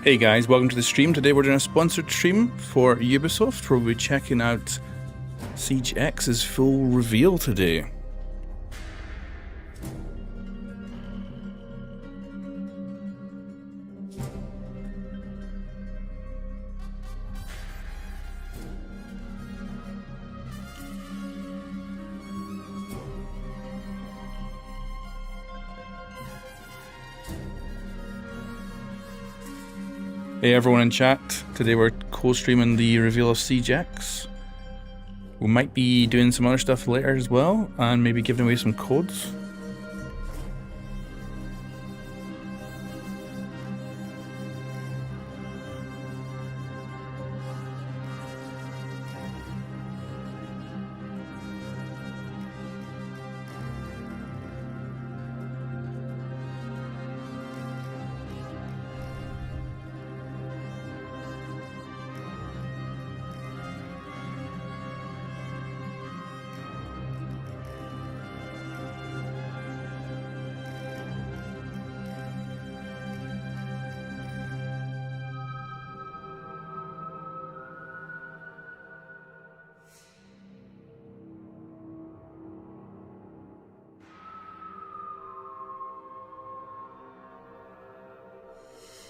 Hey guys, welcome to the stream. Today we're doing a sponsored stream for Ubisoft where we'll be checking out Siege X's full reveal today. Hey everyone in chat, today we're co-streaming the reveal of Siege X. We might be doing some other stuff later as well, and maybe giving away some codes.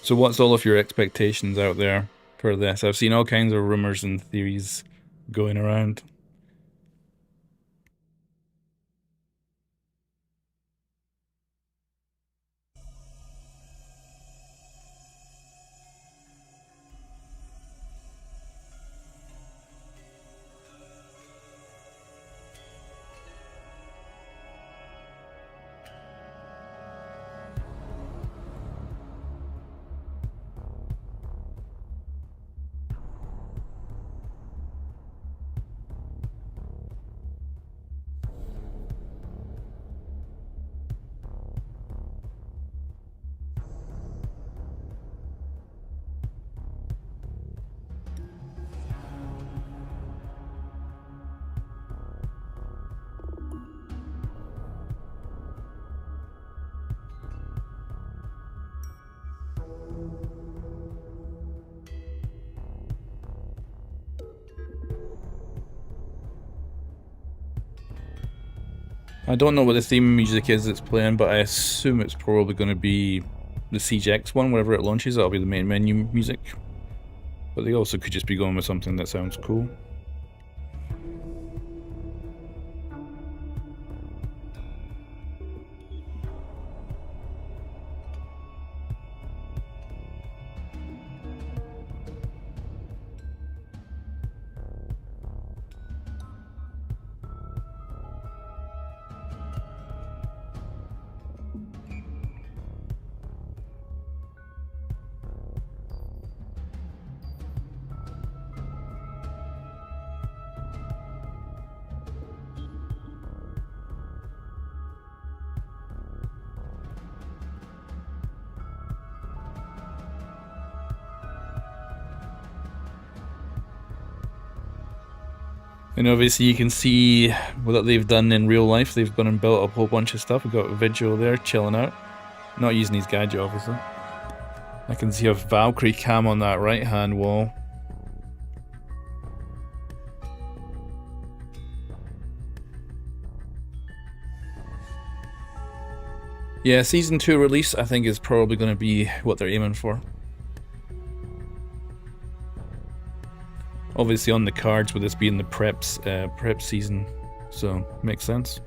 So what's all of your expectations out there for this? I've seen all kinds of rumors and theories going around. I don't know what the theme music is that's playing, but I assume it's probably going to be the Siege X one. Whenever it launches, that'll be the main menu music. But they also could just be going with something that sounds cool. And obviously you can see what they've done in real life. They've gone and built a whole bunch of stuff. We've got a visual there, chilling out. Not using his gadget, obviously. I can see a Valkyrie cam on that right-hand wall. Yeah, Season 2 release, I think, is probably going to be what they're aiming for. Obviously on the cards with this being the prep season, so makes sense.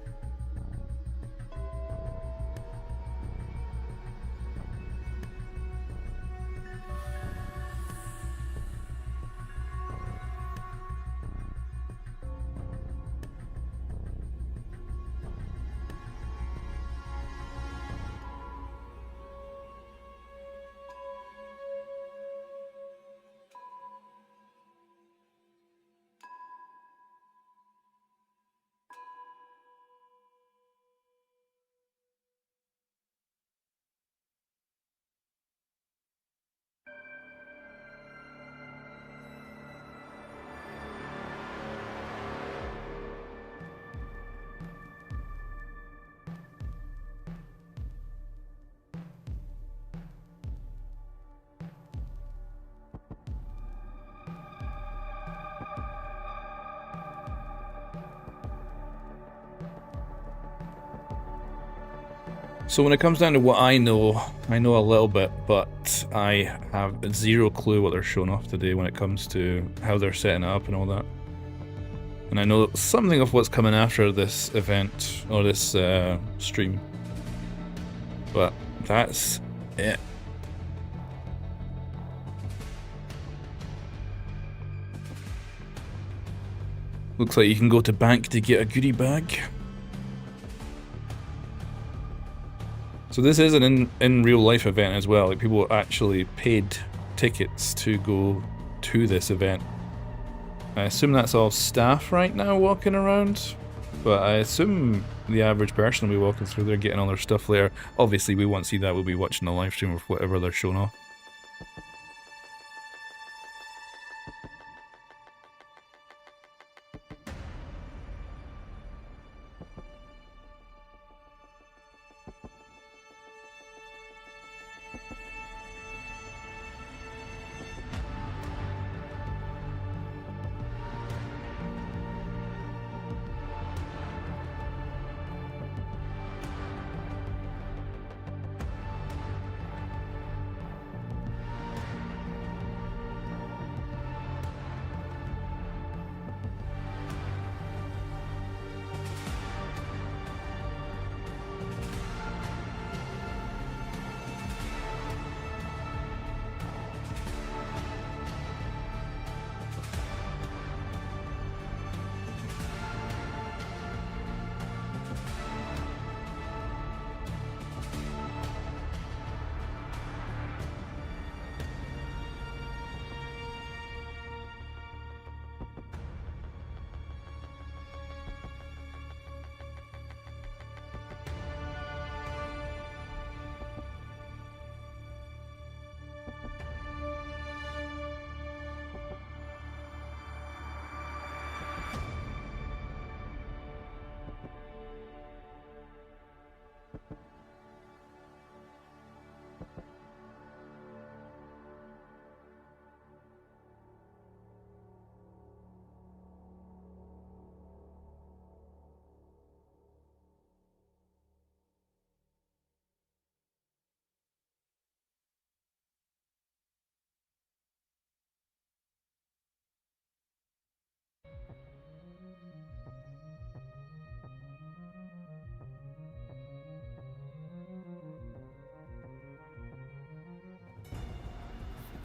So when it comes down to what I know a little bit, but I have zero clue what they're showing off today when it comes to how they're setting it up and all that. And I know something of what's coming after this event, or this stream. But that's it. Looks like you can go to bank to get a goodie bag. So this is an in real life event as well. Like, people actually paid tickets to go to this event. I assume that's all staff right now walking around, but I assume the average person will be walking through there getting all their stuff later. Obviously we won't see that, we'll be watching the live stream of whatever they're showing off.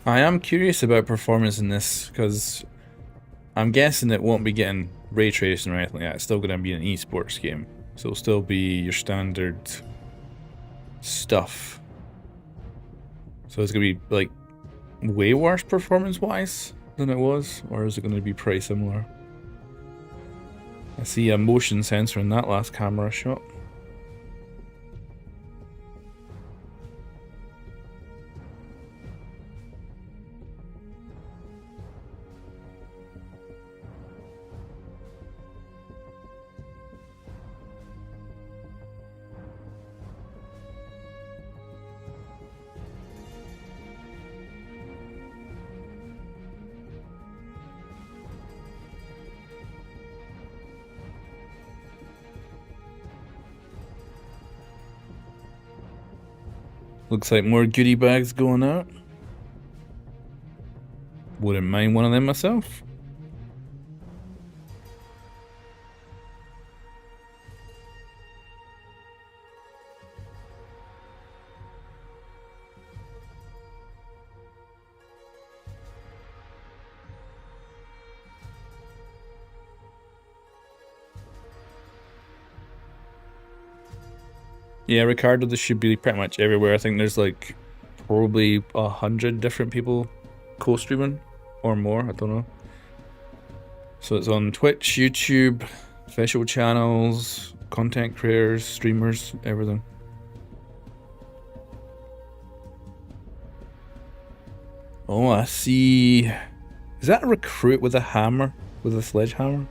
I am curious about performance in this, because I'm guessing it won't be getting ray tracing or anything like that. It's still going to be an esports game, so it'll still be your standard stuff. So it's going to be like way worse performance wise than it was, or is it going to be pretty similar? I see a motion sensor in that last camera shot. Looks like more goodie bags going out. Wouldn't mind one of them myself. Yeah, Ricardo, this should be pretty much everywhere. I think there's like probably 100 different people co-streaming or more, I don't know. So it's on Twitch, YouTube, official channels, content creators, streamers, everything. Oh, I see. Is that a recruit with a hammer? With a sledgehammer?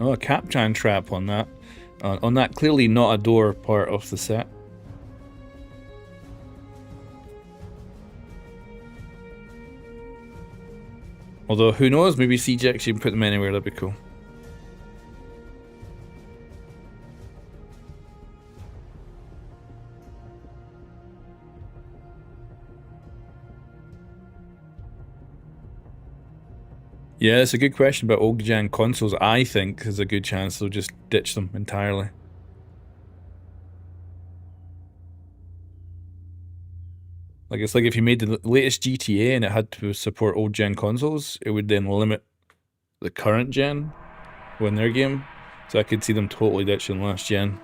Oh, a captain trap on that. On that clearly not a door part of the set. Although, who knows, maybe Siege X, you can put them anywhere, that'd be cool. Yeah, it's a good question about old gen consoles. I think there's a good chance they'll just ditch them entirely. Like, it's like if you made the latest GTA and it had to support old gen consoles, it would then limit the current gen in their game. So I could see them totally ditching last gen.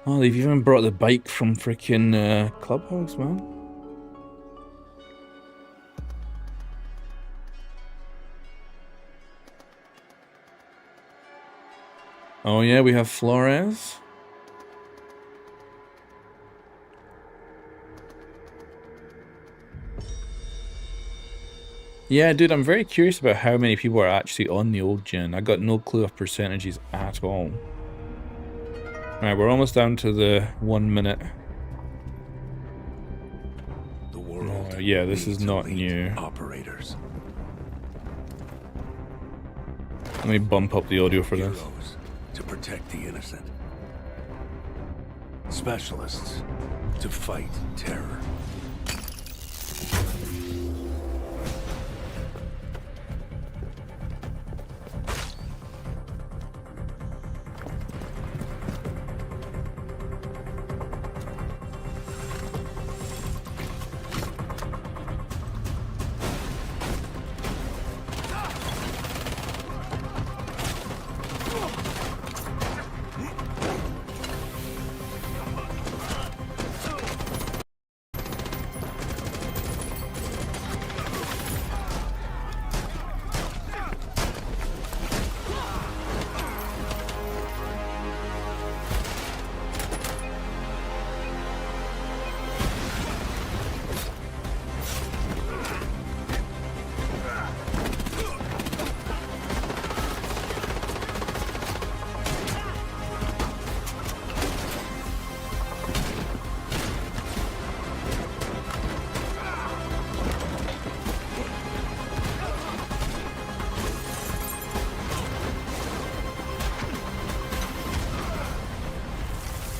Oh, they've even brought the bike from freaking Clubhouse, man. Oh yeah, we have Flores. Yeah, dude, I'm very curious about how many people are actually on the old gen. I got no clue of percentages at all. Alright, we're almost down to the 1 minute. The world yeah, this is not new. Operators. Let me bump up the audio for this. Heroes to protect the innocent. Specialists to fight terror.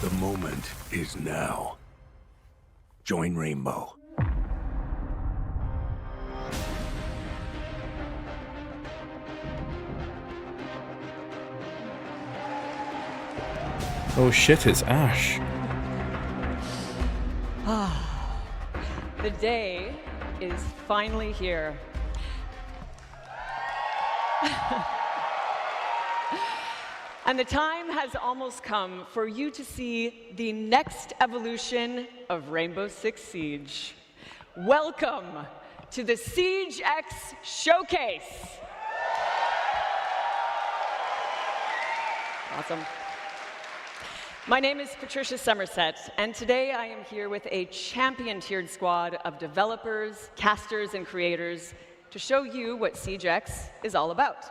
The moment is now. Join Rainbow. Oh shit, it's Ash. The day is finally here. And the time has almost come for you to see the next evolution of Rainbow Six Siege. Welcome to the Siege X Showcase. Awesome. My name is Patricia Somerset, and today I am here with a champion-tiered squad of developers, casters, and creators to show you what Siege X is all about.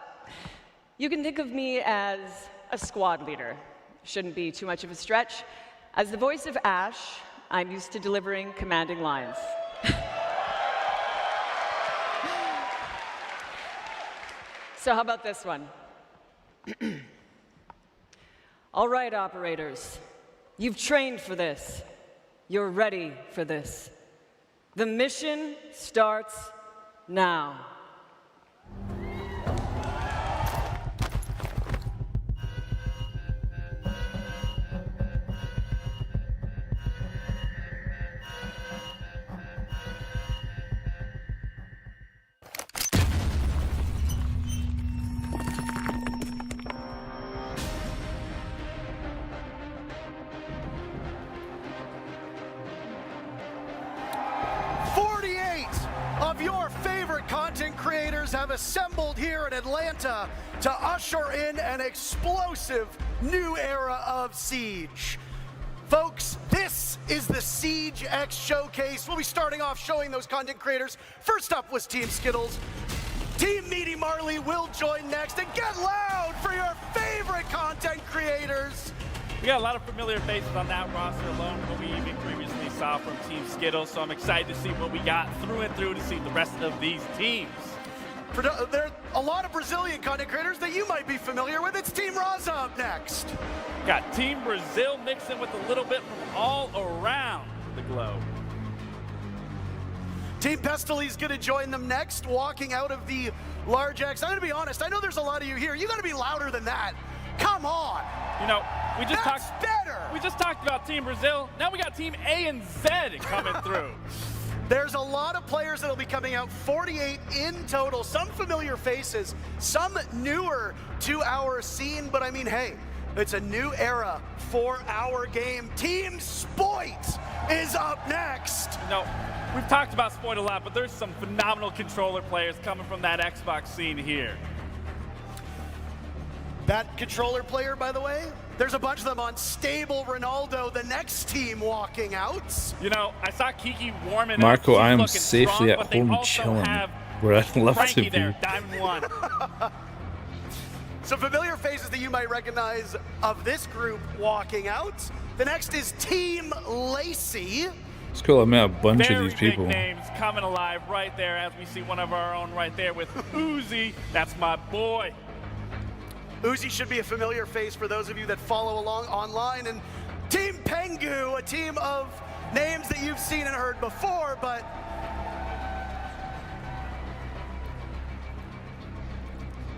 You can think of me as a squad leader. Shouldn't be too much of a stretch. As the voice of Ash, I'm used to delivering commanding lines. So how about this one? All right, operators, you've trained for this. You're ready for this. The mission starts now. Have assembled here in Atlanta to usher in an explosive new era of Siege. Folks, this is the Siege X Showcase. We'll be starting off showing those content creators. First up was Team Skittles. Team Meaty Marley will join next, and get loud for your favorite content creators. We got a lot of familiar faces on that roster alone from what we even previously saw from Team Skittles, so I'm excited to see what we got through and through to see the rest of these teams. There are a lot of Brazilian content creators that you might be familiar with. It's Team Raza up next. Got Team Brazil mixing with a little bit from all around the globe. Team Pestely's gonna join them next, walking out of the large X. I'm gonna be honest, I know there's a lot of you here. You gotta be louder than that. Come on. You know, we just That's better. We just talked about Team Brazil. Now we got Team A and Z coming through. There's a lot of players that'll be coming out, 48 in total, some familiar faces, some newer to our scene, but I mean, hey, it's a new era for our game. Team Spoit is up next. You know, we've talked about Spoit a lot, but there's some phenomenal controller players coming from that Xbox scene here. That controller player, by the way, there's a bunch of them on Stable Ronaldo, the next team walking out. You know, I saw Kiki warming Marco, up. She's I am looking safely strong, at but they home also chilling, have where I'd love Frankie to be. there, Diamond 1. Some familiar faces that you might recognize of this group walking out. The next is Team Lacey. It's cool I met a bunch Very of these people. big names coming alive right there as we see one of our own right there with Uzi. That's my boy. Uzi should be a familiar face for those of you that follow along online. And Team Pengu, a team of names that you've seen and heard before, but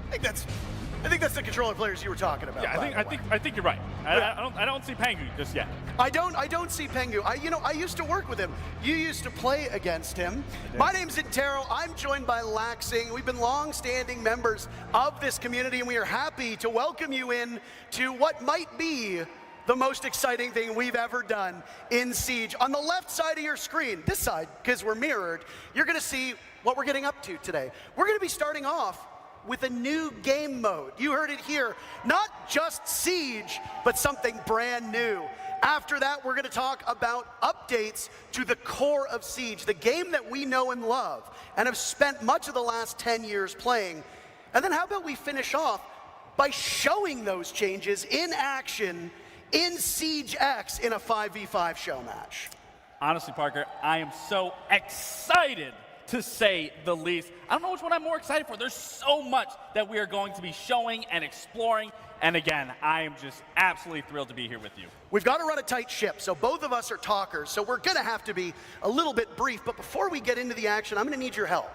I think that's the controller players you were talking about. Yeah, I think you're right. I don't see Pengu just yet. I don't see Pengu. I used to work with him. You used to play against him. My name's Intero. I'm joined by Laxing. We've been long-standing members of this community, and we are happy to welcome you in to what might be the most exciting thing we've ever done in Siege. On the left side of your screen, this side, because we're mirrored, you're gonna see what we're getting up to today. We're gonna be starting off with a new game mode. You heard it here, not just Siege, but something brand new. After that, we're gonna talk about updates to the core of Siege, the game that we know and love, and have spent much of the last 10 years playing. And then how about we finish off by showing those changes in action in Siege X in a 5v5 show match. Honestly, Parker, I am so excited to say the least. I don't know which one I'm more excited for. There's so much that we are going to be showing and exploring. And again, I am just absolutely thrilled to be here with you. We've got to run a tight ship, so both of us are talkers, so we're gonna have to be a little bit brief. But before we get into the action, I'm gonna need your help.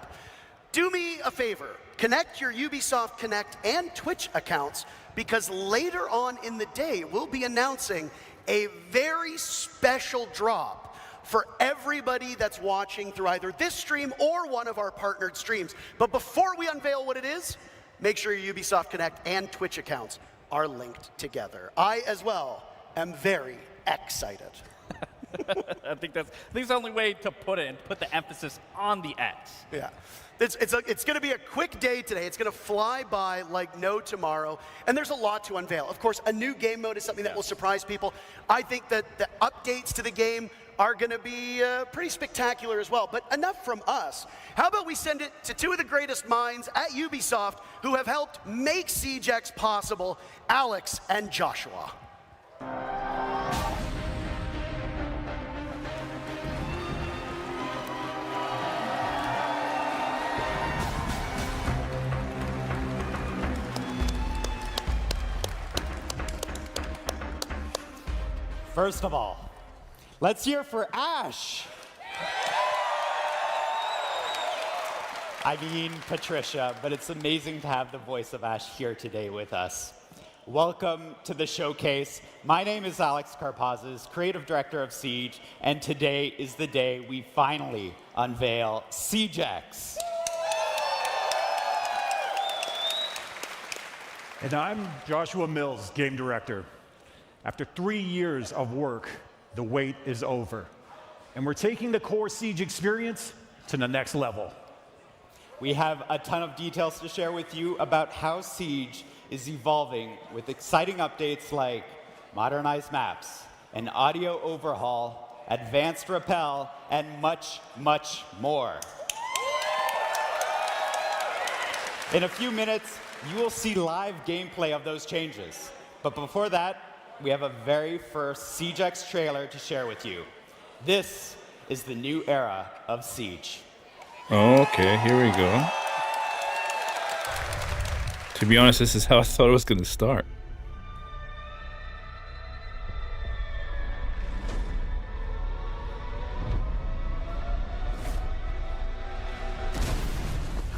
Do me a favor, connect your Ubisoft Connect and Twitch accounts, because later on in the day, we'll be announcing a very special drop for everybody that's watching through either this stream or one of our partnered streams. But before we unveil what it is, make sure your Ubisoft Connect and Twitch accounts are linked together. I, as well, am very excited. I think that's the only way to put it, and put the emphasis on the X. Yeah. It's going to be a quick day today. It's going to fly by like no tomorrow. And there's a lot to unveil. Of course, a new game mode is something that will surprise people. I think that the updates to the game are going to be pretty spectacular as well. But enough from us. How about we send it to two of the greatest minds at Ubisoft who have helped make Siege X possible, Alex and Joshua. First of all, let's hear for Ash. I mean Patricia, but it's amazing to have the voice of Ash here today with us. Welcome to the showcase. My name is Alex Karpazis, creative director of Siege, and today is the day we finally unveil Siege X. And I'm Joshua Mills, game director. After 3 years of work, the wait is over. And we're taking the core Siege experience to the next level. We have a ton of details to share with you about how Siege is evolving with exciting updates like modernized maps, an audio overhaul, advanced repel, and much, much more. In a few minutes, you will see live gameplay of those changes. But before that, we have a very first Siege X trailer to share with you. This is the new era of Siege. Okay, here we go. To be honest, this is how I thought it was going to start.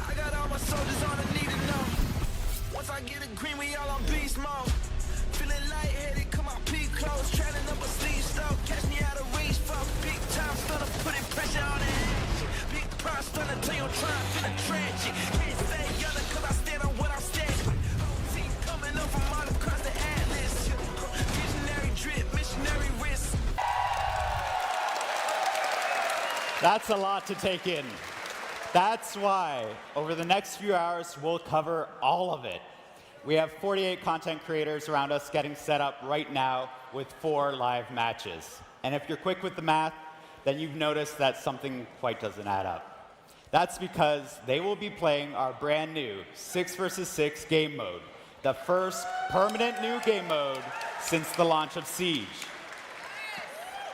I got all my soldiers on the need to know. Once I get a green, we all on beast mode. Feeling lightheaded, come on, peak close. Trailing up a sleeve slow. Catch me out of reach, fuck. Big time, stunner, putting pressure on the action. Big prime, stunner, till you're trying to trench it. Can't stay younger, cause I stand on what I'm standing. Whole team coming up from all across the atlas. Visionary drip, missionary risk. That's a lot to take in. That's why, over the next few hours, we'll cover all of it. We have 48 content creators around us getting set up right now with 4 live matches. And if you're quick with the math, then you've noticed that something quite doesn't add up. That's because they will be playing our brand new 6 versus 6 game mode, the first permanent new game mode since the launch of Siege.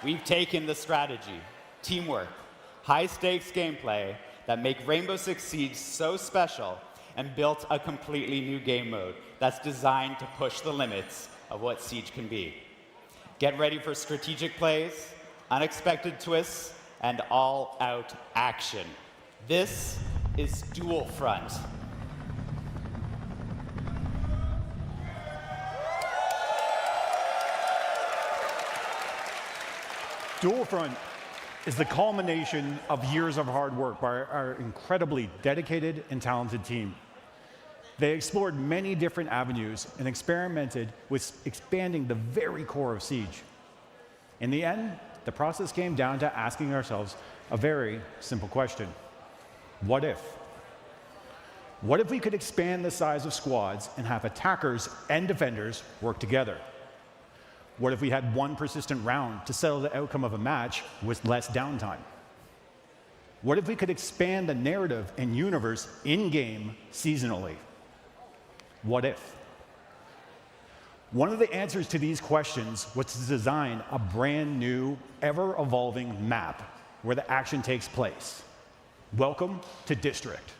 We've taken the strategy, teamwork, high-stakes gameplay that make Rainbow Six Siege so special and built a completely new game mode that's designed to push the limits of what Siege can be. Get ready for strategic plays, unexpected twists, and all-out action. This is Dual Front. Dual Front is the culmination of years of hard work by our incredibly dedicated and talented team. They explored many different avenues and experimented with expanding the very core of Siege. In the end, the process came down to asking ourselves a very simple question. What if? What if we could expand the size of squads and have attackers and defenders work together? What if we had one persistent round to settle the outcome of a match with less downtime? What if we could expand the narrative and universe in-game seasonally? What if? One of the answers to these questions was to design a brand new, ever-evolving map where the action takes place. Welcome to District.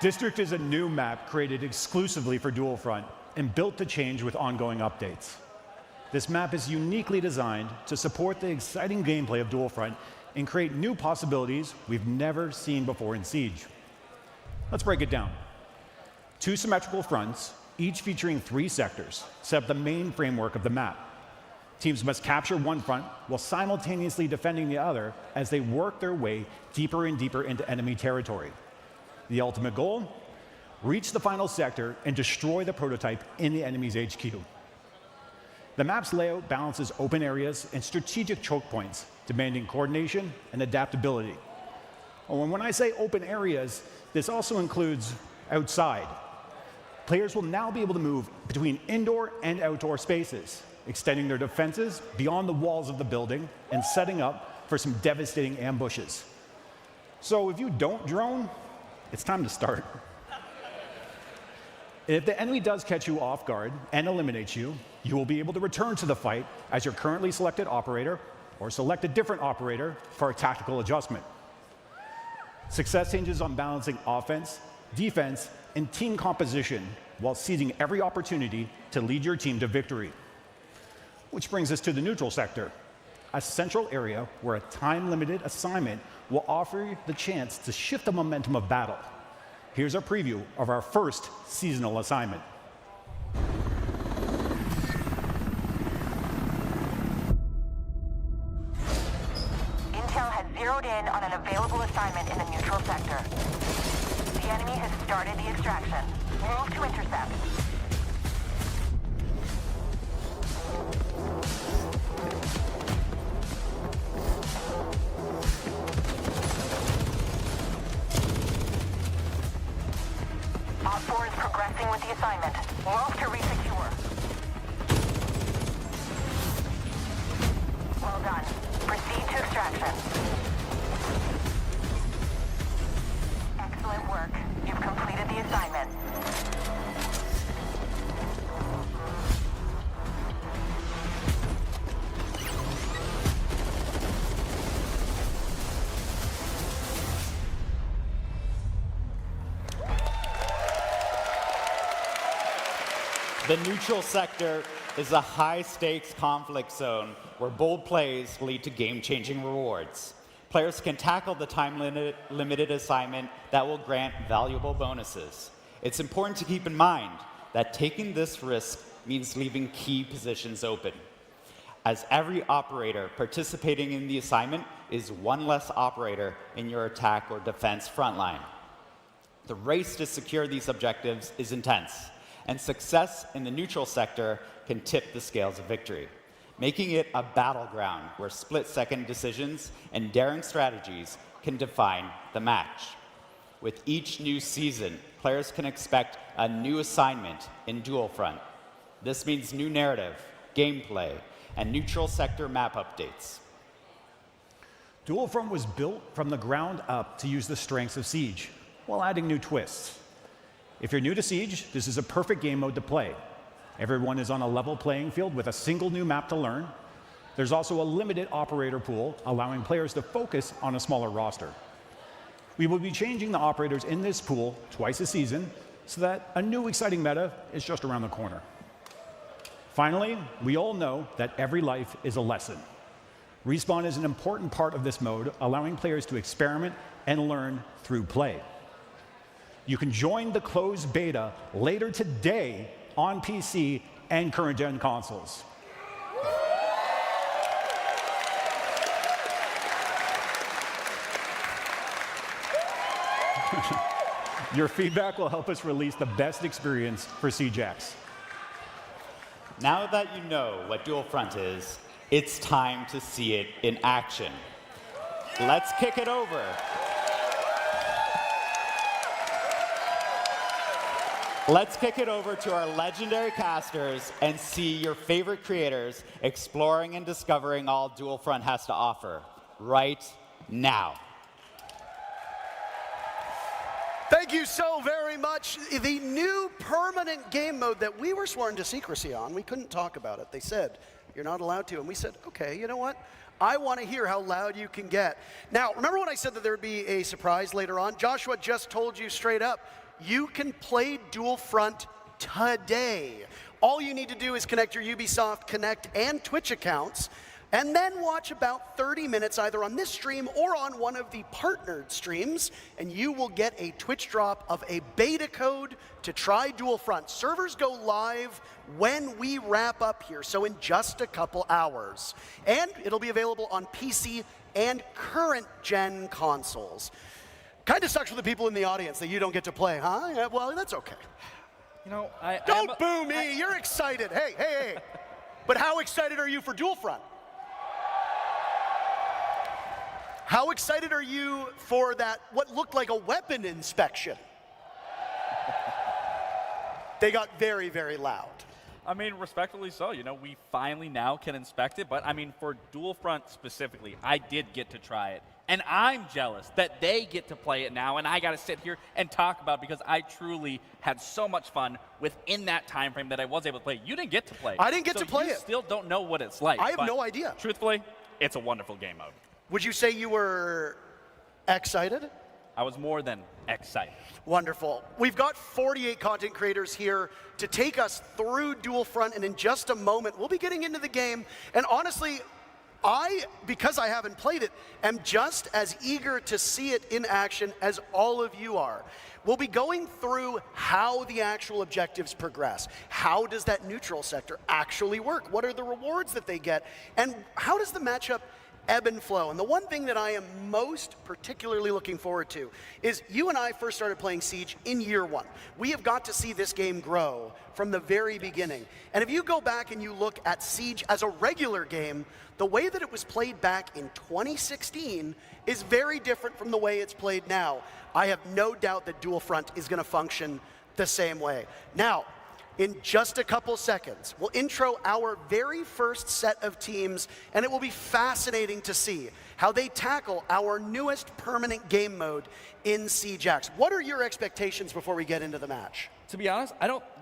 District is a new map created exclusively for Dual Front and built to change with ongoing updates. This map is uniquely designed to support the exciting gameplay of Dual Front and create new possibilities we've never seen before in Siege. Let's break it down. 2 symmetrical fronts, each featuring 3 sectors, set up the main framework of the map. Teams must capture one front while simultaneously defending the other as they work their way deeper and deeper into enemy territory. The ultimate goal? Reach the final sector and destroy the prototype in the enemy's HQ. The map's layout balances open areas and strategic choke points, demanding coordination and adaptability. And when I say open areas, this also includes outside. Players will now be able to move between indoor and outdoor spaces, extending their defenses beyond the walls of the building and setting up for some devastating ambushes. So if you don't drone, it's time to start. If the enemy does catch you off guard and eliminates you, you will be able to return to the fight as your currently selected operator or select a different operator for a tactical adjustment. Success hinges on balancing offense, defense, and team composition while seizing every opportunity to lead your team to victory. Which brings us to the neutral sector, a central area where a time-limited assignment will offer you the chance to shift the momentum of battle. Here's a preview of our first seasonal assignment. Intel has zeroed in on an available assignment in the neutral sector. The enemy has started the extraction. Move to intercept. Op 4 is progressing with the assignment. Move to resecure. Well done. Proceed to extraction. Excellent work. You've completed the assignment. The neutral sector is a high-stakes conflict zone where bold plays lead to game-changing rewards. Players can tackle the time-limited assignment that will grant valuable bonuses. It's important to keep in mind that taking this risk means leaving key positions open, as every operator participating in the assignment is one less operator in your attack or defense frontline. The race to secure these objectives is intense, and success in the neutral sector can tip the scales of victory, making it a battleground where split-second decisions and daring strategies can define the match. With each new season, players can expect a new assignment in Dual Front. This means new narrative, gameplay, and neutral sector map updates. Dual Front was built from the ground up to use the strengths of Siege, while adding new twists. If you're new to Siege, this is a perfect game mode to play. Everyone is on a level playing field with a single new map to learn. There's also a limited operator pool, allowing players to focus on a smaller roster. We will be changing the operators in this pool twice a season, so that a new exciting meta is just around the corner. Finally, we all know that every life is a lesson. Respawn is an important part of this mode, allowing players to experiment and learn through play. You can join the closed beta later today on PC and current-gen consoles. Your feedback will help us release the best experience for Siege X. Now that you know what Dual Front is, it's time to see it in action. Let's kick it over. Let's kick it over to our legendary casters and see your favorite creators exploring and discovering all Dual Front has to offer right now. Thank you so very much. The new permanent game mode that we were sworn to secrecy on, we couldn't talk about it. They said, you're not allowed to. And we said, okay, you know what? I want to hear how loud you can get. Now, remember when I said that there would be a surprise later on? Joshua just told you straight up, you can play Dual Front today. All you need to do is connect your Ubisoft Connect and Twitch accounts, and then watch about 30 minutes either on this stream or on one of the partnered streams, and you will get a Twitch drop of a beta code to try Dual Front. Servers go live when we wrap up here, so in just a couple hours. And it'll be available on PC and current-gen consoles. Kind of sucks for the people in the audience that you don't get to play, huh? Yeah, well, that's okay. You know, Don't boo me. You're excited. Hey, hey, hey. But how excited are you for Dual Front? How excited are you for that, what looked like a weapon inspection? They got very, very loud. I mean, respectfully so. You know, we finally now can inspect it. But, I mean, for Dual Front specifically, I did get to try it. And I'm jealous that they get to play it now, and I got to sit here and talk about it because I truly had so much fun within that time frame that I was able to play. You didn't get to play it. I didn't get to play you it. Still don't know what it's like. I have no idea. Truthfully, it's a wonderful game mode. Would you say you were excited? I was more than excited. Wonderful. We've got 48 content creators here to take us through Dual Front, and in just a moment, we'll be getting into the game. And honestly, because I haven't played it, am just as eager to see it in action as all of you are. We'll be going through how the actual objectives progress. How does that neutral sector actually work? What are the rewards that they get? And how does the matchup ebb and flow? And the one thing that I am most particularly looking forward to is you and I first started playing Siege in year 1. We have got to see this game grow from the very beginning. And if you go back and you look at Siege as a regular game, the way that it was played back in 2016 is very different from the way it's played now. I have no doubt that Dual Front is going to function the same way. Now, in just a couple seconds, we'll intro our very first set of teams, and it will be fascinating to see how they tackle our newest permanent game mode in Siege X. What are your expectations before we get into the match? To be honest,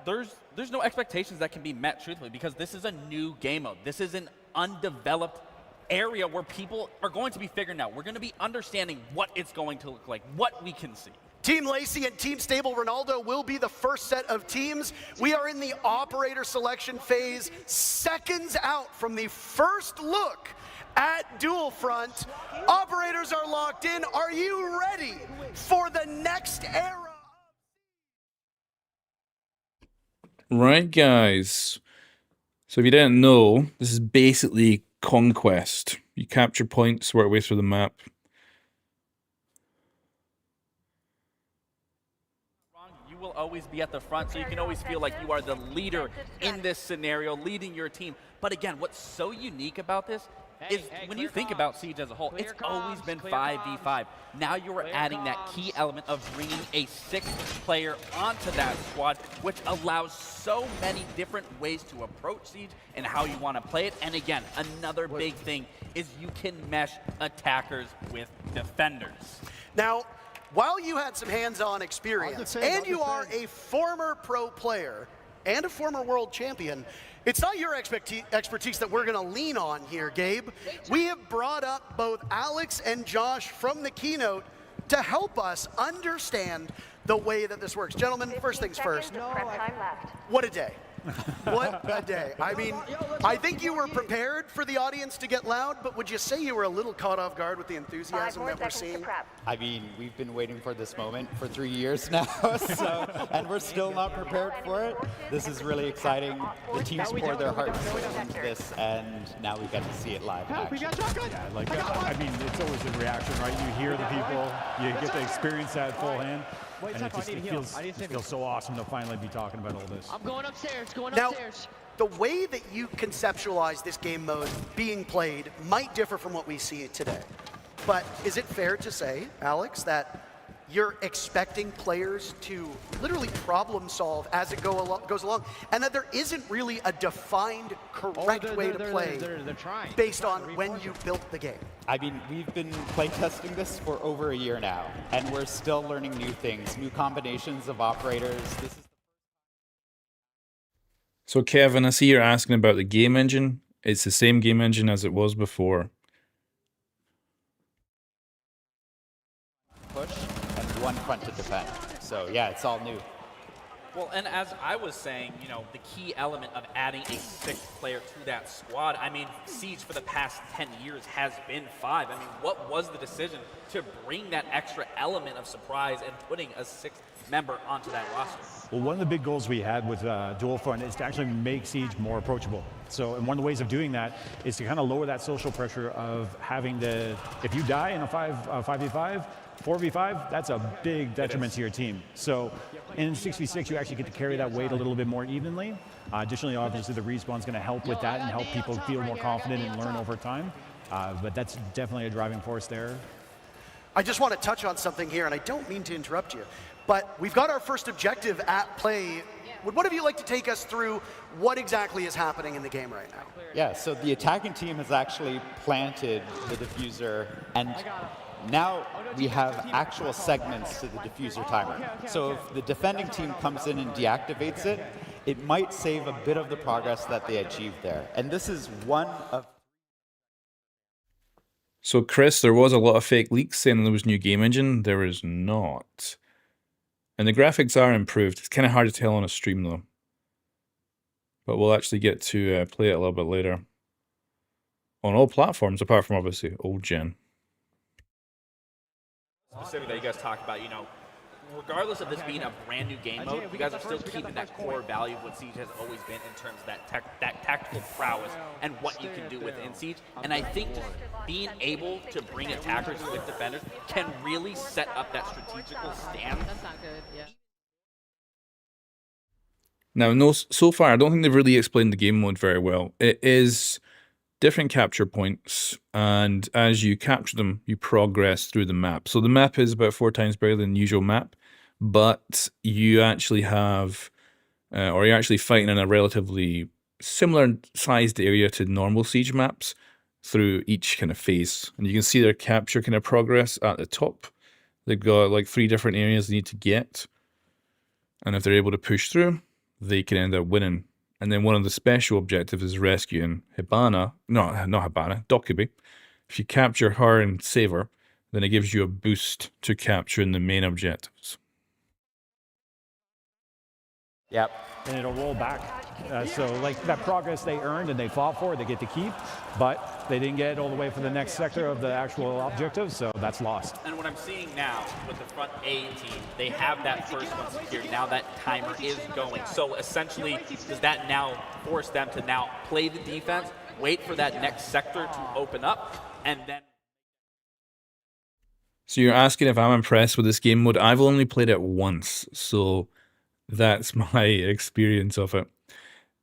there's no expectations that can be met, truthfully, because this is a new game mode. This is an undeveloped area where people are going to be figuring out. We're going to be understanding what it's going to look like, what we can see. Team Lacey and Team Stable Ronaldo will be the first set of teams. We are in the operator selection phase, seconds out from the first look at Dual Front. Operators are locked in. Are you ready for the next era? Right, guys. So if you didn't know, this is basically Conquest. You capture points, work your way through the map. You will always be at the front, so you can always feel like you are the leader in this scenario, leading your team. But again, what's so unique about this is when you think about Siege as a whole, it's always been 5v5. Now you are adding that key element of bringing a 6th player onto that squad, which allows so many different ways to approach Siege and how you want to play it. And again, another big thing is you can mesh attackers with defenders. Now, while you had some hands-on experience, and you are a former pro player and a former world champion, it's not your expertise that we're going to lean on here, Gabe. We have brought up both Alex and Josh from the keynote to help us understand the way that this works. Gentlemen, first things first, what a day. What a day. I mean, I think you were prepared for the audience to get loud, but would you say you were a little caught off guard with the enthusiasm that we're seeing? I mean, we've been waiting for this moment for 3 years now, and we're still not prepared for it. This is really exciting. The teams pour their heart and soul into this, and now we get to see it live in action. Yeah, like, I mean, it's always a reaction, right? You hear the people, you get to experience that full hand. And it feels so awesome to finally be talking about all this. I'm going upstairs, Now, the way that you conceptualize this game mode being played might differ from what we see today. But is it fair to say, Alex, that you're expecting players to literally problem solve as it goes along, and that there isn't really a defined correct way to play based on when you built the game? I mean, we've been playtesting this for over a year now, and we're still learning new things, new combinations of operators. This is So Kevin, I see you're asking about the game engine. It's the same game engine as it was before. push and one front to defend. So yeah, it's all new. Well, and as I was saying, you know, the key element of adding a 6th player to that squad, I mean, Siege for the past 10 years has been 5. I mean, what was the decision to bring that extra element of surprise and putting a 6th member onto that roster? Well, one of the big goals we had with Dual Front is to actually make Siege more approachable. So, and one of the ways of doing that is to kind of lower that social pressure of having to, if you die in a 5v5, 4v5, that's a big detriment to your team. So in 6v6, you actually get to carry that weight a little bit more evenly. Additionally, obviously, the respawn's going to help with that and help people feel more confident and learn over time. But that's definitely a driving force there. I just want to touch on something here, and I don't mean to interrupt you, but we've got our first objective at play. Would one of you like to take us through what exactly is happening in the game right now? Yeah, so the attacking team has actually planted the diffuser, and Now we have actual segments to the diffuser timer. So if the defending team comes in and deactivates it, it might save a bit of the progress that they achieved there. And this is one of... So Chris, there was a lot of fake leaks saying there was new game engine. There is not. And the graphics are improved. It's kind of hard to tell on a stream though. But we'll actually get to play it a little bit later. On all platforms, apart from obviously old gen. Specifically, you guys talked about, you know, regardless of this being a brand new game mode, you guys are still keeping that core value of what Siege has always been in terms of that tactical prowess and what you can do within Siege. And I think just being able to bring attackers with defenders can really set up that strategical stand. That's not good, yeah. Now, no, so far, I don't think they've really explained the game mode very well. It is different capture points, and as you capture them, you progress through the map. So the map is about 4 times bigger than the usual map, but you actually have, or you're actually fighting in a relatively similar sized area to normal Siege maps through each kind of phase. And you can see their capture kind of progress at the top. They've got like 3 different areas they need to get, and if they're able to push through, they can end up winning. And then one of the special objectives is rescuing Hibana. No, not Hibana, Dokubi. If you capture her and save her, then it gives you a boost to capturing the main objectives. Yep. And it'll roll back. So like that progress they earned and they fought for, they get to keep, but they didn't get all the way for the next sector of the actual objective, so that's lost. And what I'm seeing now with the front A team, they have that first one secured. Now that timer is going. So essentially, does that now force them to now play the defense, wait for that next sector to open up, and then... So you're asking if I'm impressed with this game mode. I've only played it once, so that's my experience of it.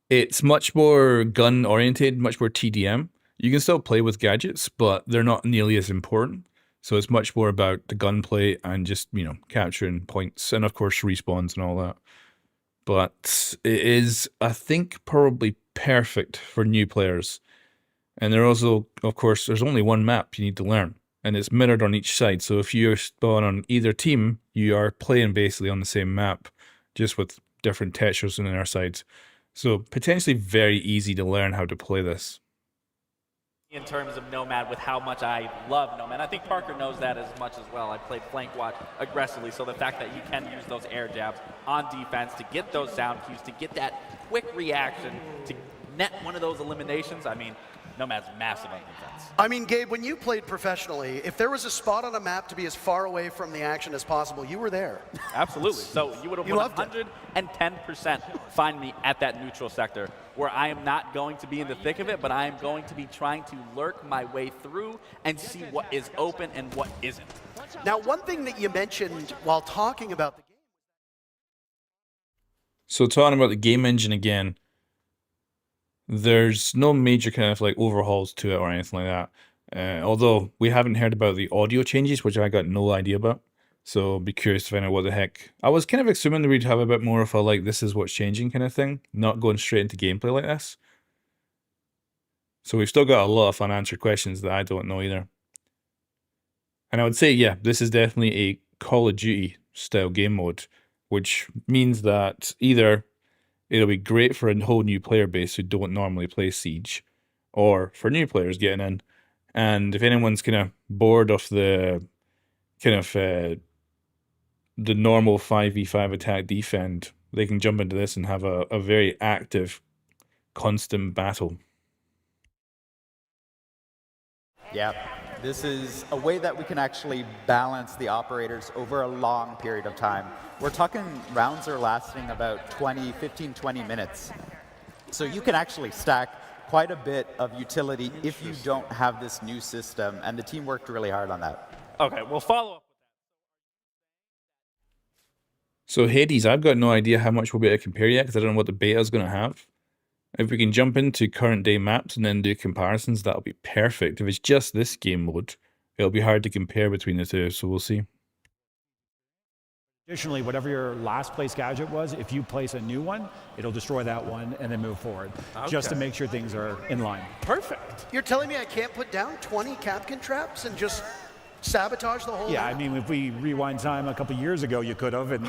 It's much more gun-oriented, much more TDM. You can still play with gadgets, but they're not nearly as important. So it's much more about the gunplay and just, you know, capturing points and, of course, respawns and all that. But it is, I think, probably perfect for new players. And there also, of course, there's only one map you need to learn. And it's mirrored on each side. So if you spawn on either team, you are playing basically on the same map, just with different textures on their sides. So potentially very easy to learn how to play this. In terms of Nomad, with how much I love Nomad, I think Parker knows that as much as well. I played flank watch aggressively, so the fact that you can use those air jabs on defense to get those sound cues, to get that quick reaction, to net one of those eliminations, I mean, Nomad's massive on defense. I mean, Gabe, when you played professionally, if there was a spot on a map to be as far away from the action as possible, you were there. Absolutely. So you would have 110% find me at that neutral sector, where I am not going to be in the thick of it, but I am going to be trying to lurk my way through and see what is open and what isn't. Now, one thing that you mentioned while talking about the game. So talking about the game engine again, there's no major kind of like overhauls to it or anything like that. Although we haven't heard about the audio changes, which I got no idea about. So be curious to find out what the heck. I was kind of assuming that we'd have a bit more of a like, this is what's changing kind of thing, not going straight into gameplay like this. So we've still got a lot of unanswered questions that I don't know either. And I would say, yeah, this is definitely a Call of Duty style game mode, which means that either it'll be great for a whole new player base who don't normally play Siege, or for new players getting in. And if anyone's kind of bored of the kind of the normal 5v5 attack defend, they can jump into this and have a very active, constant battle. Yeah, this is a way that we can actually balance the operators over a long period of time. We're talking rounds are lasting about 15, 20 minutes. So you can actually stack quite a bit of utility if you don't have this new system, and the team worked really hard on that. Okay, we'll follow up. So Hades, I've got no idea how much we'll be able to compare yet, because I don't know what the beta is going to have. If we can jump into current day maps and then do comparisons, that'll be perfect. If it's just this game mode, it'll be hard to compare between the two, so we'll see. Additionally, whatever your last place gadget was, if you place a new one, it'll destroy that one and then move forward, just to make sure things are in line. Perfect. You're telling me I can't put down 20 Capcan traps and just sabotage the whole Yeah, map? I mean, if we rewind time a couple years ago, you could have. And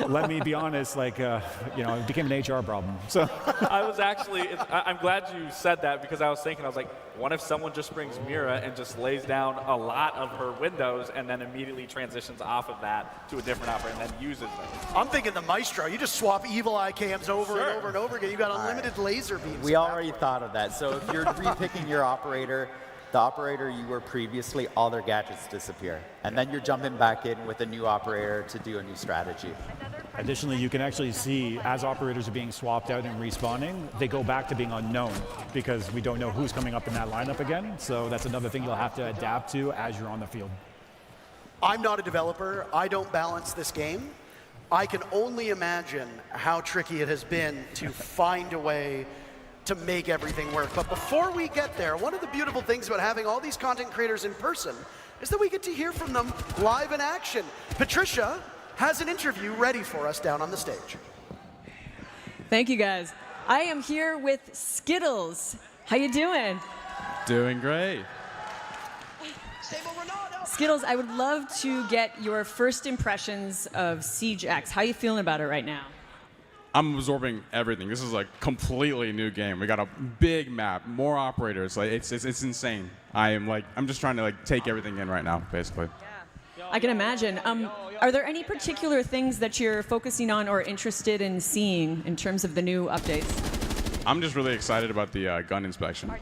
let me be honest, like, it became an HR problem. So I was actually, I'm glad you said that because I was thinking, I was like, what if someone just brings Mira and just lays down a lot of her windows and then immediately transitions off of that to a different operator and then uses them? I'm thinking the Maestro. You just swap evil eye cams over Sure. and over and over again. You got unlimited laser beams. We already thought of that. So if you're repicking your operator, the operator you were previously, all their gadgets disappear. And then you're jumping back in with a new operator to do a new strategy. additionally, you can actually see as operators are being swapped out and respawning, they go back to being unknown because we don't know who's coming up in that lineup again. So that's another thing you'll have to adapt to as you're on the field. I'm not a developer. I don't balance this game. I can only imagine how tricky it has been to find a way to make everything work. But before we get there, one of the beautiful things about having all these content creators in person is that we get to hear from them live in action. Patricia has an interview ready for us down on the stage. Thank you, guys. I am here with Skittles. How you doing? Doing great. Skittles, I would love to get your first impressions of Siege X. How are you feeling about it right now? I'm absorbing everything. This is a completely new game. We got a big map, more operators. Like it's insane. I'm just trying to take everything in right now, basically. I can imagine. Are there any particular things that you're focusing on or interested in seeing in terms of the new updates? I'm just really excited about the gun inspection.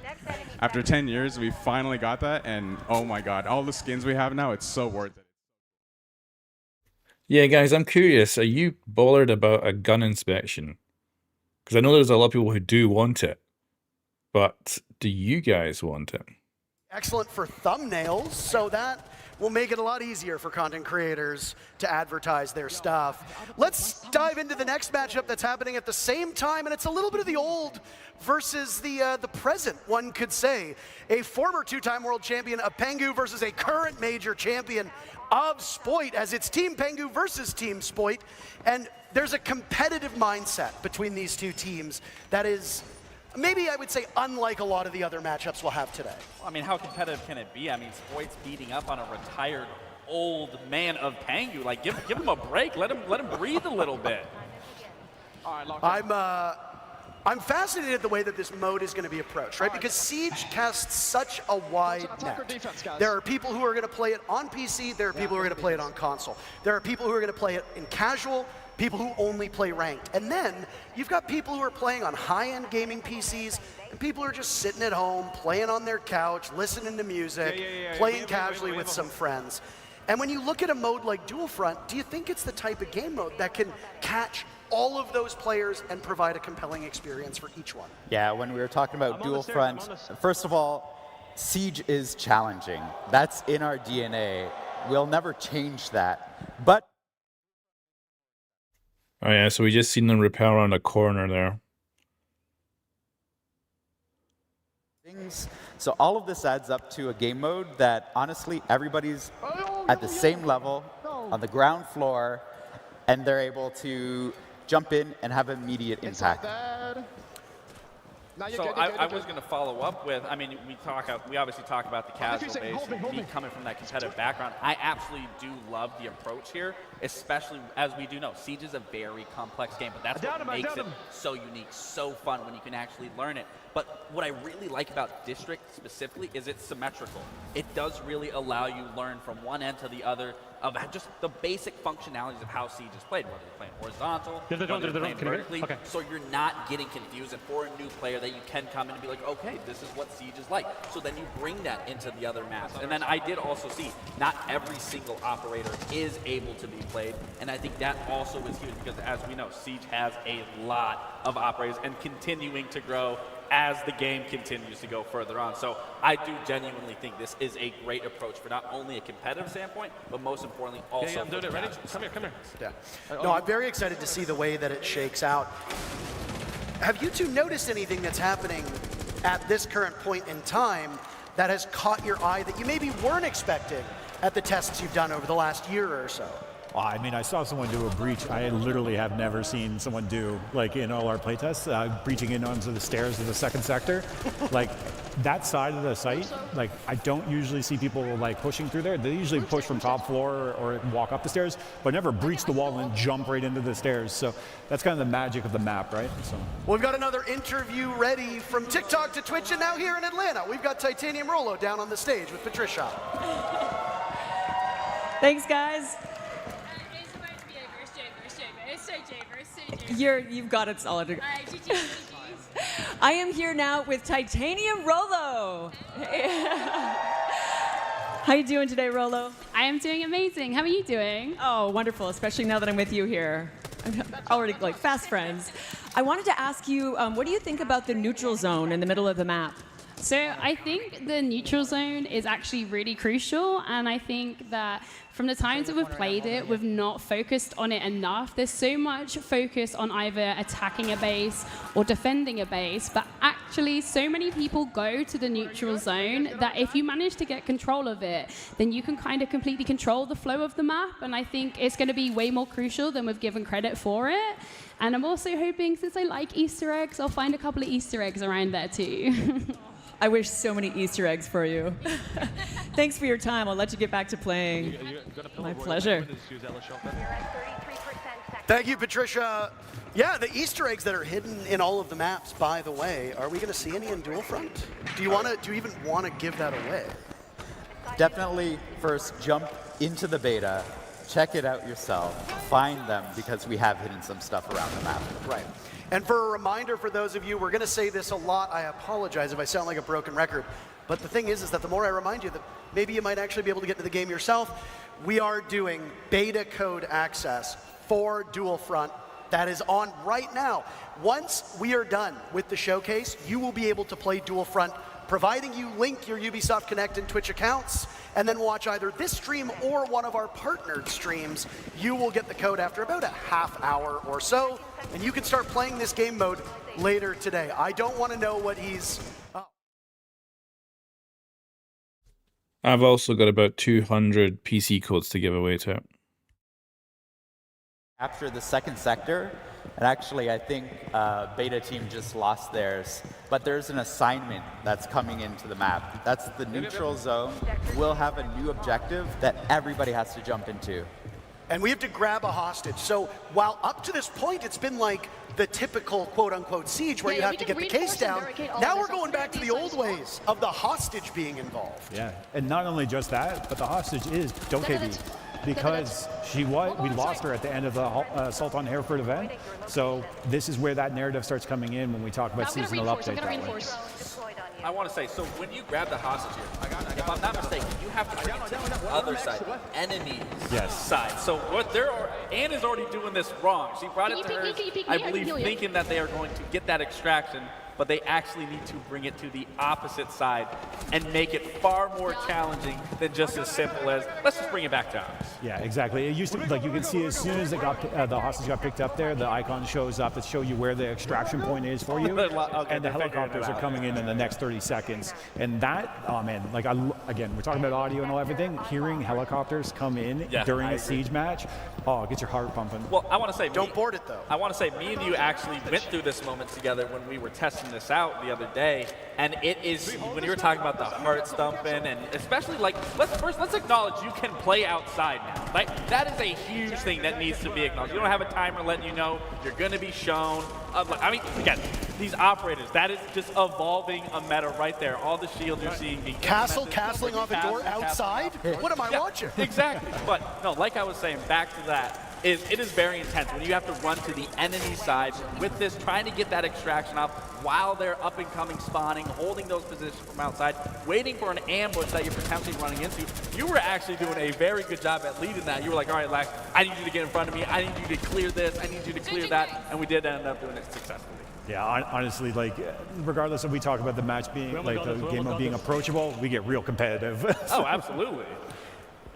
After 10 years, we finally got that, and oh my god, all the skins we have now, it's so worth it. Yeah, guys, I'm curious. Are you bothered about a gun inspection? Because I know there's a lot of people who do want it. But do you guys want it? Excellent for thumbnails, so that will make it a lot easier for content creators to advertise their stuff. Let's dive into the next matchup that's happening at the same time, and it's a little bit of the old versus the present, one could say. A former two-time world champion of Pengu versus a current major champion of Spoit, as it's Team Pengu versus Team Spoit. And there's a competitive mindset between these two teams that is, maybe I would say, unlike a lot of the other matchups we'll have today. I mean, how competitive can it be? I mean, Spoit's beating up on a retired old man of Pengu. Like, give him a break. Let him breathe a little bit. I'm fascinated the way that this mode is going to be approached, right? Because Siege casts such a wide net. There are people who are going to play it on PC. There are people who are going to play it on console. There are people who are going to play it in casual, people who only play ranked. And then you've got people who are playing on high-end gaming PCs, and people who are just sitting at home, playing on their couch, listening to music, playing casually with some friends. And when you look at a mode like Dual Front, do you think it's the type of game mode that can catch all of those players and provide a compelling experience for each one? Yeah, when we were talking about Dual Front, first of all, Siege is challenging. That's in our DNA. We'll never change that. But Oh yeah, so we just seen them repel around a corner there. So all of this adds up to a game mode that honestly everybody's at the same level on the ground floor, and they're able to jump in and have immediate impact. So I was going to follow up with, I mean, we obviously talk about the casual base, me coming from that competitive background. I absolutely do love the approach here, especially as we do know, Siege is a very complex game, but that's what makes it so unique, so fun when you can actually learn it. But what I really like about District specifically is it's symmetrical. It does really allow you to learn from one end to the other of just the basic functionalities of how Siege is played, whether you're playing horizontal, whether you're playing vertically, so you're not getting confused. And for a new player that you can come in and be like, okay, this is what Siege is like. So then you bring that into the other maps. And then I did also see not every single operator is able to be played. And I think that also is huge because as we know, Siege has a lot of operators and continuing to grow as the game continues to go further on. So I do genuinely think this is a great approach for not only a competitive standpoint, but most importantly also I'm doing it. Ready? Come here. Yeah. No, I'm very excited to see the way that it shakes out. Have you two noticed anything that's happening at this current point in time that has caught your eye that you maybe weren't expecting at the tests you've done over the last year or so? Well, I mean, I saw someone do a breach I literally have never seen someone do, like in all our playtests, breaching in onto the stairs of the second sector. Like, that side of the site, like I don't usually see people like pushing through there. They usually push from top floor or walk up the stairs, but never breach the wall and jump right into the stairs. So that's kind of the magic of the map, right? So. Well, we've got another interview ready from TikTok to Twitch, and now here in Atlanta, we've got Titanium Rollo down on the stage with Patricia. Thanks, guys. You've got it solid. I am here now with Titanium Rollo. How you doing today, Rollo? I am doing amazing. How are you doing? Oh, wonderful, especially now that I'm with you here. I'm already like fast friends. I wanted to ask you, what do you think about the neutral zone in the middle of the map? So I think the neutral zone is actually really crucial, and I think that from the times that we've played it, we've not focused on it enough. There's so much focus on either attacking a base or defending a base, but actually so many people go to the neutral zone that if you manage to get control of it, then you can kind of completely control the flow of the map, and I think it's going to be way more crucial than we've given credit for it. And I'm also hoping, since I like Easter eggs, I'll find a couple of Easter eggs around there too. I wish so many Easter eggs for you. Thanks for your time. I'll let you get back to playing. My pleasure. Thank you, Patricia. Yeah, the Easter eggs that are hidden in all of the maps, by the way, are we going to see any in Dual Front? Do you even want to give that away? Definitely first jump into the beta, check it out yourself, find them, because we have hidden some stuff around the map. Right. And for a reminder for those of you, we're going to say this a lot. I apologize if I sound like a broken record. But the thing is that the more I remind you that maybe you might actually be able to get into the game yourself, we are doing beta code access for Dual Front. That is on right now. Once we are done with the showcase, you will be able to play Dual Front, providing you link your Ubisoft Connect and Twitch accounts, and then watch either this stream or one of our partnered streams. You will get the code after about a half hour or so, and you can start playing this game mode later today. I don't want to know what he's... I've also got about 200 PC codes to give away to it. After the second sector, and actually I think beta team just lost theirs, but there's an assignment that's coming into the map. That's the neutral zone. We'll have a new objective that everybody has to jump into. And we have to grab a hostage. So while up to this point it's been like the typical quote-unquote siege where you have to get the case down, now we're going back to the old ways of the hostage being involved. Yeah, and not only just that, but the hostage is Dokkaebi. Because we lost her at the end of the Assault on Hereford event. So this is where that narrative starts coming in when we talk about seasonal update that way. I want to say, so when you grab the hostage here, if I'm not mistaken, you have to bring it to the other side, the enemy side. So what Anne is already doing this wrong. She brought it to her, I believe, thinking that they are going to get that extraction, but they actually need to bring it to the opposite side and make it far more challenging than just as simple as, let's just bring it back to ours. Yeah, exactly. It used to, like you can see as soon as it got, the hostage got picked up there, the icon shows up to show you where the extraction point is for you. And the helicopters are coming in the next 30 seconds. And that, oh man, like again, we're talking about audio and all everything. Hearing helicopters come in during a siege match, oh, it gets your heart pumping. Well, I want to say, don't board it though. I want to say, me and you actually went through this moment together when we were testing this out the other day, and it is, when you were talking about the heart thumping, and especially like, let's acknowledge you can play outside now. Like, that is a huge thing that needs to be acknowledged. You don't have a timer letting you know you're going to be shown. I mean, again, these operators, that is just evolving a meta right there. All the shields you're seeing being castling off a door outside? What am I watching? Exactly. But no, like I was saying, back to that, it is very intense when you have to run to the enemy side with this, trying to get that extraction off while they're up and coming, spawning, holding those positions from outside, waiting for an ambush that you're potentially running into. You were actually doing a very good job at leading that. You were like, all right, Lax, I need you to get in front of me. I need you to clear this. I need you to clear that. And we did end up doing it successfully. Yeah, honestly, like, regardless if we talk about the match being, like, the game of being approachable, we get real competitive. Oh, absolutely.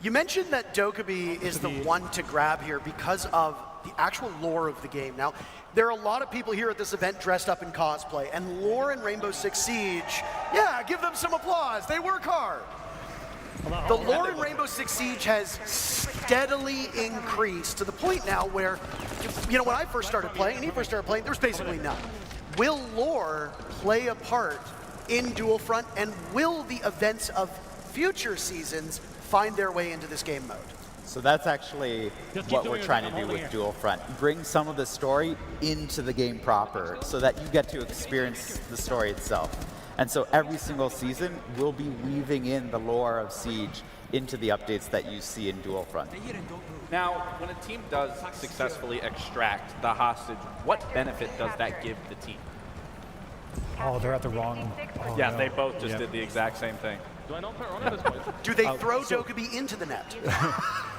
You mentioned that Dokkaebi is the one to grab here because of the actual lore of the game. Now, there are a lot of people here at this event dressed up in cosplay, and lore in Rainbow Six Siege, yeah, give them some applause. They work hard. The lore in Rainbow Six Siege has steadily increased to the point now where, you know, when I first started playing, and he first started playing, there was basically none. Will lore play a part in Dual Front, and will the events of future seasons find their way into this game mode? So that's actually what we're trying to do with Dual Front. Bring some of the story into the game proper so that you get to experience the story itself. And so every single season, we'll be weaving in the lore of Siege into the updates that you see in Dual Front. Now, when a team does successfully extract the hostage, what benefit does that give the team? Oh, they're at the wrong. Oh, Yeah, no. they both just did the exact same thing. Do they throw Dokkaebi into the net?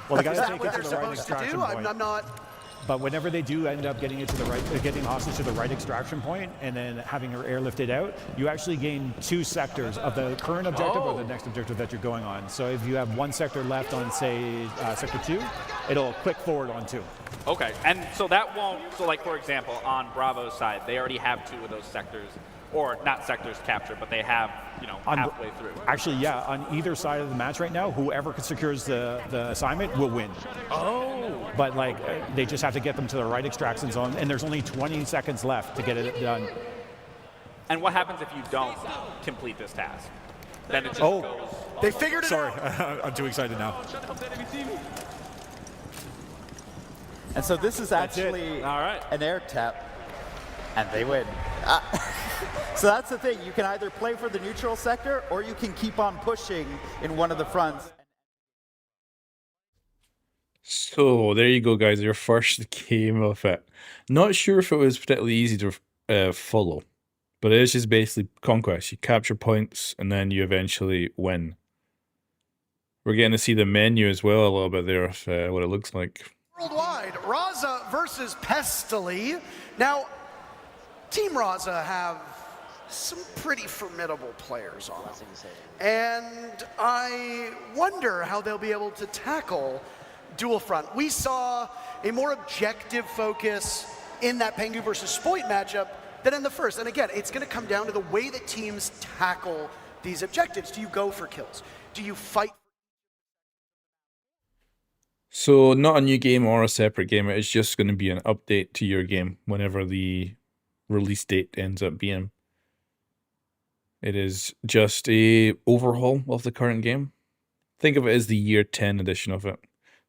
Well, they gotta Is that take what it they're to the right supposed to extraction do? point. I'm not. But whenever they do end up getting it to the right, getting hostage to the right extraction point, and then having her airlifted out, you actually gain 2 sectors of the current objective or the next objective that you're going on. So if you have 1 sector left on, say, sector 2, it'll click forward on 2. Okay, and so that won't, so like for example, on Bravo's side, they already have 2 of those sectors, or not sectors captured, but they have, you know, halfway through. Actually, yeah, on either side of the match right now, whoever secures the assignment will win. Oh. But like, they just have to get them to the right extraction zone, and there's only 20 seconds left to get it done. And what happens if you don't complete this task? Then it just goes. They figured it Sorry, out. I'm too excited now. And so this is actually an air tap, and they win. So that's the thing. You can either play for the neutral sector, or you can keep on pushing in one of the fronts. So there you go, guys. Your first game of it. Not sure if it was particularly easy to follow, but it is just basically conquest. You capture points, and then you eventually win. We're getting to see the menu as well a little bit there of what it looks like. Worldwide, Raza versus Pestily. Now, Team Raza have some pretty formidable players on it. And I wonder how they'll be able to tackle Dual Front. We saw a more objective focus in that Pengu versus Spoit matchup than in the first. And again, it's going to come down to the way that teams tackle these objectives. Do you go for kills? Do you fight? So not a new game or a separate game. It's just going to be an update to your game whenever the release date ends up being. It is just a overhaul of the current game. Think of it as the year 10 edition of it.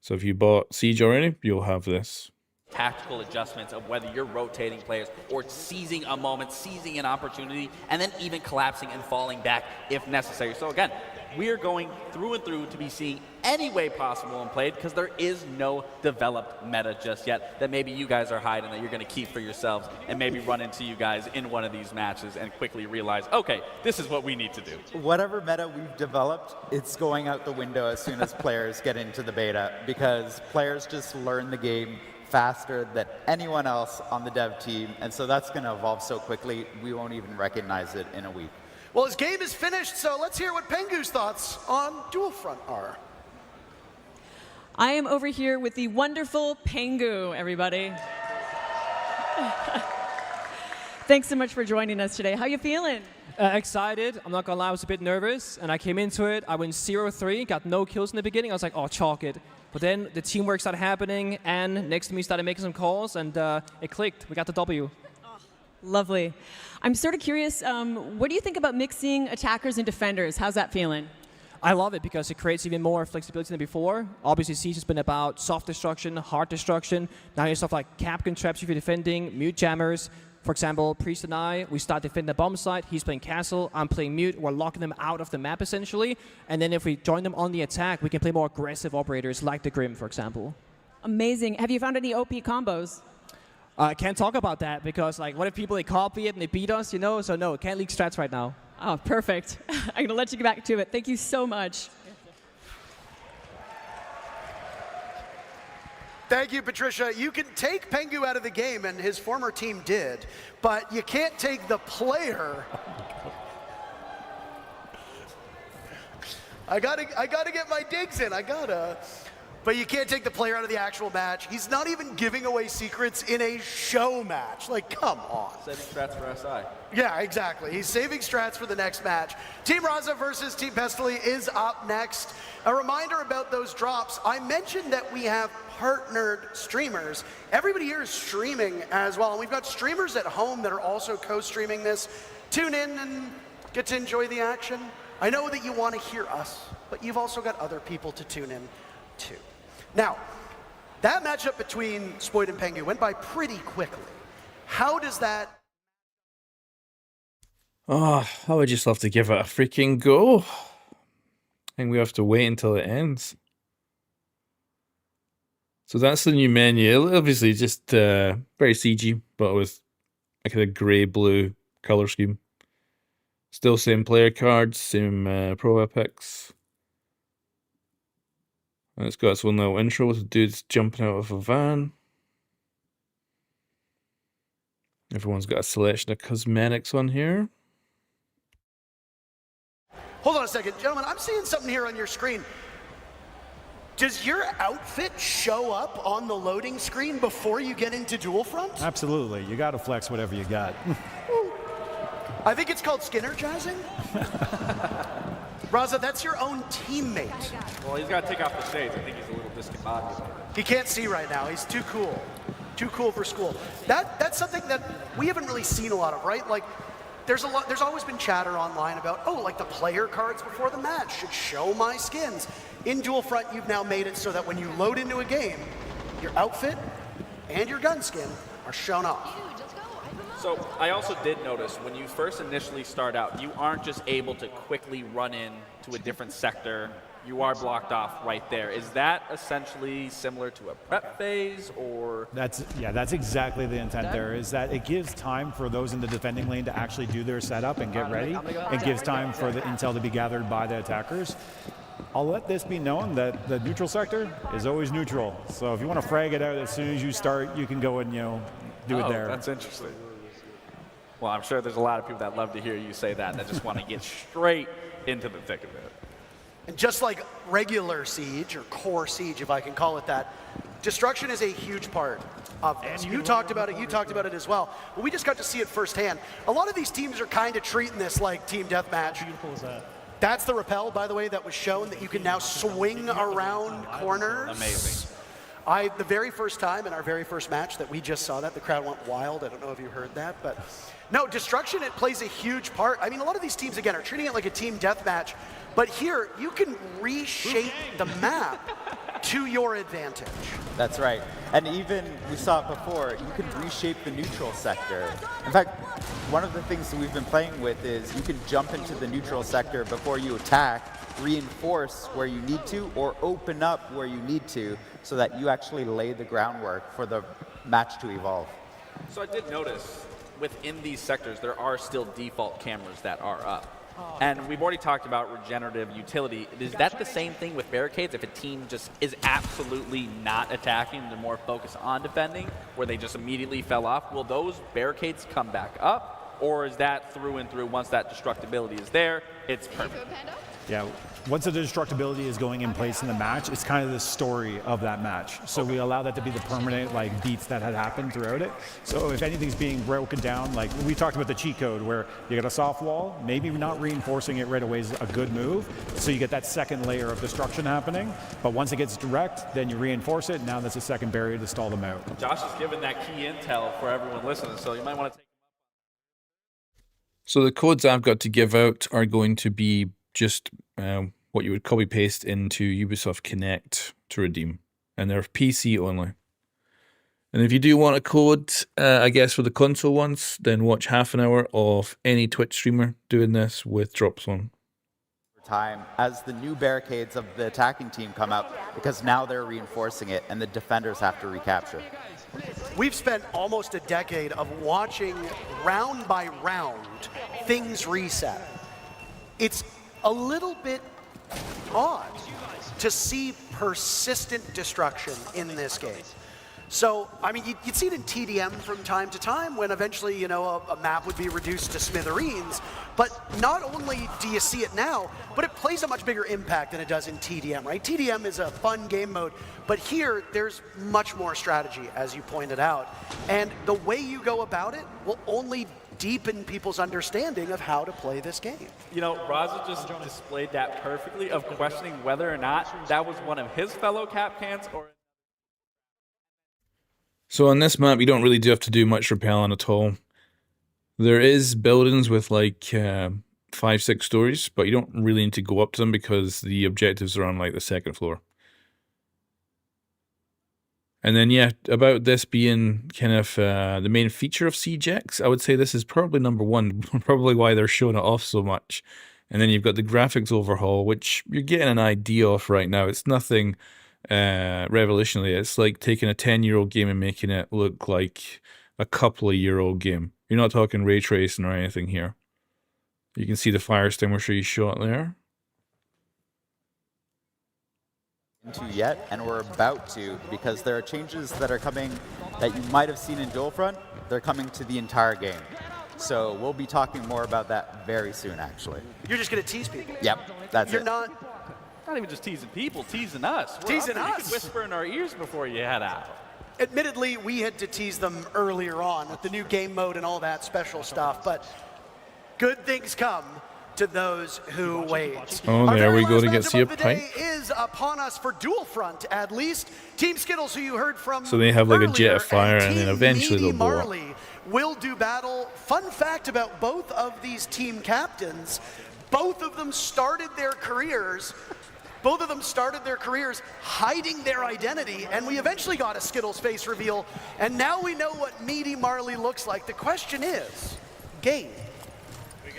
So if you bought Siege already, you'll have this. Tactical adjustments of whether you're rotating players or seizing a moment, seizing an opportunity, and then even collapsing and falling back if necessary. So again, we are going through and through to be seeing any way possible and played, because there is no developed meta just yet that maybe you guys are hiding that you're going to keep for yourselves, and maybe run into you guys in one of these matches and quickly realize, okay, this is what we need to do. Whatever meta we've developed, it's going out the window as soon as players get into the beta, because players just learn the game faster than anyone else on the dev team, and so that's going to evolve so quickly we won't even recognize it in a week. Well, his game is finished, so let's hear what Pengu's thoughts on Dual Front are. I am over here with the wonderful Pengu, everybody. Thanks so much for joining us today. How you feeling? Excited. I'm not gonna lie, I was a bit nervous, and I came into it. I went 0-3, got no kills in the beginning. I was like, oh, chalk it. But then the teamwork started happening, and next to me started making some calls, and it clicked. We got the W. Lovely. I'm sort of curious, what do you think about mixing attackers and defenders? How's that feeling? I love it because it creates even more flexibility than before. Obviously, Siege has been about soft destruction, hard destruction. Now you have stuff like Capcan traps if you're defending, mute jammers. For example, Priest and I, we start defending the bomb site. He's playing castle, I'm playing mute. We're locking them out of the map, essentially. And then if we join them on the attack, we can play more aggressive operators, like the Grim, for example. Amazing. Have you found any OP combos? I can't talk about that because, like, what if people, they copy it and they beat us, you know? So no, can't leak strats right now. Oh, perfect. I'm going to let you get back to it. Thank you so much. Thank you, Patricia. You can take Pengu out of the game, and his former team did, but you can't take the player. I gotta get my digs in. But you can't take the player out of the actual match. He's not even giving away secrets in a show match. Like, come on. Saving strats for SI. Yeah, exactly. He's saving strats for the next match. Team Raza versus Team Pestily is up next. A reminder about those drops. I mentioned that we have partnered streamers. Everybody here is streaming as well. And we've got streamers at home that are also co-streaming this. Tune in and get to enjoy the action. I know that you want to hear us, but you've also got other people to tune in to. Now, that matchup between Spoid and Pengu went by pretty quickly. How does that... Oh, I would just love to give it a freaking go. I think we have to wait until it ends. So that's the new menu. Obviously just very CG, but with a kind of grey-blue colour scheme. Still same player cards, same pro epics. And it's got its own little intro with the dudes jumping out of a van. Everyone's got a selection of cosmetics on here. Hold on a second, gentlemen, I'm seeing something here on your screen. Does your outfit show up on the loading screen before you get into Dual Front? Absolutely. You got to flex whatever you got. I think it's called skinnergizing. Raza, that's your own teammate. Well, he's got to take off the shades. I think he's a little discombobulated. He can't see right now. He's too cool. Too cool for school. That's something that we haven't really seen a lot of, right? Like, there's always been chatter online about, oh, like the player cards before the match should show my skins. In Dual Front, you've now made it so that when you load into a game, your outfit and your gun skin are shown off. So I also did notice when you first initially start out, you aren't just able to quickly run in to a different sector. You are blocked off right there. Is that essentially similar to a prep phase, or? That's exactly the intent there, is that it gives time for those in the defending lane to actually do their setup and get ready. It gives time for the intel to be gathered by the attackers. I'll let this be known that the neutral sector is always neutral. So if you want to frag it out as soon as you start, you can go and, do it there. That's interesting. Well, I'm sure there's a lot of people that love to hear you say that just want to get straight into the thick of it. And just like regular Siege, or core Siege, if I can call it that, destruction is a huge part of this. You talked about it as well. But we just got to see it firsthand. A lot of these teams are kind of treating this like team deathmatch. How beautiful is that? That's the repel, by the way, that was shown, that you can now swing around corners. Amazing. The very first time in our very first match that we just saw that, the crowd went wild. I don't know if you heard that, but no, destruction, it plays a huge part. I mean, a lot of these teams, again, are treating it like a team deathmatch, but here, you can reshape the map to your advantage. That's right. And even, we saw it before, you can reshape the neutral sector. In fact, one of the things that we've been playing with is you can jump into the neutral sector before you attack, reinforce where you need to, or open up where you need to, so that you actually lay the groundwork for the match to evolve. So I did notice within these sectors, there are still default cameras that are up. And we've already talked about regenerative utility. Is that the same thing with barricades? If a team just is absolutely not attacking, they're more focused on defending, where they just immediately fell off, will those barricades come back up? Or is that through and through, once that destructibility is there, it's permanent? Yeah, once the destructibility is going in place in the match, it's kind of the story of that match. So we allow that to be the permanent beats that had happened throughout it. So if anything's being broken down, like we talked about the cheat code where you got a soft wall, maybe not reinforcing it right away is a good move. So you get that second layer of destruction happening. But once it gets direct, then you reinforce it. Now that's a second barrier to stall them out. Josh has given that key intel for everyone listening, so you might want to take. So the codes I've got to give out are going to be just what you would copy paste into Ubisoft Connect to redeem, and they're PC only. And if you do want a code, I guess for the console ones, then watch half an hour of any Twitch streamer doing this with drop zone. Time as the new barricades of the attacking team come up, because now they're reinforcing it and the defenders have to recapture. We've spent almost a decade of watching round by round things reset. It's a little bit odd to see persistent destruction in this game. So, I mean, you'd see it in TDM from time to time when eventually, a map would be reduced to smithereens. But not only do you see it now, but it plays a much bigger impact than it does in TDM, right? TDM is a fun game mode, but here there's much more strategy, as you pointed out. And the way you go about it will only deepen people's understanding of how to play this game. Raza just displayed that perfectly, of questioning whether or not that was one of his fellow Capcans or... So on this map, you don't really have to do much repelling at all. There is buildings with 5, 6 stories, but you don't really need to go up to them because the objectives are on like the 2nd floor. And then, yeah, about this being kind of the main feature of Siege X, I would say this is probably number 1, probably why they're showing it off so much. And then you've got the graphics overhaul, which you're getting an idea of right now. It's nothing revolutionary. It's like taking a 10-year-old game and making it look like a couple of year-old game. You're not talking ray tracing or anything here. You can see the fire extinguisher you shot there. Into yet, and we're about to, because there are changes that are coming that you might have seen in Dual Front. They're coming to the entire game. So we'll be talking more about that very soon, actually. You're just going to tease people. Yep, that's You're it. not even just teasing people, teasing us. Teasing You us. can whisper in our ears before you head out. Admittedly, we had to tease them earlier on with the new game mode and all that special stuff, but good things come to those who wait. Oh, there we go to get see a pipe. pipe. Is upon us for Dual Front, at least. Team Skittles, who you heard from So they have like a jet earlier, of fire, and then Team eventually Needy they'll blow up. Marley will do battle. Fun fact about both of these team captains, both of them started their careers hiding their identity, and we eventually got a Skittles face reveal, and now we know what Meaty Marley looks like. The question is, game.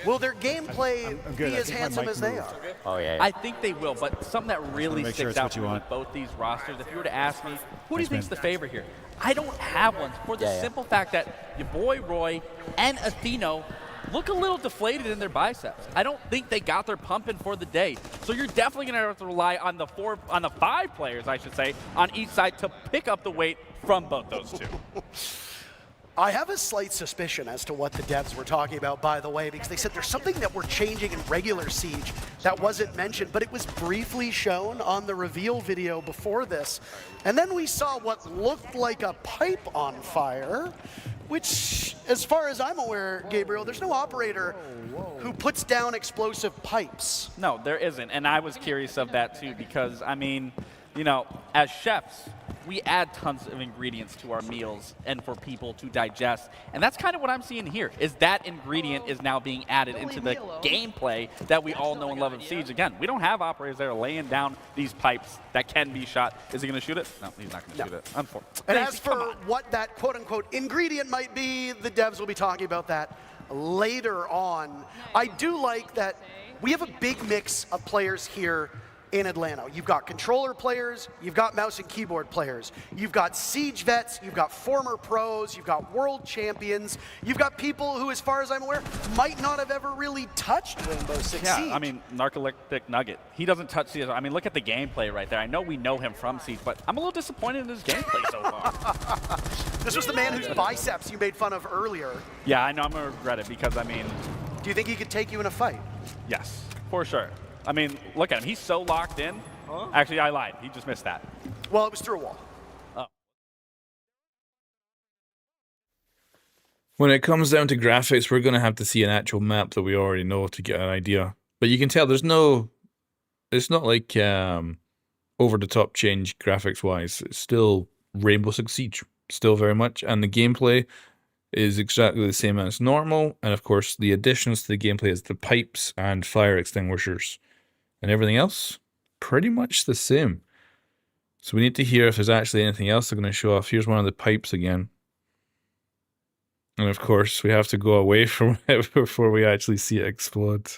Will their gameplay be as handsome as they are? Oh, yeah. I think they will, but something that really make sure sticks it's out what for you me want. with both these rosters, if you were to ask me, who do you think's man. the favorite here? I don't have one for the simple fact that your boy Roy and Atheno look a little deflated in their biceps. I don't think they got their pumping for the day. So you're definitely going to have to rely on the 5 players, I should say, on each side to pick up the weight from both those two. I have a slight suspicion as to what the devs were talking about, by the way, because they said there's something that we're changing in regular Siege that wasn't mentioned, but it was briefly shown on the reveal video before this. And then we saw what looked like a pipe on fire, which, as far as I'm aware, Gabriel, there's no operator who puts down explosive pipes. No, there isn't. And I was curious of that too, because, I mean, you know, as chefs, we add tons of ingredients to our meals and for people to digest. And that's kind of what I'm seeing here, is that ingredient is now being added into the gameplay that we all know and love of Siege. Again, we don't have operators that are laying down these pipes that can be shot. Is he going to shoot it? No, he's not going to shoot it. Unfortunately. And as for what that quote-unquote ingredient might be, the devs will be talking about that later on. I do like that we have a big mix of players here in Atlanta. You've got controller players, you've got mouse and keyboard players, you've got Siege vets, you've got former pros, you've got world champions, you've got people who, as far as I'm aware, might not have ever really touched Rainbow Six Siege. Yeah, I mean, Narcoleptic Nugget, he doesn't touch Siege. I mean, look at the gameplay right there. I know we know him from Siege, but I'm a little disappointed in his gameplay so far. This was the man whose biceps you made fun of earlier. Yeah, I know I'm going to regret it because, I mean... Do you think he could take you in a fight? Yes, for sure. I mean, look at him. He's so locked in. Huh? Actually, I lied. He just missed that. Well, it was through a wall. Oh. When it comes down to graphics, we're going to have to see an actual map that we already know to get an idea. But you can tell there's no... It's not like over-the-top change graphics-wise. It's still Rainbow Six Siege. Still very much. And the gameplay is exactly the same as normal. And of course, the additions to the gameplay is the pipes and fire extinguishers. And everything else, pretty much the same. So we need to hear if there's actually anything else they're going to show off. Here's one of the pipes again. And of course, we have to go away from it before we actually see it explode.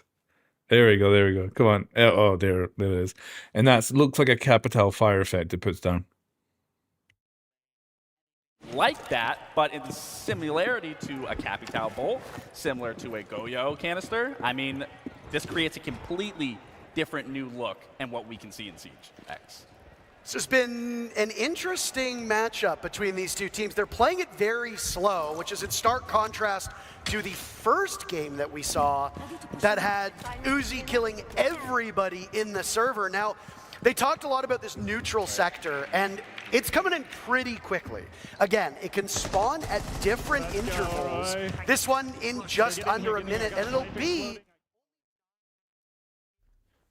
There we go, there we go. Come on. Oh, there it is. And that looks like a Capital fire effect it puts down. Like that, but in similarity to a Capital bolt, similar to a Goyo canister. I mean, this creates a completely different new look and what we can see in Siege X. This has been an interesting matchup between these two teams. They're playing it very slow, which is in stark contrast to the first game that we saw that had Uzi killing everybody in the server. Now, they talked a lot about this neutral sector, and it's coming in pretty quickly. Again, it can spawn at different intervals. This one in just under a minute, and it'll be...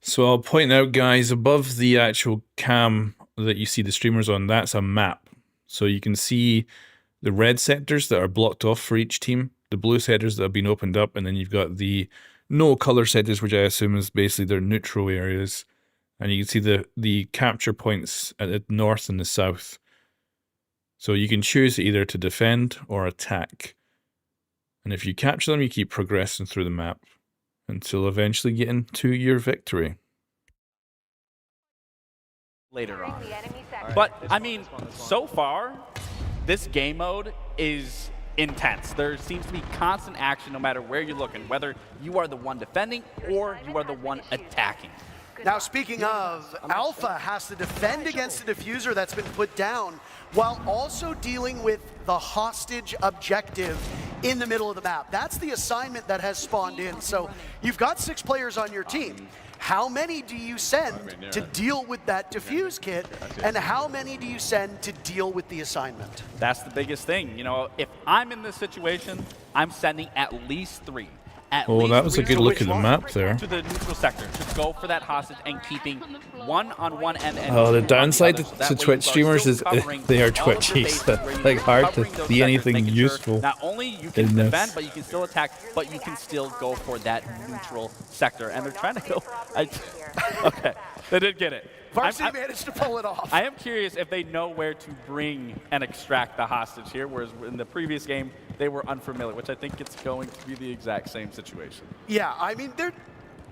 So I'll point out, guys, above the actual cam that you see the streamers on, that's a map. So you can see the red sectors that are blocked off for each team, the blue sectors that have been opened up, and then you've got the no color settings, which I assume is basically their neutral areas. And you can see the capture points at the north and the south. So you can choose either to defend or attack. And if you capture them, you keep progressing through the map until eventually getting to your victory. Later on. But, I mean, so far, this game mode is intense. There seems to be constant action no matter where you're looking, whether you are the one defending or you are the one attacking. Now, speaking of, Alpha has to defend against the diffuser that's been put down while also dealing with the hostage objective in the middle of the map. That's the assignment that has spawned in. So you've got 6 players on your team. How many do you send to deal with that diffuse kit, and how many do you send to deal with the assignment? That's the biggest thing. You know, if I'm in this situation, I'm sending at least 3. Oh, that was a good look at the map there. To the neutral sector to go for that hostage and keeping one on one end. Oh, the downside to Twitch streamers is they are twitchy. So it's like hard to see anything useful. Not only you can defend, but you can still attack, but you can still go for that neutral sector. And they're trying to go. Okay, they did get it. Varsity managed to pull it off. I am curious if they know where to bring and extract the hostage here, whereas in the previous game, they were unfamiliar, which I think it's going to be the exact same situation. Yeah, I mean,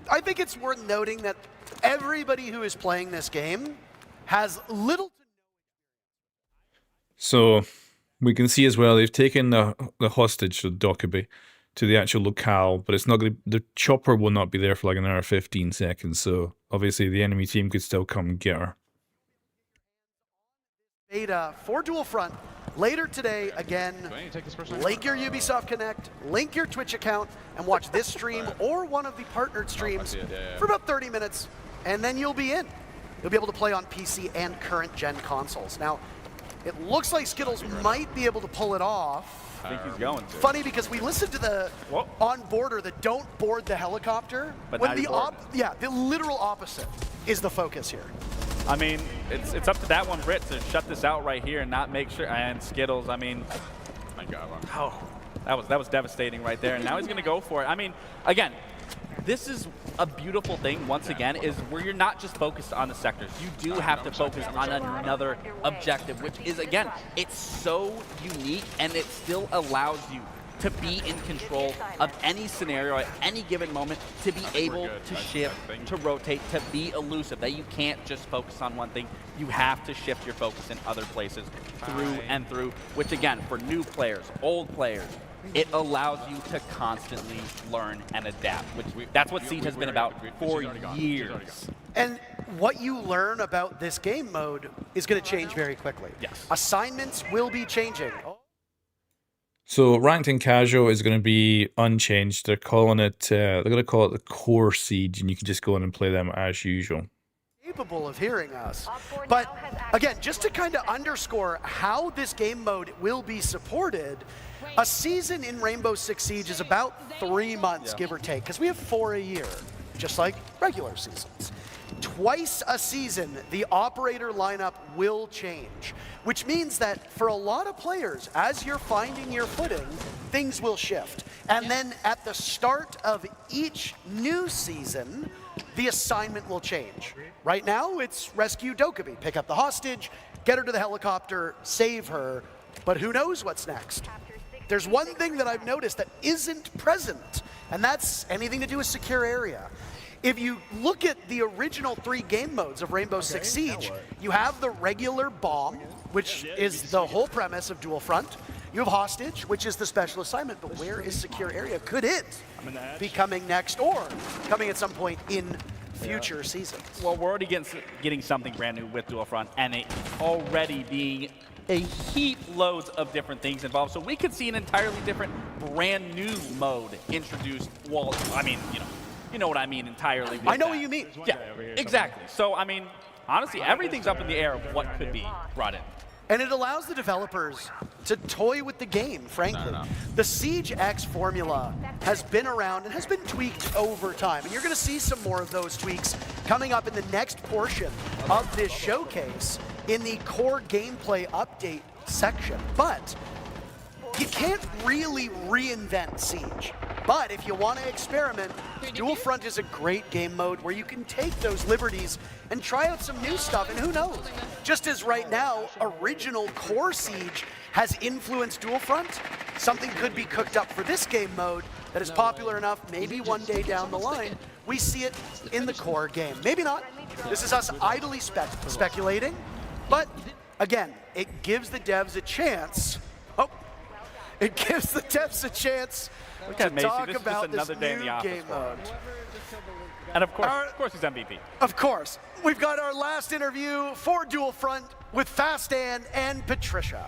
I think it's worth noting that everybody who is playing this game has little to no. So we can see as well, they've taken the hostage, the Dokkaebi, to the actual locale, but it's not going to, the chopper will not be there for like another 15 seconds, so obviously the enemy team could still come and get her. Beta for Dual Front later today. Again, link your Ubisoft Connect, link your Twitch account, and watch this stream or one of the partnered streams for about 30 minutes, and then you'll be in. You'll be able to play on PC and current gen consoles. Now, it looks like Skittles might be able to pull it off. I think he's going to. Funny because we listened to the on-boarder, the don't board the helicopter. But when the literal opposite is the focus here. I mean, it's up to that one Brit to shut this out right here and not make sure. And Skittles, I mean, my God, that was devastating right there. And now he's going to go for it. I mean, again, this is a beautiful thing, once again, is where you're not just focused on the sectors. You do have to focus on another objective, which is, again, it's so unique, and it still allows you to be in control of any scenario at any given moment, to be able to shift, to rotate, to be elusive, that you can't just focus on one thing. You have to shift your focus in other places through and through, which, again, for new players, old players, it allows you to constantly learn and adapt, which that's what Siege has been about for years. And what you learn about this game mode is going to change very quickly. Yes. Assignments will be changing. So ranked and casual is going to be unchanged. They're calling it, they're going to call it the core Siege, and you can just go in and play them as usual. Capable of hearing us. But again, just to kind of underscore how this game mode will be supported, a season in Rainbow Six Siege is about 3 months, give or take, because we have 4 a year, just like regular seasons. Twice a season, the operator lineup will change, which means that for a lot of players, as you're finding your footing, things will shift. And then at the start of each new season, the assignment will change. Right now, it's rescue Dokkaebi, pick up the hostage, get her to the helicopter, save her, but who knows what's next? There's one thing that I've noticed that isn't present, and that's anything to do with secure area. If you look at the original 3 game modes of Rainbow Six Siege, you have the regular bomb, which is the whole premise of Dual Front. You have hostage, which is the special assignment, but where is secure area? Could it be coming next or coming at some point in future seasons? Well, we're already getting something brand new with Dual Front, and it already being a heap loads of different things involved. So we could see an entirely different brand new mode introduced. Well, I mean, you know what I mean entirely. I know what you mean. Yeah, exactly. So, I mean, honestly, everything's up in the air of what could be brought in. And it allows the developers to toy with the game, frankly. The Siege X formula has been around and has been tweaked over time. And you're going to see some more of those tweaks coming up in the next portion of this showcase in the core gameplay update section. But you can't really reinvent Siege. But if you want to experiment, Dual Front is a great game mode where you can take those liberties and try out some new stuff, and who knows? Just as right now, original core Siege has influenced Dual Front, something could be cooked up for this game mode that is popular enough, maybe one day down the line, we see it in the core game. Maybe not. This is us idly speculating, but again, it gives the devs a chance. It gives the devs a chance to talk about this new game mode. And of course he's MVP. Of course. We've got our last interview for Dual Front with Fastan and Patricia.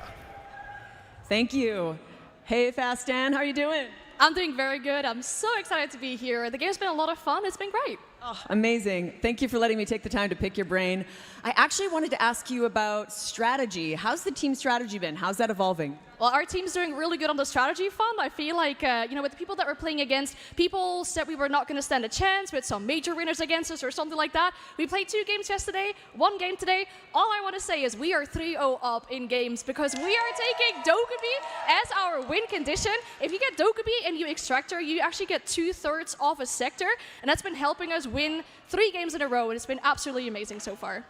Thank you. Hey, Fastan, how are you doing? I'm doing very good. I'm so excited to be here. The game's been a lot of fun. It's been great. Oh, amazing. Thank you for letting me take the time to pick your brain. I actually wanted to ask you about strategy. How's the team strategy been? How's that evolving? Well, our team's doing really good on the strategy front. I feel like, with the people that we're playing against, people said we were not going to stand a chance with some major winners against us or something like that. We played 2 games yesterday, 1 game today. All I want to say is we are 3-0 up in games because we are taking Dokkaebi as our win condition. If you get Dokkaebi and you Extractor, you actually get 2/3 off a sector, and that's been helping us win 3 games in a row, and it's been absolutely amazing so far.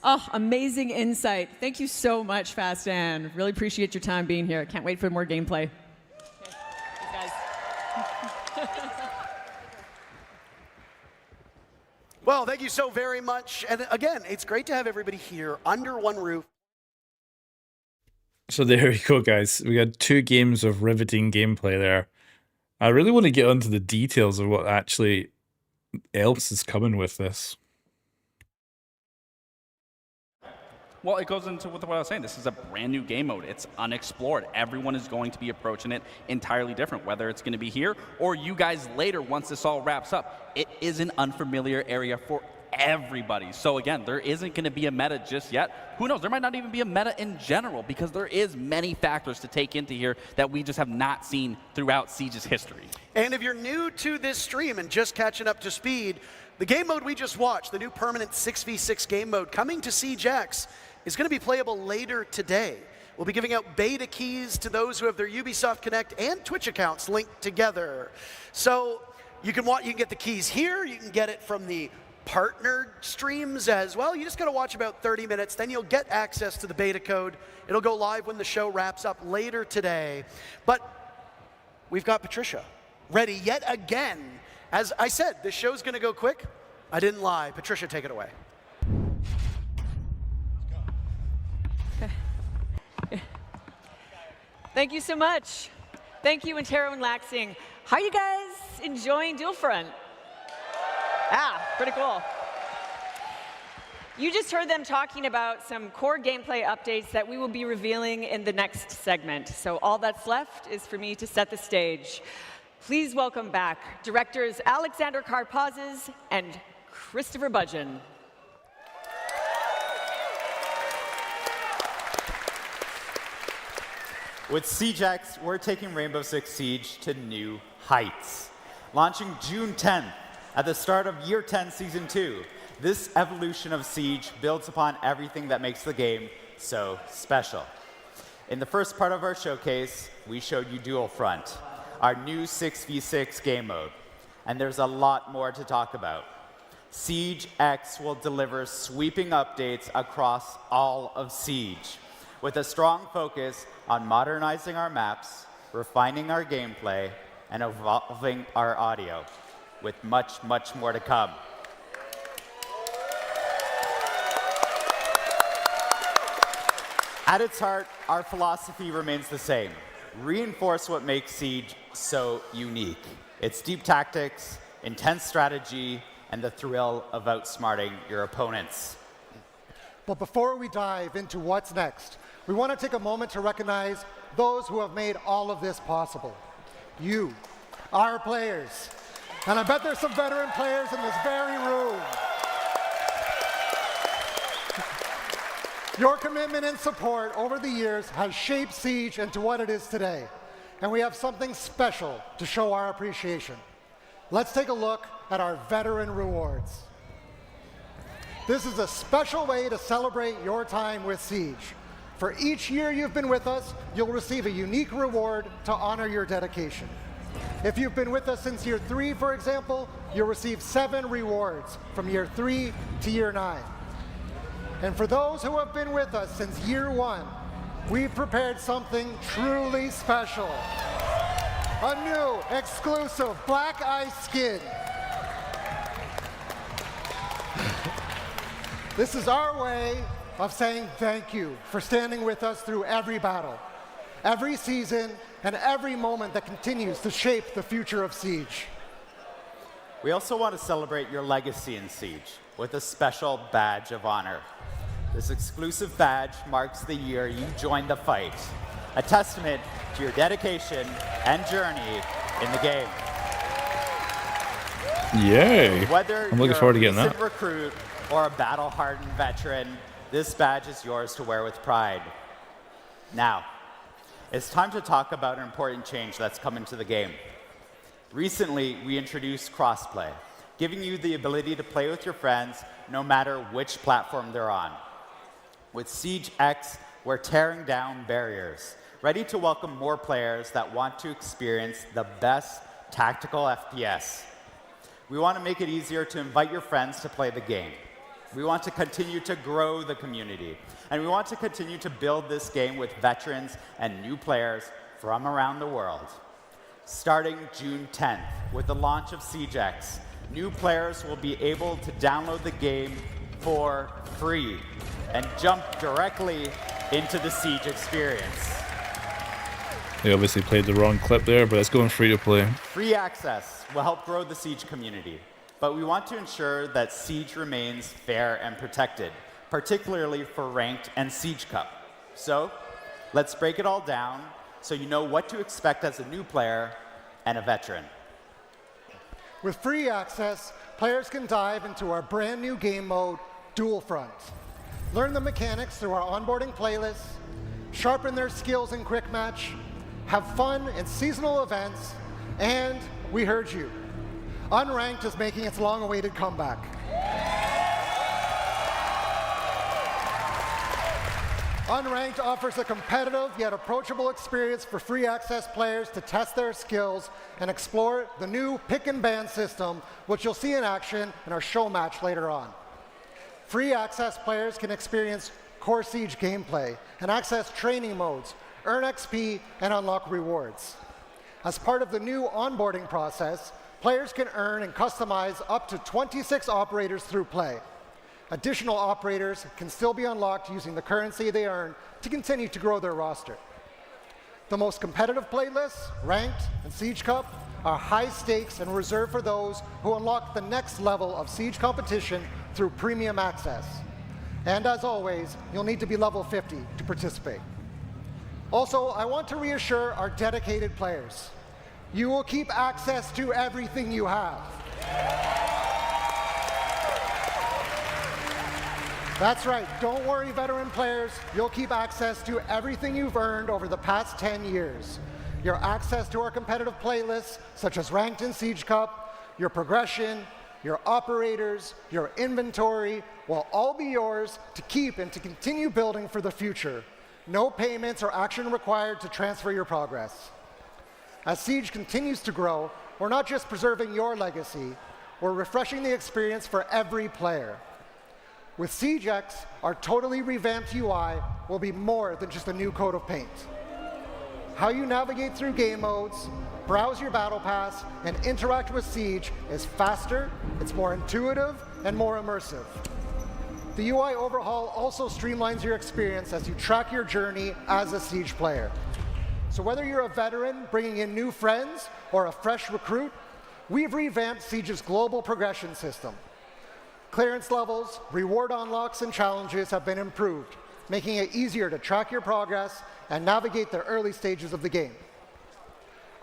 Oh, amazing insight. Thank you so much, Fastan. Really appreciate your time being here. Can't wait for more gameplay. Okay. Well, thank you so very much. And again, it's great to have everybody here under one roof. So there we go, guys. We had 2 games of riveting gameplay there. I really want to get onto the details of what actually else is coming with this. Well, it goes into what I was saying. This is a brand new game mode. It's unexplored. Everyone is going to be approaching it entirely different, whether it's going to be here or you guys later once this all wraps up. It is an unfamiliar area for everybody. So again, there isn't going to be a meta just yet. Who knows? There might not even be a meta in general because there is many factors to take into here that we just have not seen throughout Siege's history. And if you're new to this stream and just catching up to speed, the game mode we just watched, the new permanent 6v6 game mode coming to Siege X, is going to be playable later today. We'll be giving out beta keys to those who have their Ubisoft Connect and Twitch accounts linked together. So you can get the keys here, you can get it from the partnered streams as well. You just got to watch about 30 minutes, then you'll get access to the beta code. It'll go live when the show wraps up later today. But we've got Patricia ready yet again. As I said, this show's going to go quick. I didn't lie. Patricia, take it away. Thank you so much. Thank you, Intero and Laxing. How are you guys enjoying Dual Front? Pretty cool. You just heard them talking about some core gameplay updates that we will be revealing in the next segment. So all that's left is for me to set the stage. Please welcome back directors Alexander Karpazes and Christopher Budgeon. With Siege X, we're taking Rainbow Six Siege to new heights. Launching June 10th, at the start of Year 10 Season 2, this evolution of Siege builds upon everything that makes the game so special. In the first part of our showcase, we showed you Dual Front, our new 6v6 game mode. And there's a lot more to talk about. Siege X will deliver sweeping updates across all of Siege, with a strong focus on modernizing our maps, refining our gameplay, and evolving our audio, with much, much more to come. At its heart, our philosophy remains the same. Reinforce what makes Siege so unique. Its deep tactics, intense strategy, and the thrill of outsmarting your opponents. But before we dive into what's next, we want to take a moment to recognize those who have made all of this possible. You, our players. And I bet there's some veteran players in this very room. Your commitment and support over the years has shaped Siege into what it is today. And we have something special to show our appreciation. Let's take a look at our veteran rewards. This is a special way to celebrate your time with Siege. For each year you've been with us, you'll receive a unique reward to honor your dedication. If you've been with us since year 3, for example, you'll receive 7 rewards from year 3 to year 9. And for those who have been with us since year 1, we've prepared something truly special. A new, exclusive black ice skin. This is our way of saying thank you for standing with us through every battle, every season, and every moment that continues to shape the future of Siege. We also want to celebrate your legacy in Siege with a special badge of honor. This exclusive badge marks the year you joined the fight, a testament to your dedication and journey in the game. Yay! Whether I'm looking you're forward to a getting recent that. recruit or a battle-hardened veteran, this badge is yours to wear with pride. Now, it's time to talk about an important change that's come into the game. Recently, we introduced crossplay, giving you the ability to play with your friends no matter which platform they're on. With Siege X, we're tearing down barriers, ready to welcome more players that want to experience the best tactical FPS. We want to make it easier to invite your friends to play the game. We want to continue to grow the community, and we want to continue to build this game with veterans and new players from around the world. Starting June 10th, with the launch of Siege X, new players will be able to download the game for free and jump directly into the Siege experience. They obviously played the wrong clip there, but it's going free to play. Free access will help grow the Siege community, but we want to ensure that Siege remains fair and protected, particularly for Ranked and Siege Cup. So, let's break it all down so you know what to expect as a new player and a veteran. With free access, players can dive into our brand new game mode, Dual Front. Learn the mechanics through our onboarding playlists, sharpen their skills in Quick Match, have fun in seasonal events, and we heard you. Unranked is making its long-awaited comeback. Unranked offers a competitive yet approachable experience for free access players to test their skills and explore the new pick and ban system, which you'll see in action in our show match later on. Free access players can experience core Siege gameplay and access training modes, earn XP, and unlock rewards. As part of the new onboarding process, players can earn and customize up to 26 operators through play. Additional operators can still be unlocked using the currency they earn to continue to grow their roster. The most competitive playlists, Ranked and Siege Cup, are high stakes and reserved for those who unlock the next level of Siege competition through premium access. And as always, you'll need to be level 50 to participate. Also, I want to reassure our dedicated players. You will keep access to everything you have. That's right, don't worry, veteran players. You'll keep access to everything you've earned over the past 10 years. Your access to our competitive playlists, such as Ranked and Siege Cup, your progression, your operators, your inventory, will all be yours to keep and to continue building for the future. No payments or action required to transfer your progress. As Siege continues to grow, we're not just preserving your legacy, we're refreshing the experience for every player. With Siege X, our totally revamped UI will be more than just a new coat of paint. How you navigate through game modes, browse your battle pass, and interact with Siege is faster, it's more intuitive, and more immersive. The UI overhaul also streamlines your experience as you track your journey as a Siege player. So whether you're a veteran bringing in new friends or a fresh recruit, we've revamped Siege's global progression system. Clearance levels, reward unlocks, and challenges have been improved, making it easier to track your progress and navigate the early stages of the game.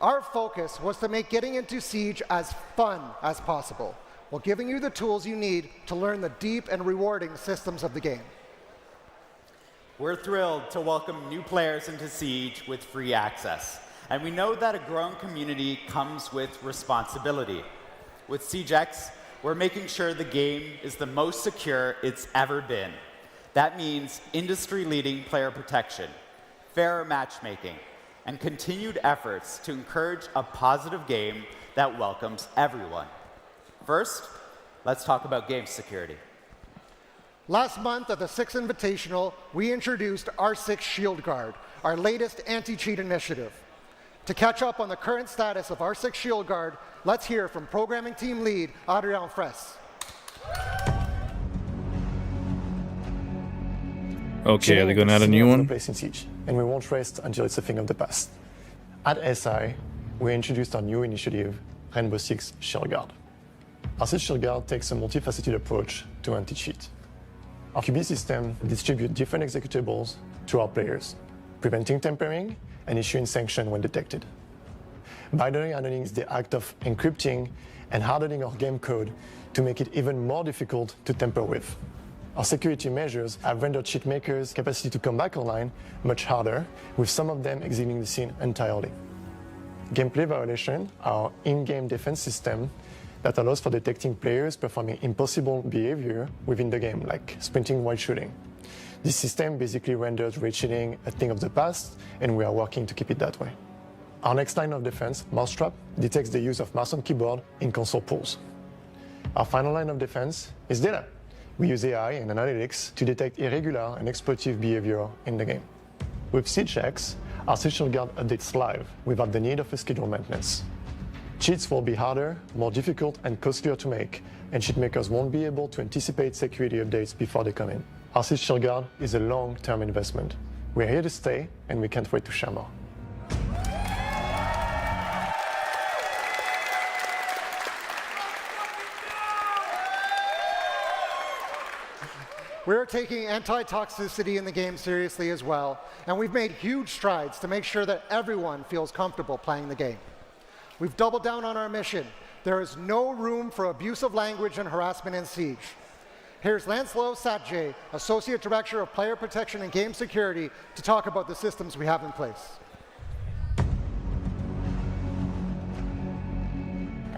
Our focus was to make getting into Siege as fun as possible, while giving you the tools you need to learn the deep and rewarding systems of the game. We're thrilled to welcome new players into Siege with free access, and we know that a growing community comes with responsibility. With Siege X, we're making sure the game is the most secure it's ever been. That means industry-leading player protection, fairer matchmaking, and continued efforts to encourage a positive game that welcomes everyone. First, let's talk about game security. Last month at the Six Invitational, we introduced R6 Shield Guard, our latest anti-cheat initiative. To catch up on the current status of R6 Shield Guard, let's hear from programming team lead Adrian Fraisse. Okay, are they going to add a new one? Place in Siege, and we won't rest until it's a thing of the past. At SI, we introduced our new initiative, Rainbow Six Shield Guard. R6 Shield Guard takes a multifaceted approach to anti-cheat. Our QB system distributes different executables to our players, preventing tampering and issuing sanctions when detected. Binary handling is the act of encrypting and hardening our game code to make it even more difficult to tamper with. Our security measures have rendered cheat makers' capacity to come back online much harder, with some of them exiting the scene entirely. Gameplay violation, our in-game defense system that allows for detecting players performing impossible behavior within the game, like sprinting while shooting. This system basically renders raid cheating a thing of the past, and we are working to keep it that way. Our next line of defense, Mousetrap, detects the use of mouse and keyboard in console pools. Our final line of defense is data. We use AI and analytics to detect irregular and exploitative behavior in the game. With SiegeX, our Shield Guard updates live without the need of a scheduled maintenance. Cheats will be harder, more difficult, and costlier to make, and cheat makers won't be able to anticipate security updates before they come in. Our Shield Guard is a long-term investment. We're here to stay, and we can't wait to share more. We're taking anti-toxicity in the game seriously as well, and we've made huge strides to make sure that everyone feels comfortable playing the game. We've doubled down on our mission. There is no room for abusive language and harassment in Siege. Here's Lancelot Satjay, Associate Director of Player Protection and Game Security, to talk about the systems we have in place.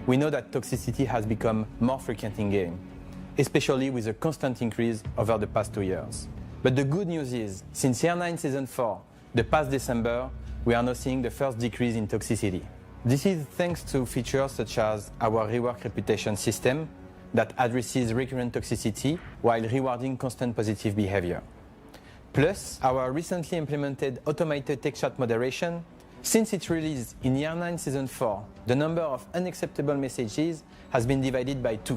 We know that toxicity has become more frequent in game, especially with a constant increase over the past 2 years. But the good news is, since Year 9 Season 4, the past December, we are now seeing the first decrease in toxicity. This is thanks to features such as our rework reputation system that addresses recurrent toxicity while rewarding constant positive behavior. Plus, our recently implemented automated text chat moderation. Since its release in Year 9 Season 4, the number of unacceptable messages has been divided by 2.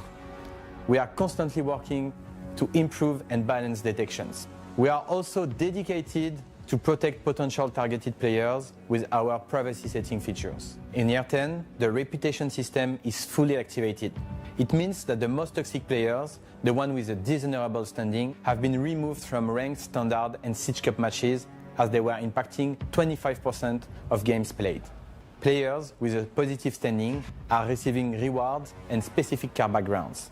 We are constantly working to improve and balance detections. We are also dedicated to protect potential targeted players with our privacy setting features. In Year 10, the reputation system is fully activated. It means that the most toxic players, the ones with a dishonorable standing, have been removed from ranked, standard, and Siege Cup matches as they were impacting 25% of games played. Players with a positive standing are receiving rewards and specific car backgrounds.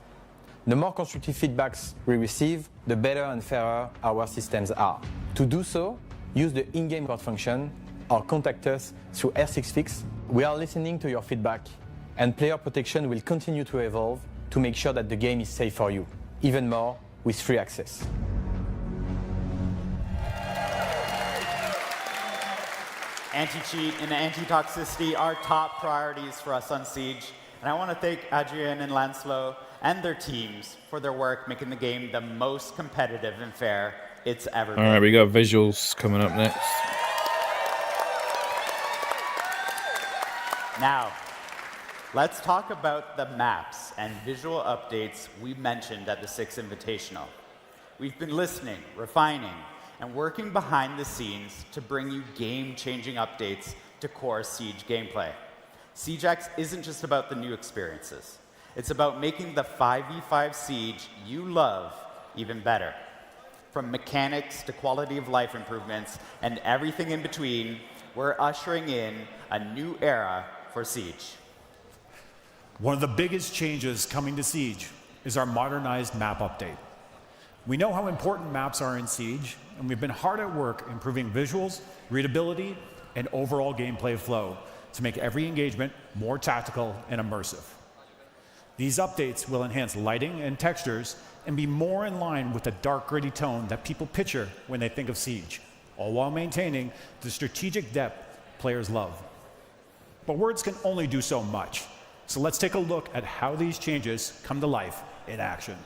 The more constructive feedbacks we receive, the better and fairer our systems are. To do so, use the in-game report function or contact us through R6Fix. We are listening to your feedback, and player protection will continue to evolve to make sure that the game is safe for you, even more with free access. Anti-cheat and anti-toxicity are top priorities for us on Siege, and I want to thank Adrien and Lancelot and their teams for their work making the game the most competitive and fair it's ever been. All right, we got visuals coming up next. Now, let's talk about the maps and visual updates we mentioned at the Six Invitational. We've been listening, refining, and working behind the scenes to bring you game-changing updates to core Siege gameplay. SiegeX isn't just about the new experiences. It's about making the 5v5 Siege you love even better. From mechanics to quality of life improvements and everything in between, we're ushering in a new era for Siege. One of the biggest changes coming to Siege is our modernized map update. We know how important maps are in Siege, and we've been hard at work improving visuals, readability, and overall gameplay flow to make every engagement more tactical and immersive. These updates will enhance lighting and textures and be more in line with the dark, gritty tone that people picture when they think of Siege, all while maintaining the strategic depth players love. But words can only do so much. So let's take a look at how these changes come to life in action.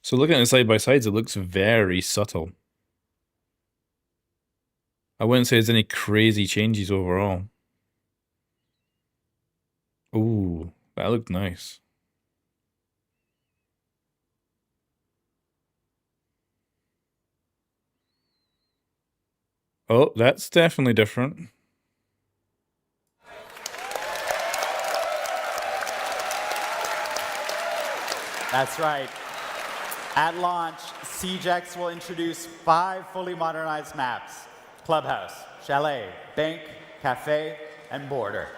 So looking at the side by sides, it looks very subtle. I wouldn't say there's any crazy changes overall. Ooh, that looked nice. Oh, that's definitely different. That's right. At launch, SiegeX will introduce 5 fully modernized maps: Clubhouse, Chalet, Bank, Cafe, and Border.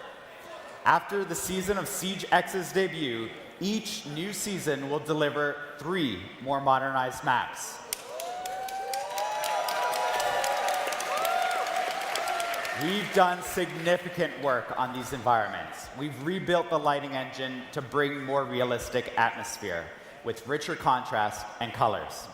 After the season of SiegeX's debut, each new season will deliver 3 more modernized maps. We've done significant work on these environments. We've rebuilt the lighting engine to bring more realistic atmosphere with richer contrast and colors.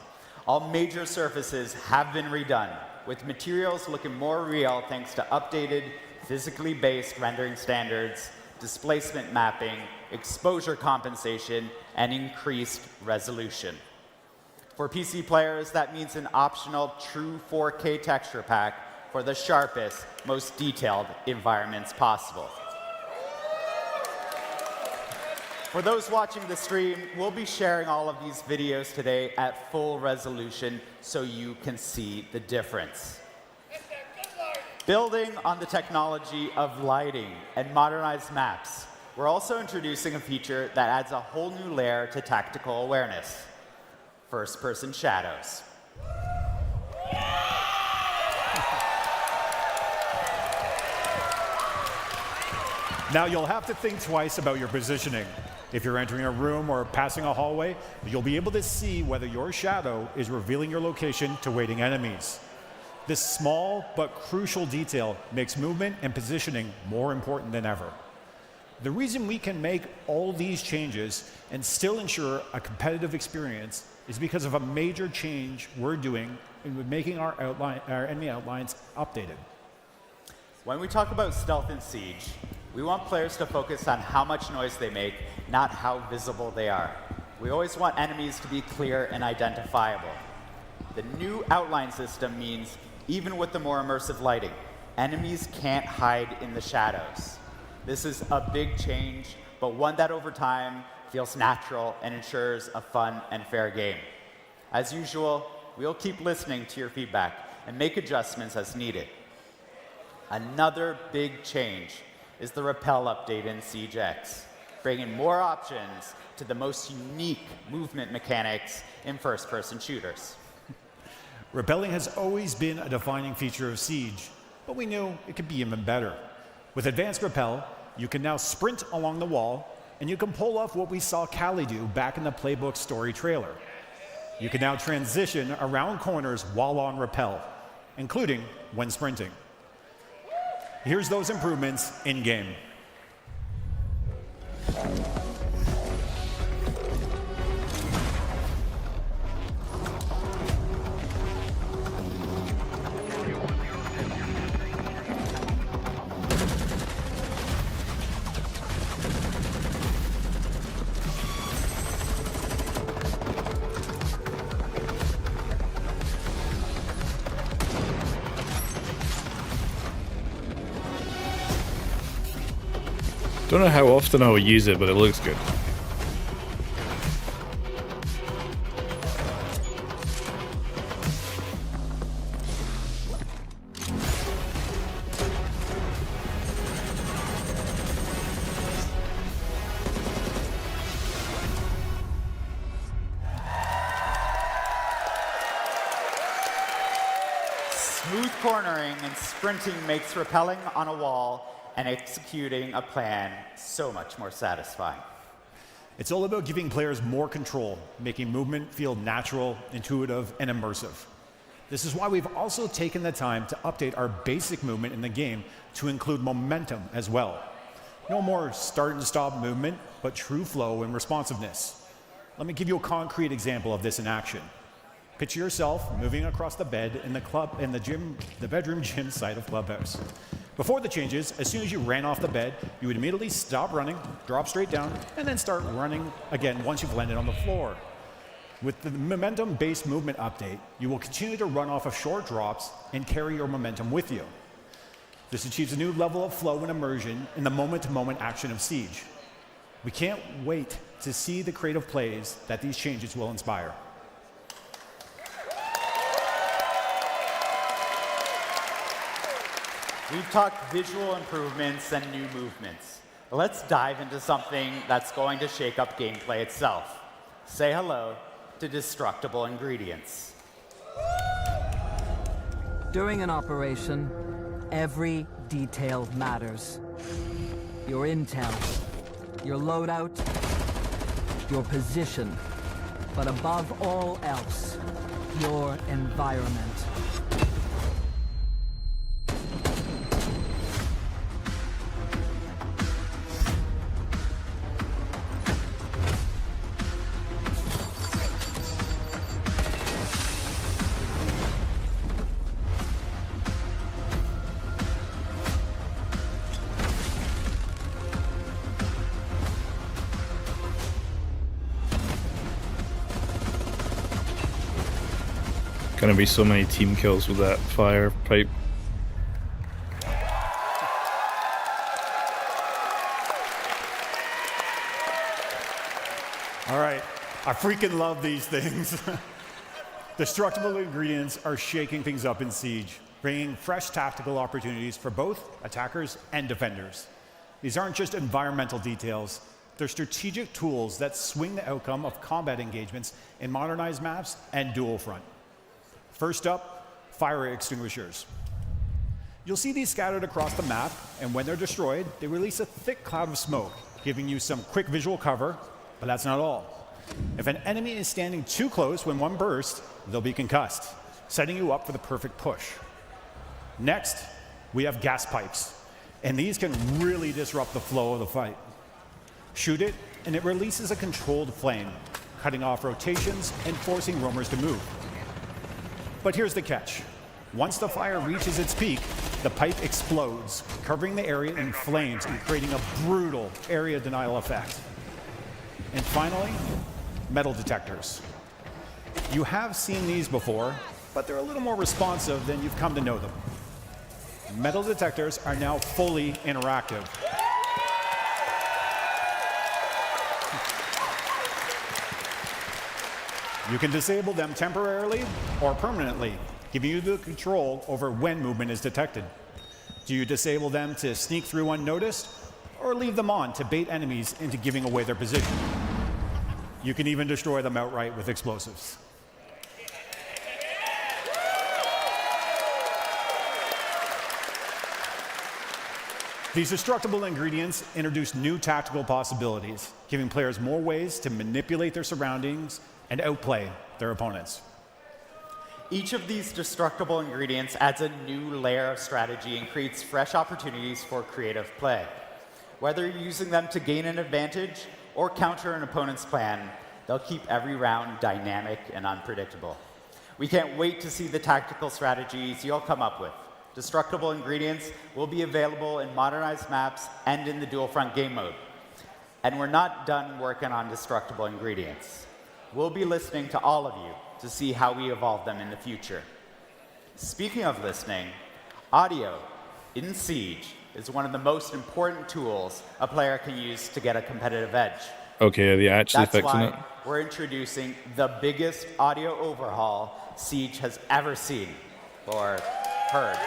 All major surfaces have been redone, with materials looking more real thanks to updated, physically based rendering standards, displacement mapping, exposure compensation, and increased resolution. For PC players, that means an optional true 4K texture pack for the sharpest, most detailed environments possible. For those watching the stream, we'll be sharing all of these videos today at full resolution so you can see the difference. Building on the technology of lighting and modernized maps, we're also introducing a feature that adds a whole new layer to tactical awareness: first-person shadows. Now you'll have to think twice about your positioning. If you're entering a room or passing a hallway, you'll be able to see whether your shadow is revealing your location to waiting enemies. This small but crucial detail makes movement and positioning more important than ever. The reason we can make all these changes and still ensure a competitive experience is because of a major change we're doing in making our enemy outlines updated. When we talk about stealth in Siege, we want players to focus on how much noise they make, not how visible they are. We always want enemies to be clear and identifiable. The new outline system means, even with the more immersive lighting, enemies can't hide in the shadows. This is a big change, but one that over time feels natural and ensures a fun and fair game. As usual, we'll keep listening to your feedback and make adjustments as needed. Another big change is the repel update in SiegeX, bringing more options to the most unique movement mechanics in first-person shooters. Repelling has always been a defining feature of Siege, but we knew it could be even better. With advanced repel, you can now sprint along the wall, and you can pull off what we saw Callie do back in the Playbook story trailer. You can now transition around corners while on repel, including when sprinting. Here's those improvements in-game. Don't know how often I will use it, but it looks good. Smooth cornering and sprinting makes rappelling on a wall and executing a plan so much more satisfying. It's all about giving players more control, making movement feel natural, intuitive, and immersive. This is why we've also taken the time to update our basic movement in the game to include momentum as well. No more start and stop movement, but true flow and responsiveness. Let me give you a concrete example of this in action. Picture yourself moving across the bed in the bedroom gym side of Clubhouse. Before the changes, as soon as you ran off the bed, you would immediately stop running, drop straight down, and then start running again once you've landed on the floor. With the momentum-based movement update, you will continue to run off of short drops and carry your momentum with you. This achieves a new level of flow and immersion in the moment-to-moment action of Siege. We can't wait to see the creative plays that these changes will inspire. We've talked visual improvements and new movements. Let's dive into something that's going to shake up gameplay itself. Say hello to Destructible ingredients. During an operation, every detail matters. Your intel, your loadout, your position, but above all else, your environment. Gonna be so many team kills with that fire pipe. All right, I freaking love these things. Destructible ingredients are shaking things up in Siege, bringing fresh tactical opportunities for both attackers and defenders. These aren't just environmental details, they're strategic tools that swing the outcome of combat engagements in modernized maps and dual front. First up, fire extinguishers. You'll see these scattered across the map, and when they're destroyed, they release a thick cloud of smoke, giving you some quick visual cover, but that's not all. If an enemy is standing too close when one bursts, they'll be concussed, setting you up for the perfect push. Next, we have gas pipes, and these can really disrupt the flow of the fight. Shoot it, and it releases a controlled flame, cutting off rotations and forcing roamers to move. But here's the catch. Once the fire reaches its peak, the pipe explodes, covering the area in flames and creating a brutal area denial effect. And finally, metal detectors. You have seen these before, but they're a little more responsive than you've come to know them. Metal detectors are now fully interactive. You can disable them temporarily or permanently, giving you the control over when movement is detected. Do you disable them to sneak through unnoticed, or leave them on to bait enemies into giving away their position? You can even destroy them outright with explosives. These destructible ingredients introduce new tactical possibilities, giving players more ways to manipulate their surroundings and outplay their opponents. Each of these destructible ingredients adds a new layer of strategy and creates fresh opportunities for creative play. Whether you're using them to gain an advantage or counter an opponent's plan, they'll keep every round dynamic and unpredictable. We can't wait to see the tactical strategies you'll come up with. Destructible ingredients will be available in modernized maps and in the dual front game mode. And we're not done working on destructible ingredients. We'll be listening to all of you to see how we evolve them in the future. Speaking of listening, audio in Siege is one of the most important tools a player can use to get a competitive edge. Okay, are they actually That's fixing why it? we're introducing the biggest audio overhaul Siege has ever seen or heard.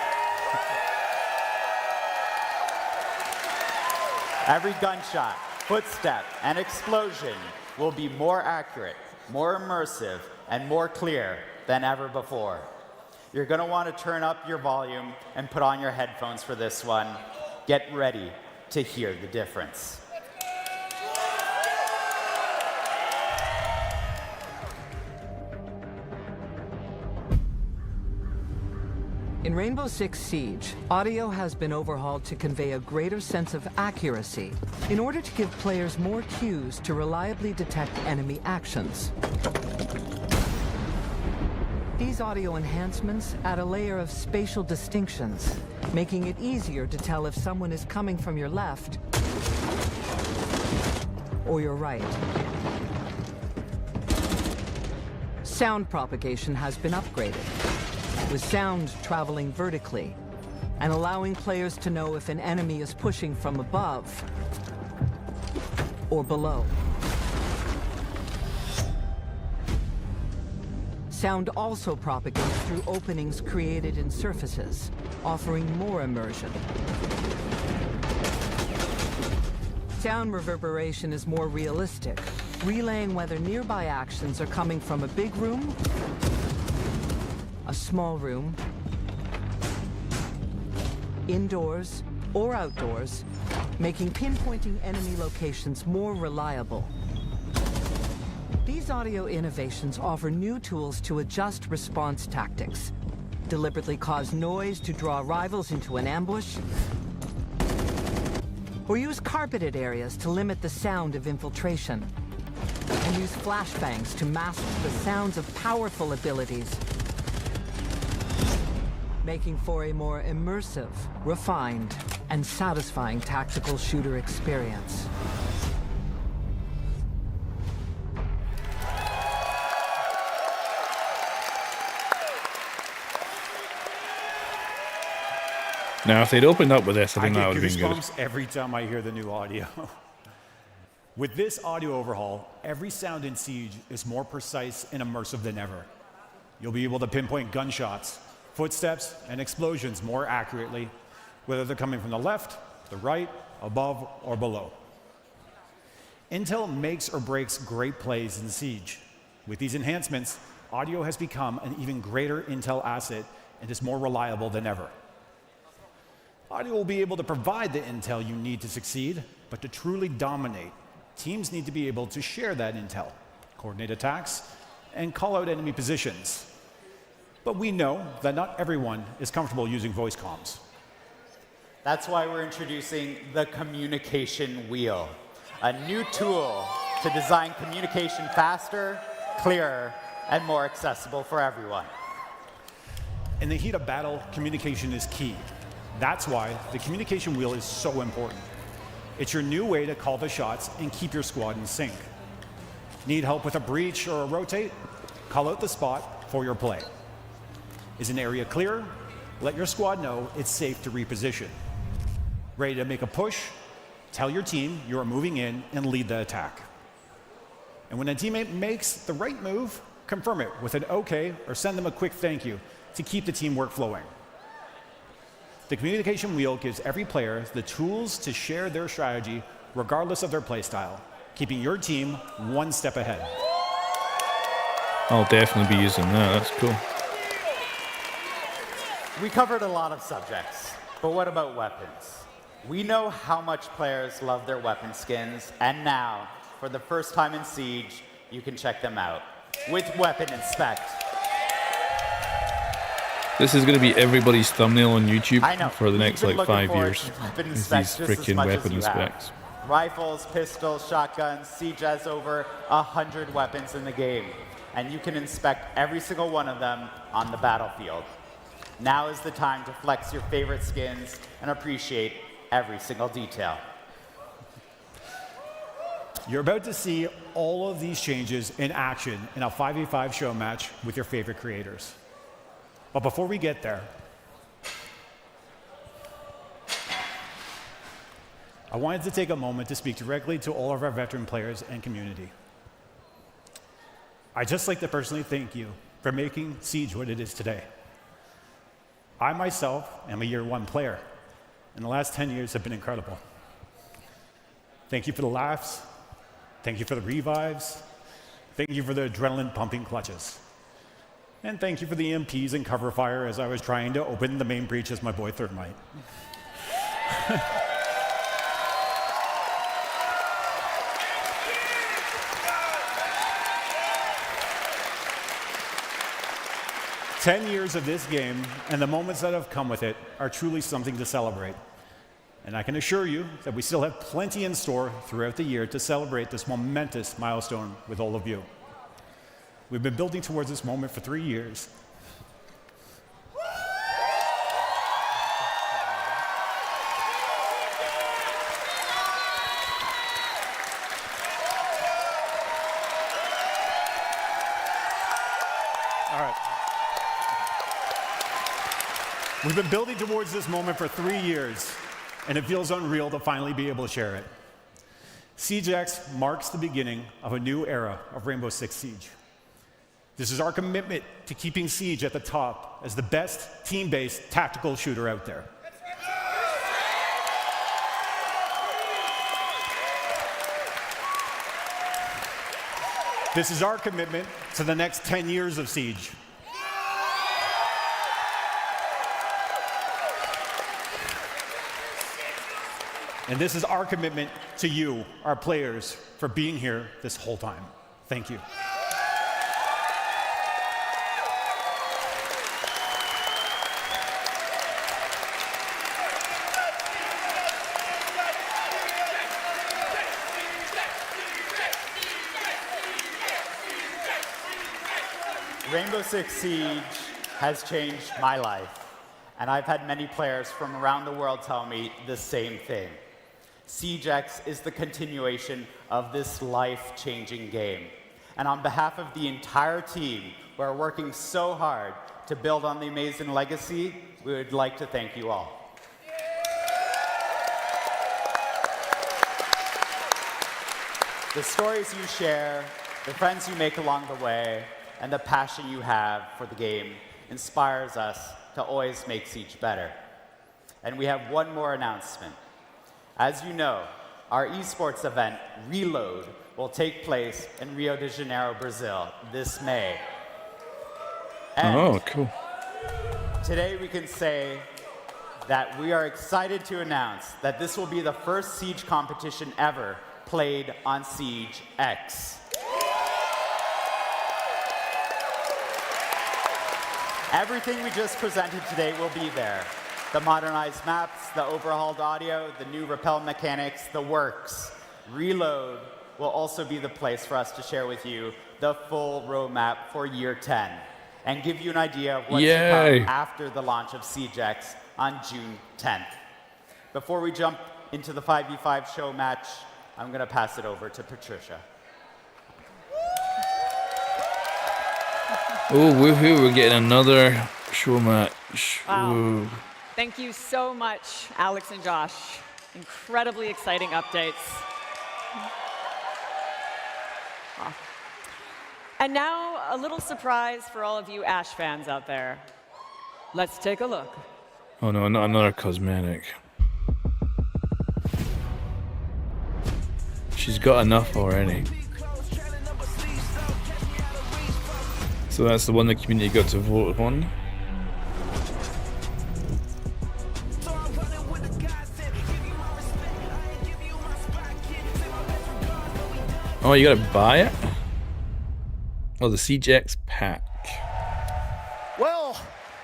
Every gunshot, footstep, and explosion will be more accurate, more immersive, and more clear than ever before. You're going to want to turn up your volume and put on your headphones for this one. Get ready to hear the difference. In Rainbow Six Siege, audio has been overhauled to convey a greater sense of accuracy in order to give players more cues to reliably detect enemy actions. These audio enhancements add a layer of spatial distinctions, making it easier to tell if someone is coming from your left or your right. Sound propagation has been upgraded, with sound traveling vertically and allowing players to know if an enemy is pushing from above or below. Sound also propagates through openings created in surfaces, offering more immersion. Sound reverberation is more realistic, relaying whether nearby actions are coming from a big room, a small room, indoors, or outdoors, making pinpointing enemy locations more reliable. These audio innovations offer new tools to adjust response tactics, deliberately cause noise to draw rivals into an ambush, or use carpeted areas to limit the sound of infiltration, and use flashbangs to mask the sounds of powerful abilities, making for a more immersive, refined, and satisfying tactical shooter experience. Now, if they'd opened up with this, I think that I would get have been good. goosebumps every time I hear the new audio. With this audio overhaul, every sound in Siege is more precise and immersive than ever. You'll be able to pinpoint gunshots, footsteps, and explosions more accurately, whether they're coming from the left, the right, above, or below. Intel makes or breaks great plays in Siege. With these enhancements, audio has become an even greater Intel asset and is more reliable than ever. Audio will be able to provide the intel you need to succeed, but to truly dominate, teams need to be able to share that intel, coordinate attacks, and call out enemy positions. But we know that not everyone is comfortable using voice comms. That's why we're introducing the communication wheel, a new tool to design communication faster, clearer, and more accessible for everyone. In the heat of battle, communication is key. That's why the communication wheel is so important. It's your new way to call the shots and keep your squad in sync. Need help with a breach or a rotate? Call out the spot for your play. Is an area clear? Let your squad know it's safe to reposition. Ready to make a push? Tell your team you are moving in and lead the attack. And when a teammate makes the right move, confirm it with an okay or send them a quick thank you to keep the teamwork flowing. The communication wheel gives every player the tools to share their strategy regardless of their playstyle, keeping your team one step ahead. I'll definitely be using that. That's cool. We covered a lot of subjects, but what about weapons? We know how much players love their weapon skins, and now, for the first time in Siege, you can check them out with Weapon Inspect. This is going to be everybody's thumbnail on YouTube for the next We've been like looking 5 forward years. to Weapon Is Inspect these just as freaking much as weapon you have. inspects. Rifles, pistols, shotguns, Siege has over 100 weapons in the game, and you can inspect every single one of them on the battlefield. Now is the time to flex your favorite skins and appreciate every single detail. You're about to see all of these changes in action in a 5v5 show match with your favorite creators. But before we get there, I wanted to take a moment to speak directly to all of our veteran players and community. I'd just like to personally thank you for making Siege what it is today. I myself am a year one player, and the last 10 years have been incredible. Thank you for the laughs, thank you for the revives, thank you for the adrenaline pumping clutches, and thank you for the EMPs and cover fire as I was trying to open the main breach as my boy Thermite. 10 years of this game and the moments that have come with it are truly something to celebrate. And I can assure you that we still have plenty in store throughout the year to celebrate this momentous milestone with all of you. We've been building towards this moment for 3 years. We've been building towards this moment for 3 years, and it feels unreal to finally be able to share it. Siege X marks the beginning of a new era of Rainbow Six Siege. This is our commitment to keeping Siege at the top as the best team-based tactical shooter out there. This is our commitment to the next 10 years of Siege. And this is our commitment to you, our players, for being here this whole time. Thank you. Rainbow Six Siege has changed my life, and I've had many players from around the world tell me the same thing. Siege X is the continuation of this life-changing game. And on behalf of the entire team, who are working so hard to build on the amazing legacy, we would like to thank you all. The stories you share, the friends you make along the way, and the passion you have for the game inspires us to always make Siege better. And we have one more announcement. As you know, our esports event, Reload, will take place in Rio de Janeiro, Brazil, this May. And cool. Today we can say that we are excited to announce that this will be the first Siege competition ever played on Siege X. Everything we just presented today will be there. The modernized maps, the overhauled audio, the new repel mechanics, the works. Reload will also be the place for us to share with you the full roadmap for year 10 and give you an idea of what's to come after the launch of Siege X on June 10th. Before we jump into the 5v5 show match, I'm going to pass it over to Patricia. Oh, woohoo, we're getting another show match. Wow. Ooh. Thank you so much, Alex and Josh. Incredibly exciting updates. Oh. And now, a little surprise for all of you Ash fans out there. Let's take a look. Oh no, not another cosmetic. She's got enough already. So that's the one the community got to vote on. Oh, you gotta buy it? Oh, the Siege X pack. Well,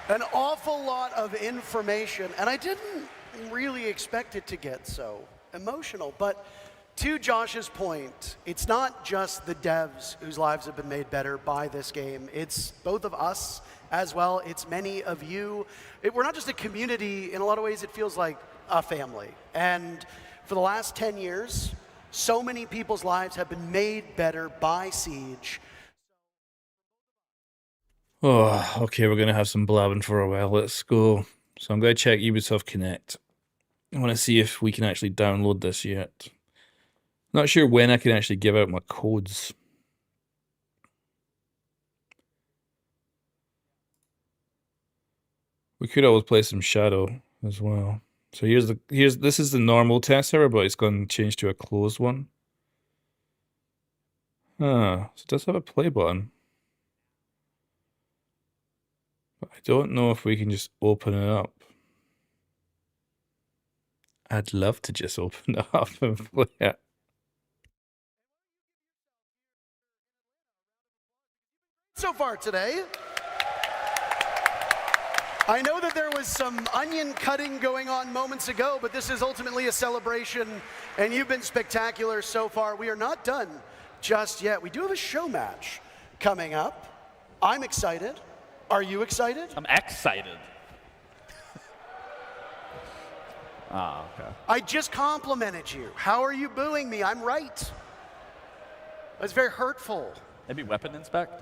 an awful lot of information, and I didn't really expect it to get so emotional. But to Josh's point, it's not just the devs whose lives have been made better by this game. It's both of us as well. It's many of you. We're not just a community. In a lot of ways, it feels like a family. And for the last 10 years, so many people's lives have been made better by Siege. Oh, okay, we're gonna have some blabbing for a while. Let's go. So I'm gonna check Ubisoft Connect. I want to see if we can actually download this yet. Not sure when I can actually give out my codes. We could always play some Shadow as well. So this is the normal test server, but it's going to change to a closed one. So it does have a play button. But I don't know if we can just open it up. I'd love to just open it up and play it. So far today. I know that there was some onion cutting going on moments ago, but this is ultimately a celebration, and you've been spectacular so far. We are not done just yet. We do have a show match coming up. I'm excited. Are you excited? I'm excited. Okay. I just complimented you. How are you booing me? I'm right. That's very hurtful. Maybe weapon inspect?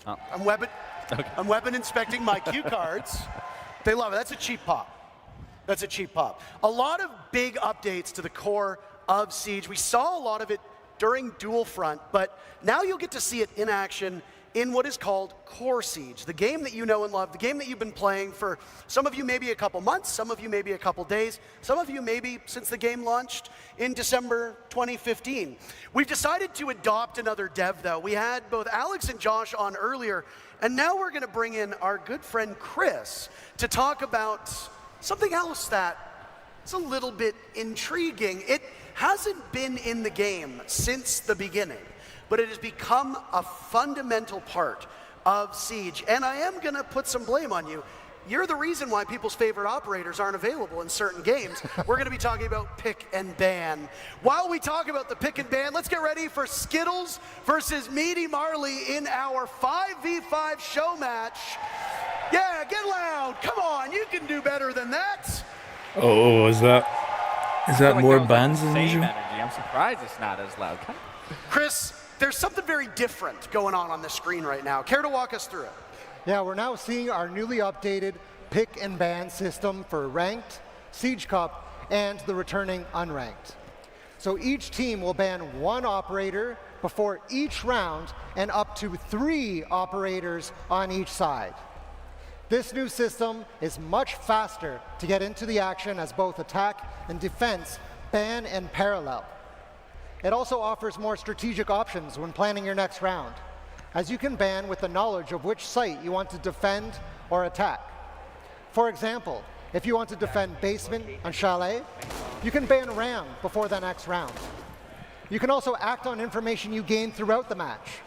Oh. I'm weapon inspecting my cue cards. They love it. That's a cheap pop. That's a cheap pop. A lot of big updates to the core of Siege. We saw a lot of it during Dual Front, but now you'll get to see it in action in what is called Core Siege, the game that you know and love, the game that you've been playing for some of you maybe a couple months, some of you maybe a couple days, some of you maybe since the game launched in December 2015. We've decided to adopt another dev though. We had both Alex and Josh on earlier, and now we're gonna bring in our good friend Chris to talk about something else that is a little bit intriguing. It hasn't been in the game since the beginning, but it has become a fundamental part of Siege. And I am gonna put some blame on you. You're the reason why people's favorite operators aren't available in certain games. We're gonna be talking about pick and ban. While we talk about the pick and ban, let's get ready for Skittles versus Meaty Marley in our 5v5 show match. Yeah, get loud, come on, you can do better than that. Oh, is that more bands than Same usual? energy. I'm surprised it's not as loud. Chris, there's something very different going on the screen right now. Care to walk us through it? Yeah, we're now seeing our newly updated pick and ban system for ranked, Siege Cup, and the returning unranked. So each team will ban one operator before each round and up to 3 operators on each side. This new system is much faster to get into the action as both attack and defense ban in parallel. It also offers more strategic options when planning your next round, as you can ban with the knowledge of which site you want to defend or attack. For example, if you want to defend basement and chalet, you can ban Ram before the next round. You can also act on information you gain throughout the match.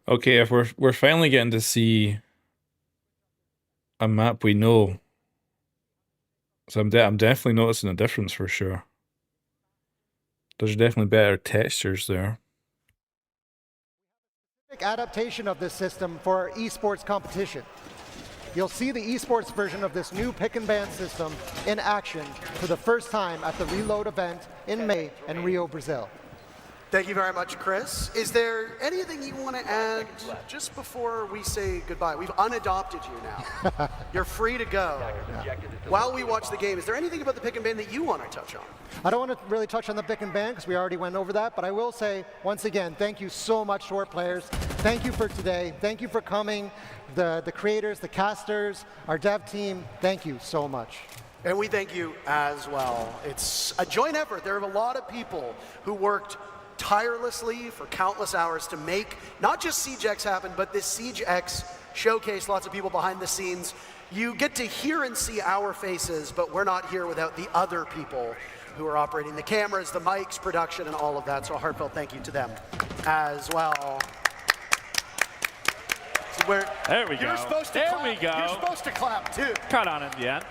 Okay, if we're finally getting to see a map we know, so I'm definitely noticing a difference for sure. There's definitely better textures there. Adaptation of this system for our esports competition. You'll see the esports version of this new pick and ban system in action for the first time at the Reload event in May in Rio, Brazil. Thank you very much, Chris. Is there anything you want to add just before we say goodbye? We've unadopted you now. You're free to go. While we watch the game, is there anything about the pick and ban that you want to touch on? I don't want to really touch on the pick and ban because we already went over that, but I will say, once again, thank you so much to our players. Thank you for today. Thank you for coming. The creators, the casters, our dev team, thank you so much. And we thank you as well. It's a joint effort. There are a lot of people who worked tirelessly for countless hours to make not just SiegeX happen, but this SiegeX showcase. Lots of people behind the scenes. You get to hear and see our faces, but we're not here without the other people who are operating the cameras, the mics, production, and all of that. So a heartfelt thank you to them as well. So there we go. You're supposed to clap. You're supposed to clap too. Caught on in the end.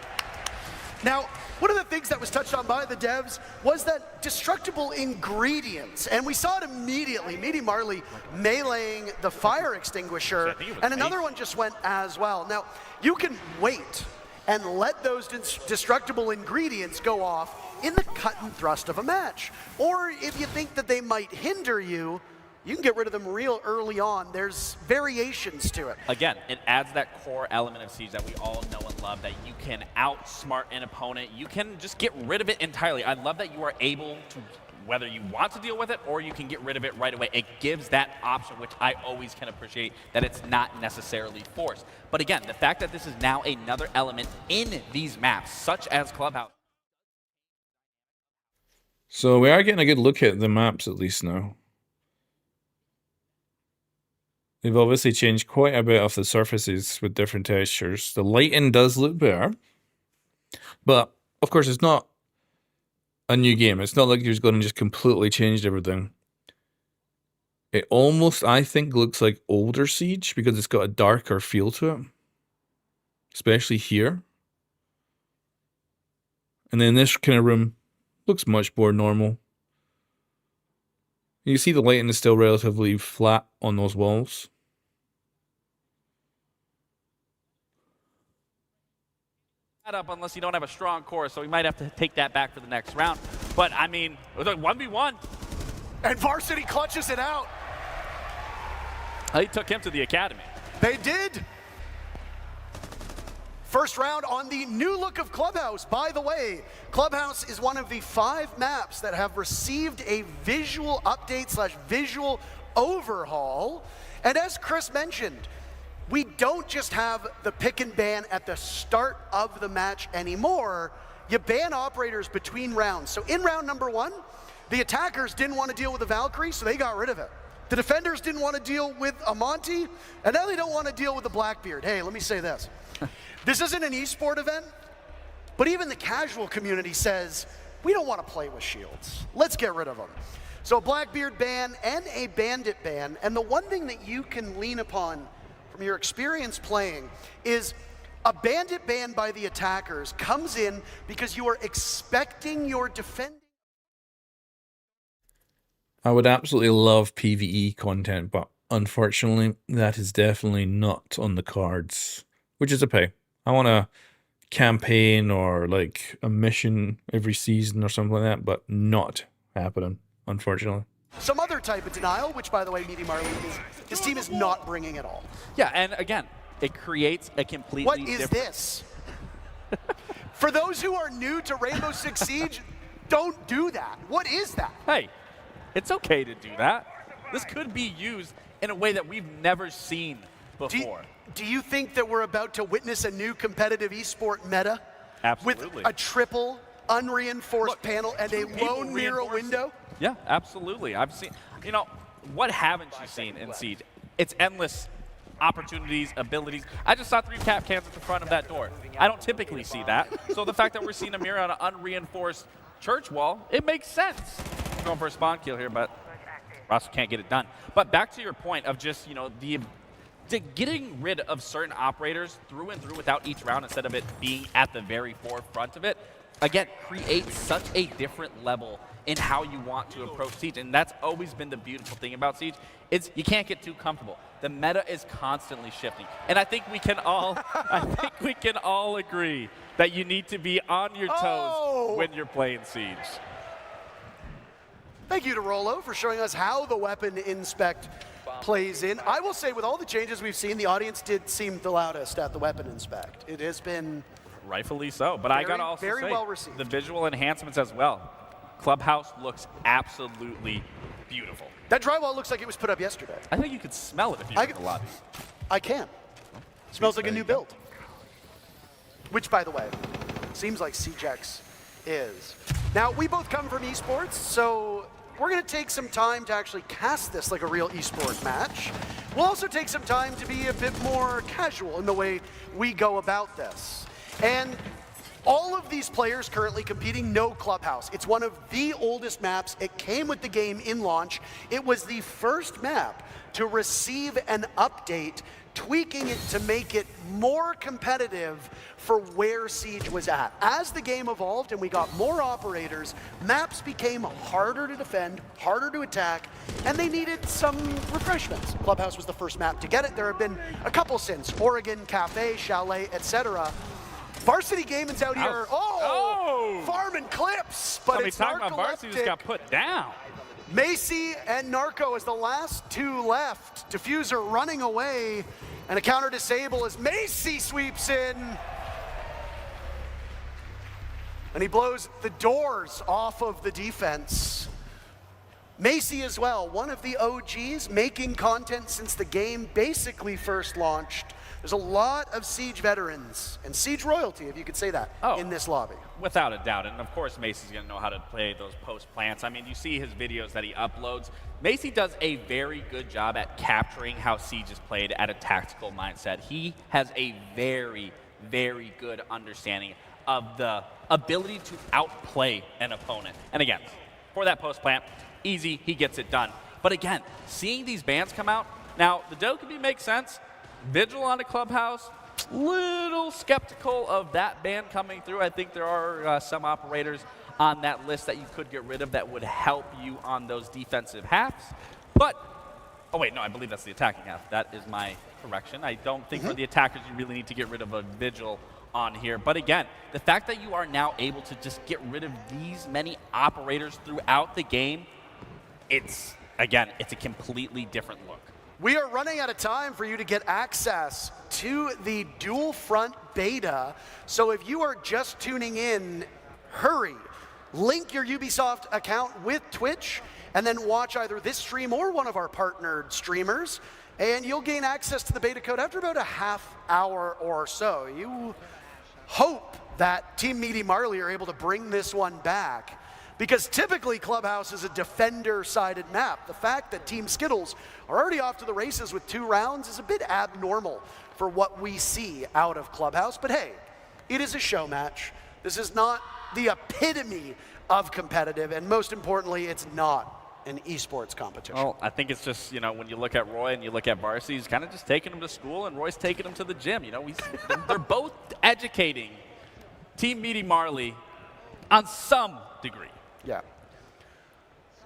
Now, one of the things that was touched on by the devs was that destructible ingredients, and we saw it immediately. Meaty Marley meleeing the fire extinguisher, and another one just went as well. Now, you can wait and let those destructible ingredients go off in the cut and thrust of a match. Or if you think that they might hinder you, you can get rid of them real early on. There's variations to it. Again, it adds that core element of Siege that we all know and love, that you can outsmart an opponent. You can just get rid of it entirely. I love that you are able to, whether you want to deal with it or you can get rid of it right away. It gives that option, which I always can appreciate, that it's not necessarily forced. But again, the fact that this is now another element in these maps, such as Clubhouse. So we are getting a good look at the maps at least now. They've obviously changed quite a bit of the surfaces with different textures. The lighting does look better. But, of course, it's not a new game. It's not like you're going to just completely change everything. It almost, I think, looks like older Siege because it's got a darker feel to it. Especially here. And then this kind of room looks much more normal. You see the lighting is still relatively flat on those walls. Up unless you don't have a strong core, so we might have to take that back for the next round. But I mean, it was like 1v1. And Varsity clutches it out. They took him to the academy. They did. First round on the new look of Clubhouse. By the way, Clubhouse is one of the 5 maps that have received a visual update / visual overhaul. And as Chris mentioned, we don't just have the pick and ban at the start of the match anymore. You ban operators between rounds. So in round number 1, the attackers didn't want to deal with the Valkyrie, so they got rid of it. The defenders didn't want to deal with a Monty, and now they don't want to deal with the Blackbeard. Hey, let me say this. This isn't an esport event, but even the casual community says, we don't want to play with shields. Let's get rid of them. So a Blackbeard ban and a Bandit ban, and the one thing that you can lean upon from your experience playing is a Bandit ban by the attackers comes in because you are expecting your defending. I would absolutely love PvE content, but unfortunately, that is definitely not on the cards, which is a pay. I want a campaign or like a mission every season or something like that, but not happening, unfortunately. Some other type of denial, which by the way, Meaty Marley, his team is not bringing at all. Yeah, and again, it creates a completely What is this? For those who are new to Rainbow Six Siege, don't do that. What is that? Hey, it's okay to do that. This could be used in a way that we've never seen before. Do you think that we're about to witness a new competitive esport meta? Absolutely. With a triple unreinforced panel and a lone mirror window? Yeah, absolutely. I've seen, you know, what haven't you seen in Siege? It's endless opportunities, abilities. I just saw 3 cap cans at the front of that door. I don't typically see that. So the fact that we're seeing a mirror on an unreinforced church wall, it makes sense. I'm going for a spawn kill here, but Ross can't get it done. But back to your point of just, you know, getting rid of certain operators through and through without each round instead of it being at the very forefront of it, again, creates such a different level in how you want to approach Siege. And that's always been the beautiful thing about Siege, is you can't get too comfortable. The meta is constantly shifting. And I think we can all agree that you need to be on your toes when you're playing Siege. Thank you to Rolo for showing us how the weapon inspect plays in. I will say with all the changes we've seen, the audience did seem the loudest at the weapon inspect. It has been rightfully so, but I gotta also very say, well received. The visual enhancements as well. Clubhouse looks absolutely beautiful. That drywall looks like it was put up yesterday. I think you could smell it if you were in the lobby. I can. Smells like a new build. Which, by the way, seems like CJX is. Now, we both come from esports, so we're going to take some time to actually cast this like a real esport match. We'll also take some time to be a bit more casual in the way we go about this. And all of these players currently competing know Clubhouse. It's one of the oldest maps. It came with the game in launch. It was the first map to receive an update, tweaking it to make it more competitive for where Siege was at. As the game evolved and we got more operators, maps became harder to defend, harder to attack, and they needed some refreshments. Clubhouse was the first map to get it. There have been a couple since, Oregon, Cafe, Chalet, etc. Varsity Gaming's out here, farming clips, but it's talking about Varsity just got put down. Macy and Narco as the last two left. Diffuser running away, and a counter disable as Macy sweeps in. And he blows the doors off of the defense. Macy as well, one of the OGs, making content since the game basically first launched. There's a lot of Siege veterans and Siege royalty, if you could say that, in this lobby. Without a doubt, and of course Macy's going to know how to play those post plants. I mean, you see his videos that he uploads. Macy does a very good job at capturing how Siege is played at a tactical mindset. He has a very, very good understanding of the ability to outplay an opponent. And again, for that post plant, easy, he gets it done. But again, seeing these bans come out, now the Dokkaebi makes sense. Vigil on a Clubhouse, little skeptical of that ban coming through. I think there are some operators on that list that you could get rid of that would help you on those defensive halves. But, oh wait, no, I believe that's the attacking half. That is my correction. I don't think for the attackers you really need to get rid of a Vigil on here. But again, the fact that you are now able to just get rid of these many operators throughout the game, it's a completely different look. We are running out of time for you to get access to the dual front beta. So if you are just tuning in, hurry. Link your Ubisoft account with Twitch and then watch either this stream or one of our partnered streamers, and you'll gain access to the beta code after about a half hour or so. You hope that Team Meaty Marley are able to bring this one back, because typically Clubhouse is a defender-sided map. The fact that Team Skittles are already off to the races with 2 rounds is a bit abnormal for what we see out of Clubhouse. But hey, it is a show match. This is not the epitome of competitive, and most importantly, it's not an esports competition. Well, I think it's just, when you look at Roy and you look at Varsity, he's kind of just taking him to school, and Roy's taking him to the gym. They're both educating Team Meaty Marley on some degree. Yeah.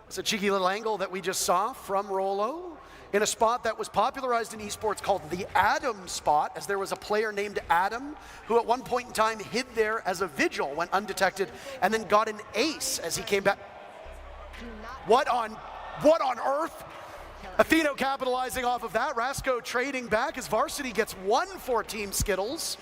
It's a cheeky little angle that we just saw from Rolo in a spot that was popularized in esports called the Adam spot, as there was a player named Adam who at one point in time hid there as a Vigil, went undetected, and then got an ace as he came back. What on earth? Atheno capitalizing off of that. Rasco trading back as Varsity gets 1 for Team Skittles.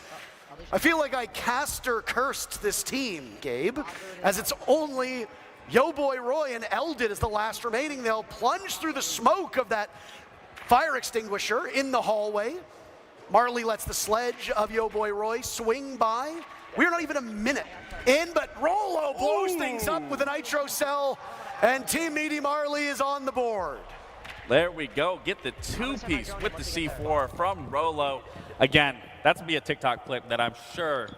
I feel like I caster cursed this team, Gabe, as it's only Yo Boy Roy and Eldid as the last remaining. They'll plunge through the smoke of that fire extinguisher in the hallway. Marley lets the sledge of Yo Boy Roy swing by. We're not even a minute in, but Rolo blows things up with a nitro cell, and Team Meaty Marley is on the board. There we go. Get the 2-piece with the C4 from Rolo. Again, that's going to be a TikTok clip that I'm sure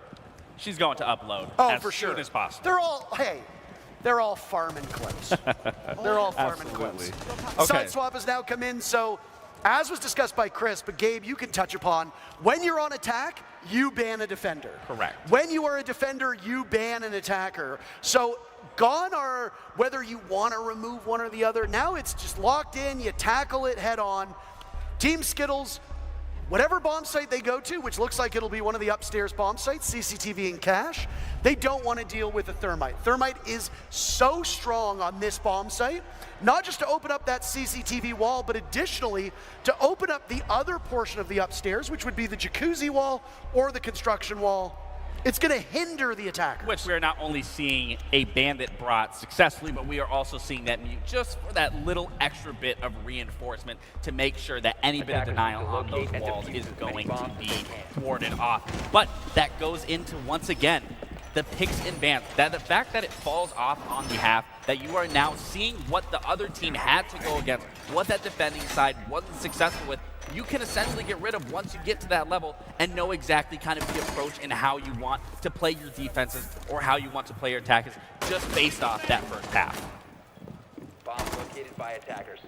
she's going to upload as soon as possible. They're all farming clips. They're all farming clips. Okay. Side swap has now come in, so as was discussed by Chris, but Gabe, you can touch upon, when you're on attack, you ban a defender. Correct. When you are a defender, you ban an attacker. So gone are whether you want to remove one or the other. Now it's just locked in, you tackle it head on. Team Skittles, whatever bomb site they go to, which looks like it'll be one of the upstairs bomb sites, CCTV and cache, they don't want to deal with the thermite. Thermite is so strong on this bomb site, not just to open up that CCTV wall, but additionally to open up the other portion of the upstairs, which would be the jacuzzi wall or the construction wall. It's going to hinder the attackers. Which we are not only seeing a bandit brought successfully, but we are also seeing that mute just for that little extra bit of reinforcement to make sure that any bit of denial on those walls is going to be warded off. But that goes into, once again, the picks and bans. That the fact that it falls off on the half, that you are now seeing what the other team had to go against, what that defending side wasn't successful with, you can essentially get rid of once you get to that level and know exactly kind of the approach and how you want to play your defenses or how you want to play your attackers just based off that first half. Bomb located by attackers.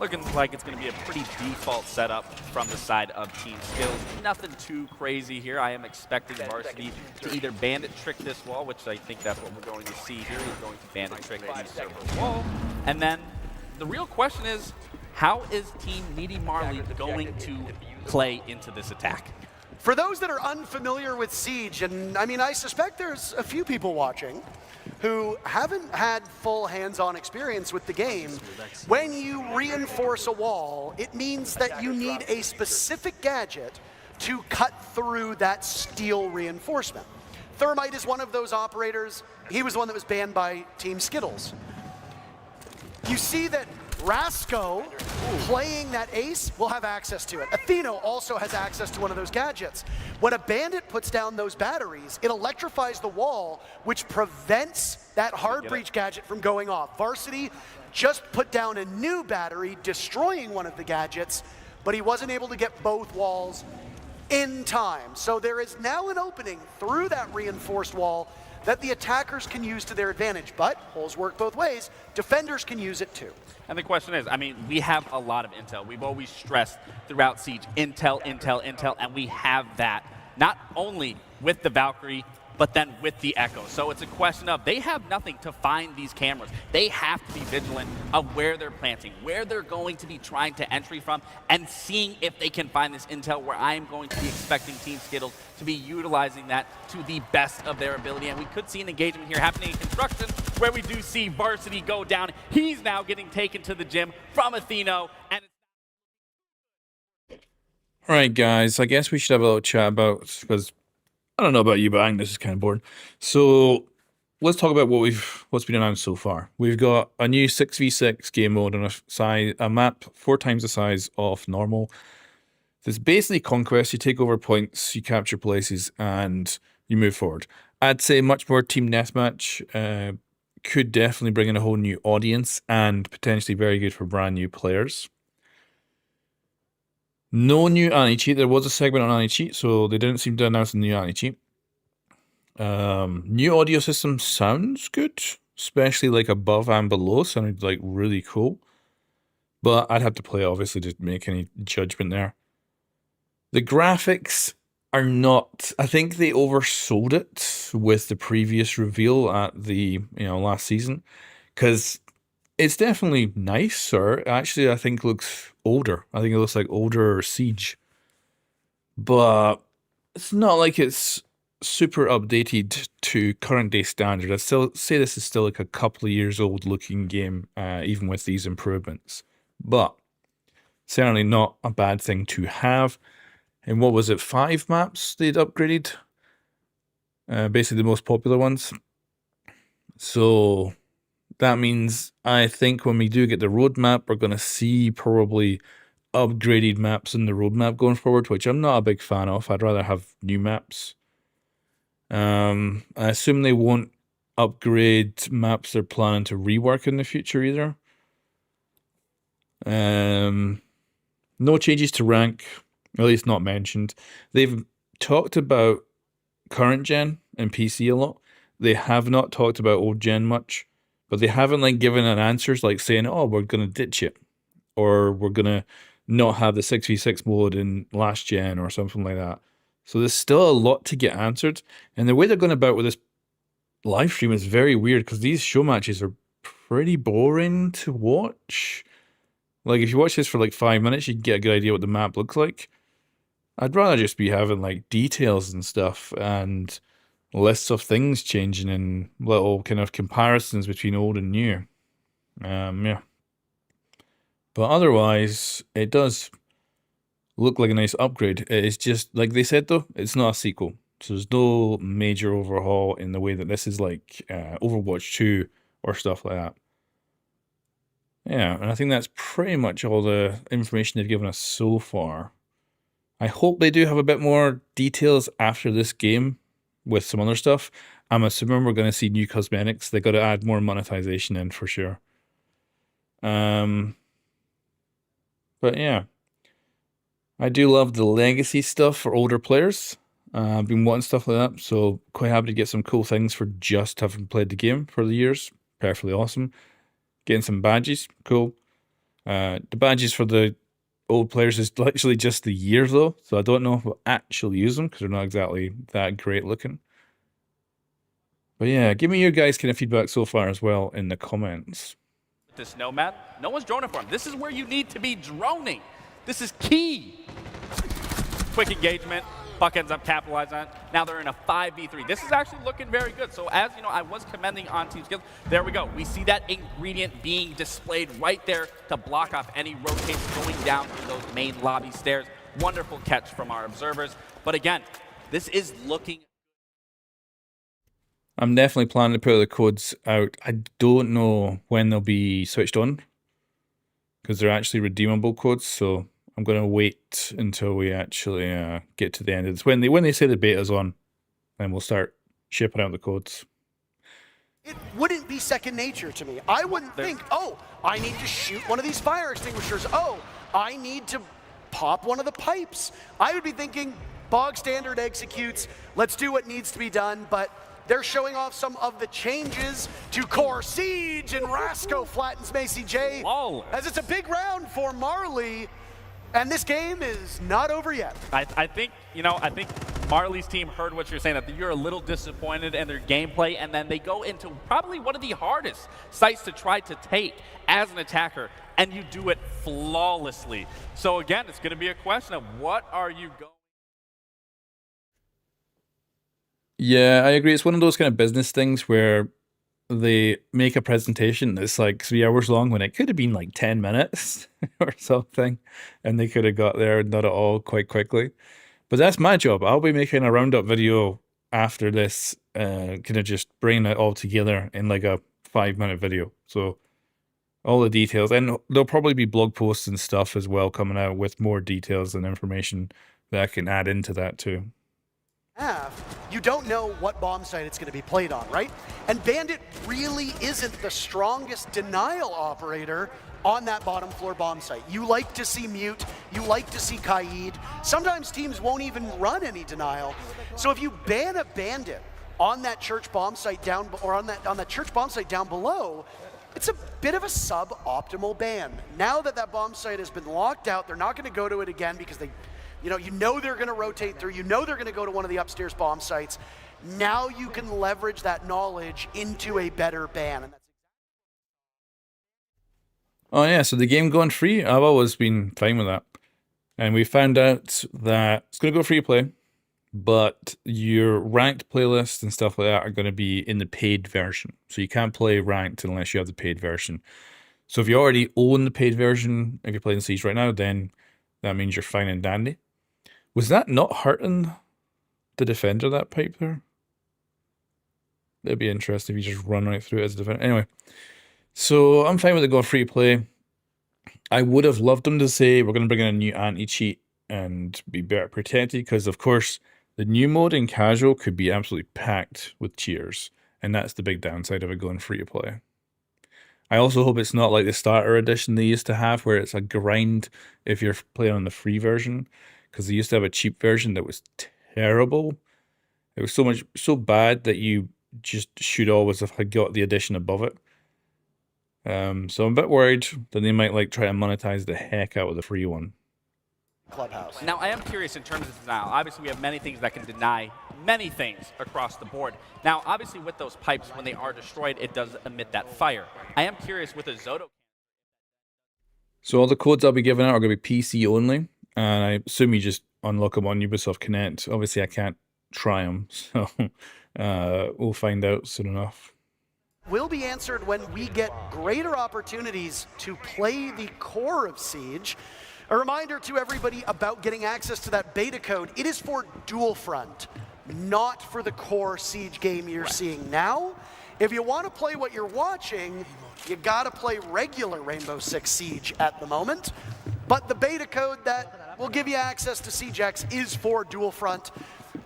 Looking like it's going to be a pretty default setup from the side of Team Skittles. Nothing too crazy here. I am expecting Varsity to either bandit trick this wall, which I think that's what we're going to see here. He's going to bandit trick the server wall. And then the real question is, how is Team Meaty Marley going to play into this attack? For those that are unfamiliar with Siege, and I mean, I suspect there's a few people watching, who haven't had full hands-on experience with the game, when you reinforce a wall, it means that you need a specific gadget to cut through that steel reinforcement. Thermite is one of those operators. He was one that was banned by Team Skittles. You see that Rasco, playing that ace, will have access to it. Atheno also has access to one of those gadgets. When a bandit puts down those batteries, it electrifies the wall, which prevents that hard breach gadget from going off. Varsity just put down a new battery, destroying one of the gadgets, but he wasn't able to get both walls in time. So there is now an opening through that reinforced wall that the attackers can use to their advantage, but holes work both ways. Defenders can use it too. And the question is, I mean, we have a lot of intel. We've always stressed throughout Siege, intel, intel, intel, and we have that not only with the Valkyrie, but then with the Echo. So it's a question of they have nothing to find these cameras. They have to be vigilant of where they're planting, where they're going to be trying to entry from, and seeing if they can find this intel where I am going to be expecting Team Skittles to be utilizing that to the best of their ability. And we could see an engagement here happening in construction where we do see Varsity go down. He's now getting taken to the gym from Atheno. And All right, guys, I guess we should have a little chat about, because I don't know about you, but I think this is kind of boring. So let's talk about what's been announced so far. We've got a new 6v6 game mode on a map 4 times the size of normal. There's basically conquest. You take over points, you capture places, and you move forward. I'd say much more team deathmatch. Could definitely bring in a whole new audience and potentially very good for brand new players. No new anti-cheat. There was a segment on anti-cheat, so they didn't seem to announce a new anti-cheat. New audio system sounds good, especially like above and below. Sounded like really cool. But I'd have to play, obviously, to make any judgment there. The graphics are not... I think they oversold it with the previous reveal at the last season, because it's definitely nicer. Actually, I think it looks older. I think it looks like older Siege. But it's not like it's super updated to current day standard. I'd still say this is still like a couple of years old looking game, even with these improvements. But certainly not a bad thing to have. And what was it, 5 maps they'd upgraded? Basically the most popular ones. So that means I think when we do get the roadmap, we're going to see probably upgraded maps in the roadmap going forward, which I'm not a big fan of. I'd rather have new maps. I assume they won't upgrade maps they're planning to rework in the future either. No changes to rank, at least not mentioned. They've talked about current gen and PC a lot. They have not talked about old gen much. But they haven't given an answers like saying, oh, we're going to ditch it. Or we're going to not have the 6v6 mode in last gen or something like that. So there's still a lot to get answered. And the way they're going about with this live stream is very weird, because these show matches are pretty boring to watch. Like, if you watch this for 5 minutes, you can get a good idea what the map looks like. I'd rather just be having details and stuff and lists of things changing and little kind of comparisons between old and new. Yeah. But otherwise, it does look like a nice upgrade. It's just, like they said though, it's not a sequel. So there's no major overhaul in the way that this is like Overwatch 2 or stuff like that. Yeah, and I think that's pretty much all the information they've given us so far. I hope they do have a bit more details after this game with some other stuff. I'm assuming we're going to see new cosmetics. They got to add more monetization in for sure. But yeah, I do love the legacy stuff for older players. I've been wanting stuff like that, so quite happy to get some cool things for just having played the game for the years. Perfectly awesome. Getting some badges, cool. The badges for the old players is literally just the year though, so I don't know if we'll actually use them because they're not exactly that great looking. But yeah, give me your guys' kind of feedback so far as well in the comments. This nomad, no one's droning for him. This is where you need to be droning. This is key. Quick engagement. Puck ends up capitalizing on it. Now they're in a 5v3. This is actually looking very good. So as you know, I was commending on team skills. There we go. We see that ingredient being displayed right there to block off any rotates going down through those main lobby stairs. Wonderful catch from our observers. But again, this is looking... I'm definitely planning to put the codes out. I don't know when they'll be switched on, because they're actually redeemable codes, so I'm going to wait until we actually get to the end of this. When they say the beta's on, then we'll start shipping out the codes. It wouldn't be second nature to me. I wouldn't think, oh, I need to shoot one of these fire extinguishers. Oh, I need to pop one of the pipes. I would be thinking, bog standard executes, let's do what needs to be done, but they're showing off some of the changes to Core Siege, and Rasco flattens Macy J. As it's a big round for Marley, and this game is not over yet. I think Marley's team heard what you're saying, that you're a little disappointed in their gameplay, and then they go into probably one of the hardest sites to try to take as an attacker, and you do it flawlessly. So again, it's going to be a question of what are you going... Yeah, I agree. It's one of those kind of business things where they make a presentation that's like 3 hours long when it could have been like 10 minutes or something, and they could have got there and done it all quite quickly. But that's my job. I'll be making a roundup video after this, kind of just bringing it all together in like a 5-minute video. So all the details, and there'll probably be blog posts and stuff as well coming out with more details and information that I can add into that too. You don't know what bomb site it's going to be played on, right? And Bandit really isn't the strongest denial operator on that bottom floor bomb site. You like to see Mute, you like to see Kaid. Sometimes teams won't even run any denial. So if you ban a Bandit on that church bomb site down, or on that church bomb site down below, it's a bit of a suboptimal ban. Now that that bomb site has been locked out, they're not going to go to it again because they, you know they're going to rotate through, they're going to go to one of the upstairs bomb sites. Now you can leverage that knowledge into a better ban. Oh yeah, so the game going free, I've always been fine with that. And we found out that it's going to go free to play, but your ranked playlists and stuff like that are going to be in the paid version. So you can't play ranked unless you have the paid version. So if you already own the paid version, if you're playing Siege right now, then that means you're fine and dandy. Was that not hurting the defender, that pipe there? That'd be interesting if you just run right through it as a defender. Anyway, so I'm fine with it going free to play. I would have loved them to say we're going to bring in a new anti-cheat and be better protected, because of course the new mode in casual could be absolutely packed with cheaters, and that's the big downside of it going free to play. I also hope it's not like the starter edition they used to have, where it's a grind if you're playing on the free version, because they used to have a cheap version that was terrible. It was so bad that you just should always have got the edition above it. So I'm a bit worried that they might like try to monetize the heck out of the free one. Clubhouse. Now, I am curious in terms of denial. Obviously, we have many things that can deny many things across the board. Now, obviously, with those pipes, when they are destroyed, it does emit that fire. I am curious with a Zoto. So all the codes I'll be giving out are going to be PC only, and I assume you just unlock them on Ubisoft Connect. Obviously, I can't try them, so we'll find out soon enough. Will be answered when we get greater opportunities to play the core of Siege. A reminder to everybody about getting access to that beta code. It is for Dual Front, not for the core Siege game you're seeing now. If you want to play what you're watching, you gotta play regular Rainbow Six Siege at the moment. But the beta code that will give you access to Siege X is for Dual Front.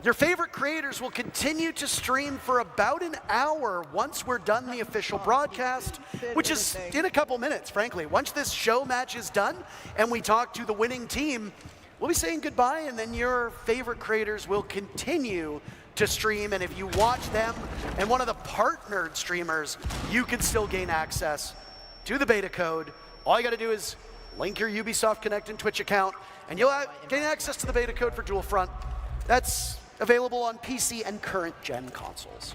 Your favorite creators will continue to stream for about an hour once we're done the official broadcast, which is in a couple minutes, frankly. Once this show match is done and we talk to the winning team, we'll be saying goodbye, and then your favorite creators will continue to stream. And if you watch them and one of the partnered streamers, you can still gain access to the beta code. All you got to do is link your Ubisoft Connect and Twitch account, and you'll gain access to the beta code for Dual Front. That's available on PC and current gen consoles.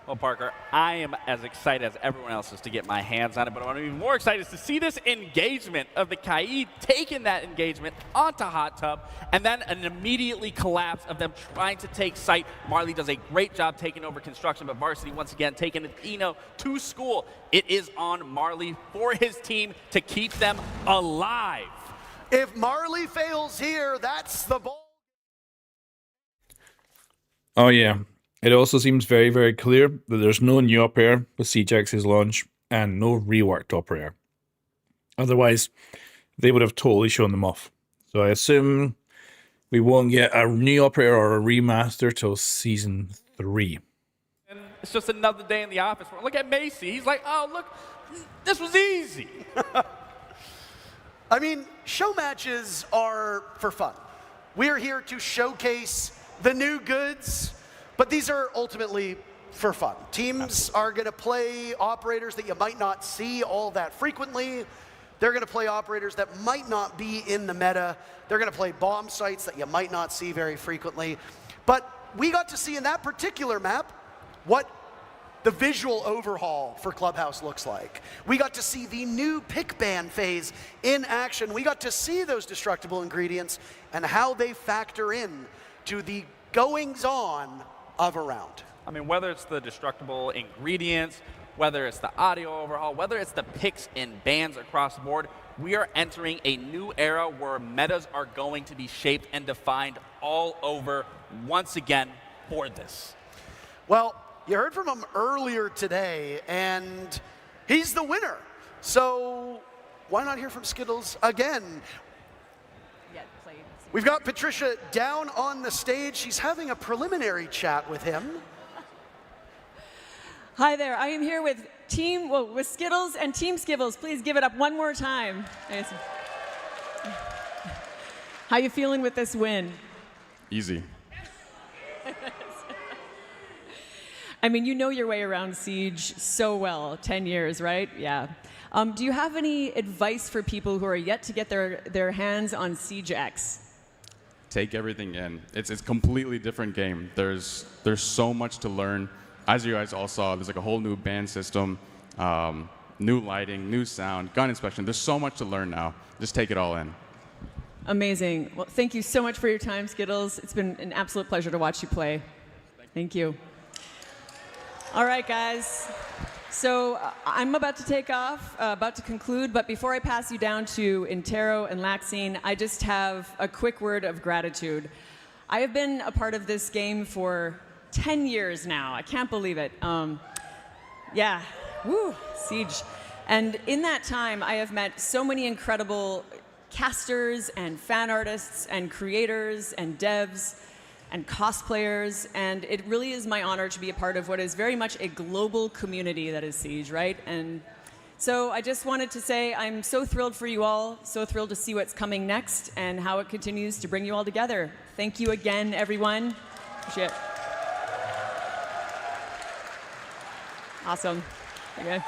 Well, Parker, I am as excited as everyone else is to get my hands on it, but what I'm even more excited is to see this engagement of the Kaid taking that engagement onto Hot Tub, and then an immediately collapse of them trying to take site. Marley does a great job taking over construction, but Varsity once again taking Eno to school. It is on Marley for his team to keep them alive. If Marley fails here, that's the ball. Oh yeah. It also seems very, very clear that there's no new operator with SiegeX's launch and no reworked operator. Otherwise, they would have totally shown them off. So I assume we won't get a new operator or a remaster till Season 3. And it's just another day in the office. Look at Macy. He's like, oh, look, this was easy. I mean, show matches are for fun. We're here to showcase the new goods, but these are ultimately for fun. Teams are going to play operators that you might not see all that frequently. They're going to play operators that might not be in the meta. They're going to play bomb sites that you might not see very frequently. But we got to see in that particular map what the visual overhaul for Clubhouse looks like. We got to see the new pick ban phase in action. We got to see those destructible ingredients and how they factor in to the goings-on of a round. I mean, whether it's the destructible ingredients, whether it's the audio overhaul, whether it's the picks and bans across the board, we are entering a new era where metas are going to be shaped and defined all over once again for this. Well, you heard from him earlier today, and he's the winner. So why not hear from Skittles again? We've got Patricia down on the stage. She's having a preliminary chat with him. Hi there. I am here with with Skittles and Team Skibbles. Please give it up one more time. How you feeling with this win? Easy. I mean, you know your way around Siege so well. 10 years, right? Yeah. Do you have any advice for people who are yet to get their hands on SiegeX? Take everything in. It's a completely different game. There's so much to learn. As you guys all saw, there's like a whole new band system, new lighting, new sound, gun inspection. There's so much to learn now. Just take it all in. Amazing. Well, thank you so much for your time, Skittles. It's been an absolute pleasure to watch you play. Thank you. All right, guys. So I'm about to take off, about to conclude, but before I pass you down to Intero and Laxine, I just have a quick word of gratitude. I have been a part of this game for 10 years now. I can't believe it. Yeah, woo, Siege. And in that time, I have met so many incredible casters and fan artists and creators and devs and cosplayers, and it really is my honor to be a part of what is very much a global community that is Siege, right? And so I just wanted to say I'm so thrilled for you all, so thrilled to see what's coming next and how it continues to bring you all together. Thank you again, everyone. Appreciate it. Awesome. Okay.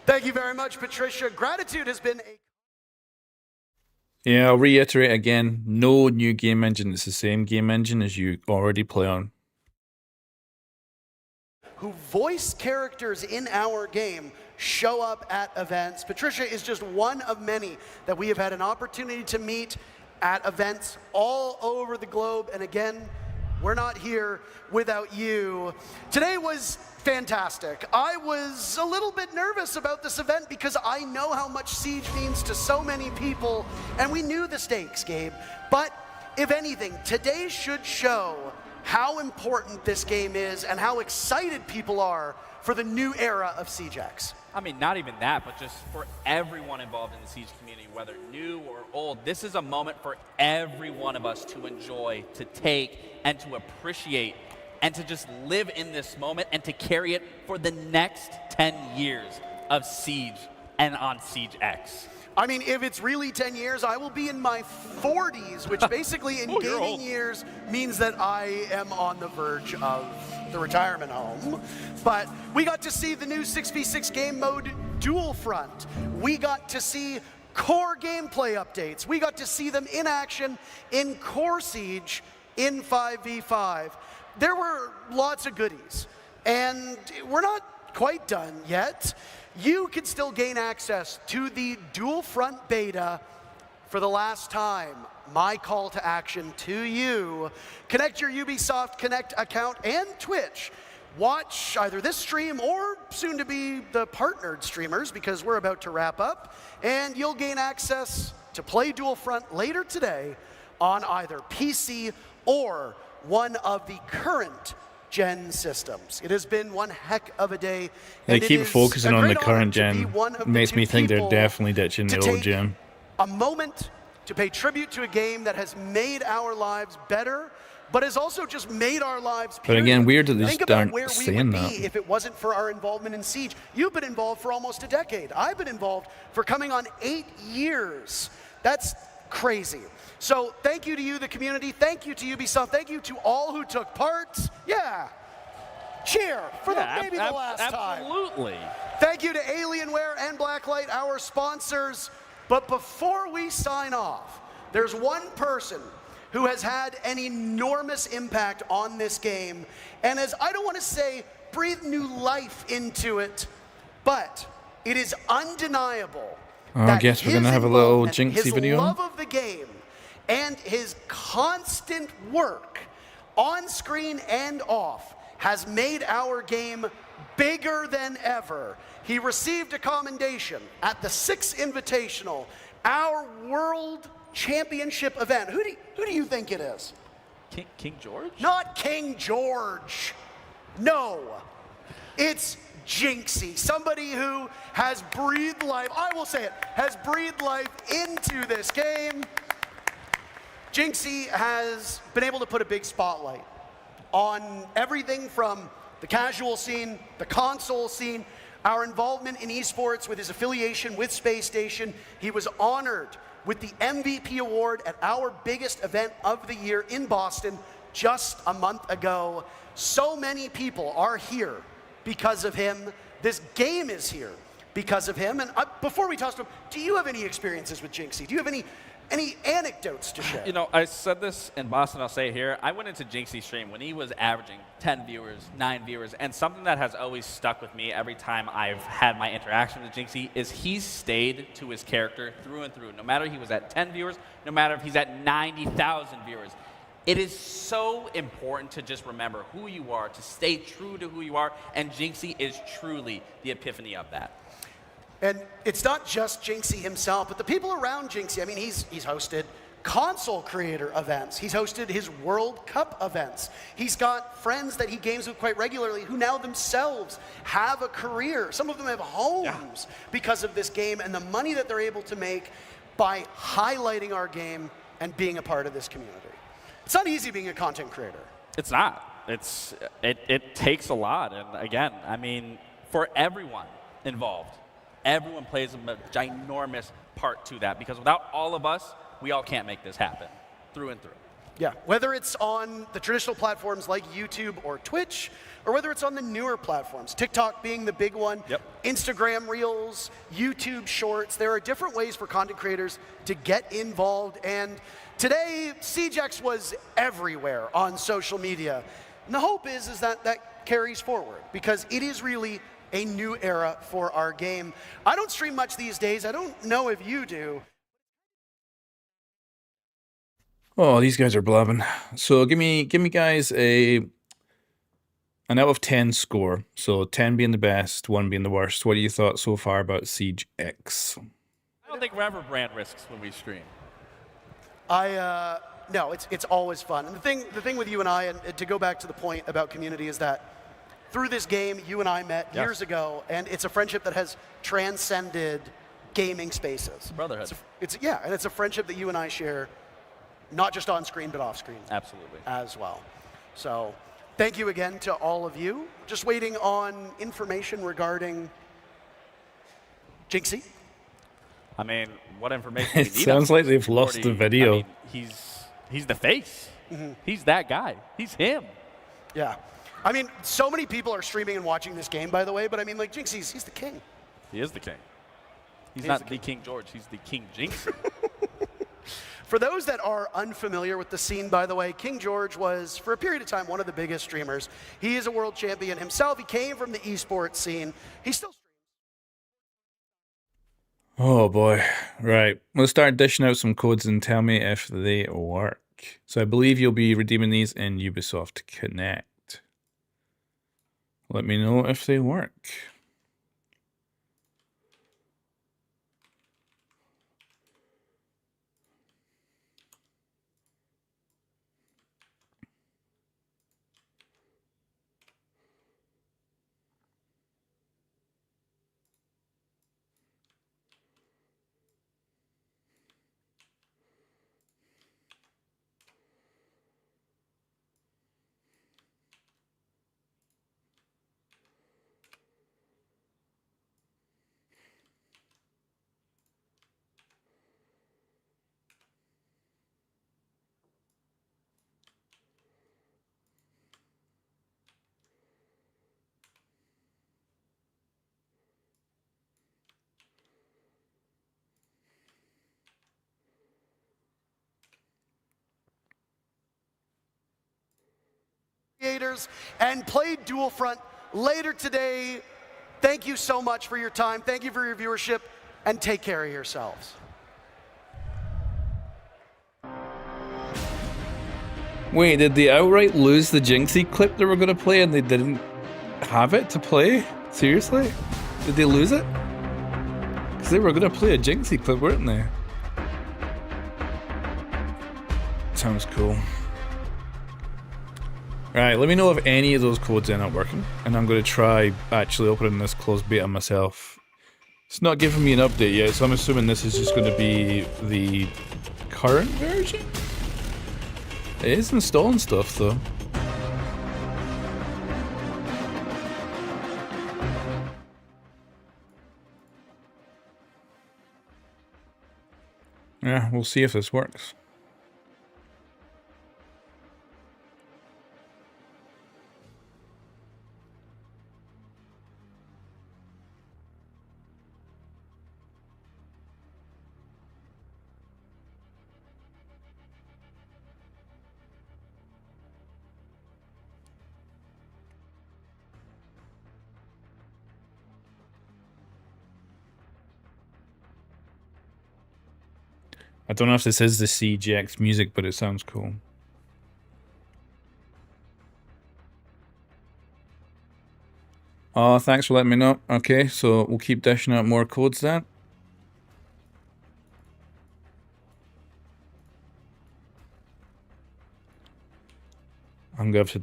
Thank you very much, Patricia. Gratitude has been a... Yeah, I'll reiterate again, no new game engine. It's the same game engine as you already play on. Who voice characters in our game show up at events. Patricia is just one of many that we have had an opportunity to meet at events all over the globe. And again, we're not here without you. Today was fantastic. I was a little bit nervous about this event because I know how much Siege means to so many people, and we knew the stakes, Gabe. But if anything, today should show how important this game is and how excited people are for the new era of SiegeX. I mean, not even that, but just for everyone involved in the Siege community, whether new or old, this is a moment for every one of us to enjoy, to take, and to appreciate, and to just live in this moment and to carry it for the next 10 years of Siege and on SiegeX. I mean, if it's really 10 years, I will be in my 40s, which basically in gaming years means that I am on the verge of the retirement home. But we got to see the new 6v6 game mode Dual Front. We got to see core gameplay updates. We got to see them in action in Core Siege in 5v5. There were lots of goodies, and we're not quite done yet. You can still gain access to the dual front beta for the last time. My call to action to you: connect your Ubisoft Connect account and Twitch. Watch either this stream or soon to be the partnered streamers, because we're about to wrap up, and you'll gain access to play Dual Front later today on either PC or one of the current gen systems. It has been one heck of a day. They keep focusing on the current gen. Makes me think they're definitely ditching the old gen. A moment to pay tribute to a game that has made our lives better, but has also just made our lives. But again, weird that they Think just about aren't where we saying would that. be if it wasn't for our involvement in Siege. You've been involved for almost a decade. I've been involved for coming on 8 years. That's crazy. So thank you to you, the community. Thank you to Ubisoft. Thank you to all who took part. Yeah. Cheer for maybe the last time. Absolutely. Thank you to Alienware and Blacklight, our sponsors. But before we sign off, there's one person who has had an enormous impact on this game and has, I don't want to say, breathed new life into it, but it is undeniable I guess we're going to have a little Jinxie video. His love of the game and his constant work on screen and off has made our game bigger than ever. He received a commendation at the 6th Invitational, our World Championship event. Who do you think it is? King George? Not King George. No. It's Jinxie, somebody who has breathed life, I will say it, has breathed life into this game. Jinxie has been able to put a big spotlight on everything from the casual scene, the console scene, our involvement in esports with his affiliation with Space Station. He was honored with the MVP award at our biggest event of the year in Boston just a month ago. So many people are here because of him. This game is here because of him. And before we toss to him, do you have any experiences with Jinxie? Do you have any anecdotes to share? You know, I said this in Boston, I'll say it here. I went into Jinxie's stream when he was averaging 10 viewers, 9 viewers, and something that has always stuck with me every time I've had my interaction with Jinxie is he's stayed to his character through and through. No matter he was at 10 viewers, no matter if he's at 90,000 viewers. It is so important to just remember who you are, to stay true to who you are, and Jinxie is truly the epiphany of that. And it's not just Jinxie himself, but the people around Jinxie. I mean, he's hosted console creator events. He's hosted his World Cup events. He's got friends that he games with quite regularly who now themselves have a career. Some of them have homes because of this game and the money that they're able to make by highlighting our game and being a part of this community. It's not easy being a content creator. It's not. It takes a lot. And again, I mean, for everyone involved, everyone plays a ginormous part to that, because without all of us, we all can't make this happen through and through. Yeah, whether it's on the traditional platforms like YouTube or Twitch, or whether it's on the newer platforms, TikTok being the big one, Instagram Reels, YouTube Shorts, there are different ways for content creators to get involved. And today, SiegeX was everywhere on social media. And the hope is that that carries forward, because it is really a new era for our game. I don't stream much these days. I don't know if you do. Oh, these guys are blabbing. So give me guys an out of 10 score. So 10 being the best, 1 being the worst. What do you thought so far about Siege X? I don't think we're ever brand risks when we stream. No, it's always fun. And the thing with you and I, and to go back to the point about community, is that through this game, you and I met years ago, and it's a friendship that has transcended gaming spaces. Brotherhood. And it's a friendship that you and I share, not just on screen, but off screen. Absolutely. As well. So thank you again to all of you. Just waiting on information regarding Jinxie. I mean, what information do we It need? sounds like they've lost the video. I mean, he's the face. He's that guy. He's him. Yeah. I mean, so many people are streaming and watching this game, by the way, but I mean, like, Jinxie, he's the king. He is the king. He's not the King George. He's the King Jinxie. For those that are unfamiliar with the scene, by the way, King George was, for a period of time, one of the biggest streamers. He is a world champion himself. He came from the esports scene. He still streams. Oh boy. Right. We'll start dishing out some codes and tell me if they work. So I believe you'll be redeeming these in Ubisoft Connect. Let me know if they work. Creators and played Dual Front later today. Thank you so much for your time. Thank you for your viewership, and take care of yourselves. Wait, did they outright lose the Jinxie clip they were going to play and they didn't have it to play? Seriously? Did they lose it? Because they were going to play a Jinxie clip, weren't they? Sounds cool. Right, let me know if any of those codes end up working, and I'm going to try actually opening this closed beta myself. It's not giving me an update yet, so I'm assuming this is just going to be the current version? It is installing stuff though. Yeah, we'll see if this works. I don't know if this is the CGX music, but it sounds cool. Oh, thanks for letting me know. Okay, so we'll keep dishing out more codes then. I'm going to have to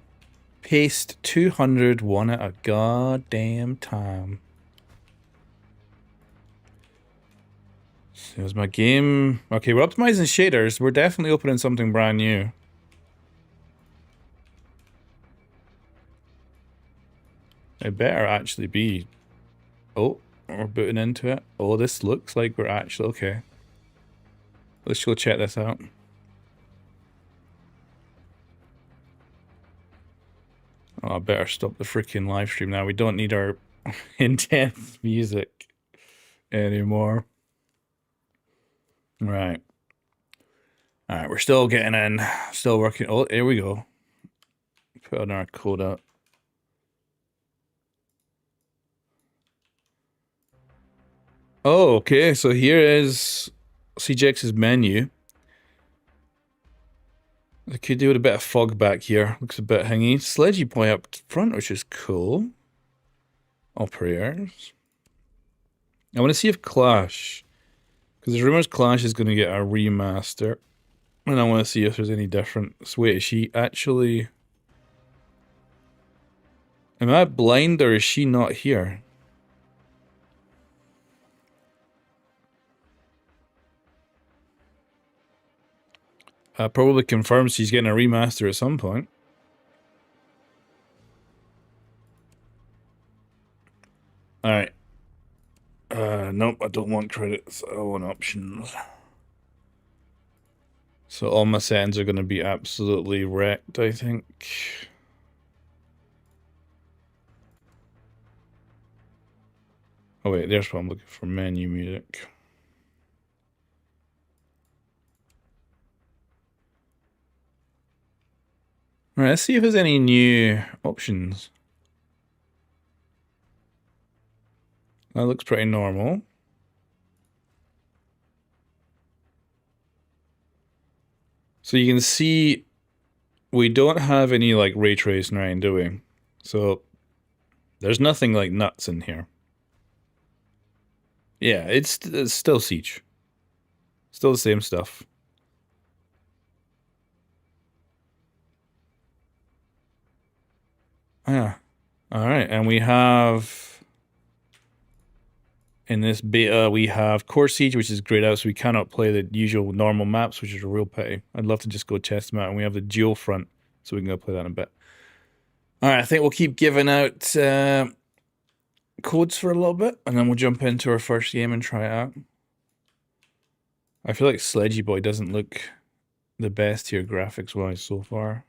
paste 200 one at a goddamn time. Here's my game. Okay, we're optimizing shaders. We're definitely opening something brand new. It better actually be. Oh, we're booting into it. Oh, this looks like we're actually okay. Let's go check this out. Oh, I better stop the freaking live stream now. We don't need our intense music anymore. Right. Alright, we're still getting in. Still working. Oh, here we go. Put on our code up. Oh, okay. So here is CGX's menu. I could do with a bit of fog back here. Looks a bit hangy. Sledgy boy up front, which is cool. Operators. I want to see if Clash, because there's rumors Clash is going to get a remaster, and I want to see if there's any difference. Wait, is she actually? Am I blind or is she not here? Probably confirms she's getting a remaster at some point. Alright. Nope, I don't want credits. I want options. So all my settings are going to be absolutely wrecked, I think. Oh wait, there's what I'm looking for. Menu music. Alright, let's see if there's any new options. That looks pretty normal. So you can see we don't have any like ray tracing, right, do we? So there's nothing like nuts in here. Yeah, it's still Siege. Still the same stuff. Yeah. Alright, and we have... in this beta, we have Core Siege, which is grayed out, so we cannot play the usual normal maps, which is a real pity. I'd love to just go test them out, and we have the Dual Front, so we can go play that in a bit. Alright, I think we'll keep giving out codes for a little bit, and then we'll jump into our first game and try it out. I feel like Sledgy Boy doesn't look the best here graphics-wise so far.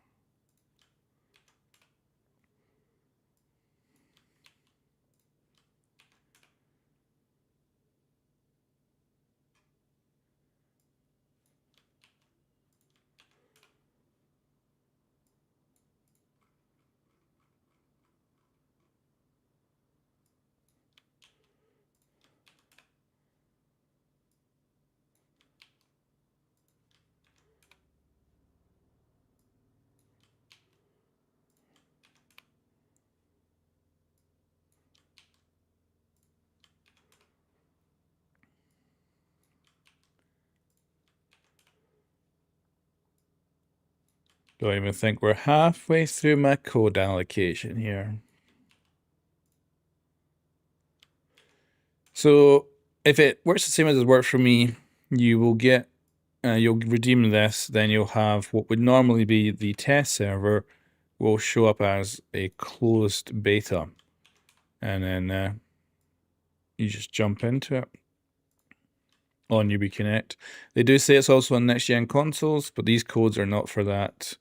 Don't even think we're halfway through my code allocation here. So if it works the same as it worked for me, you will get, you'll redeem this, then you'll have what would normally be the test server will show up as a closed beta. And then you just jump into it on UB Connect. They do say it's also on next-gen consoles, but these codes are not for that.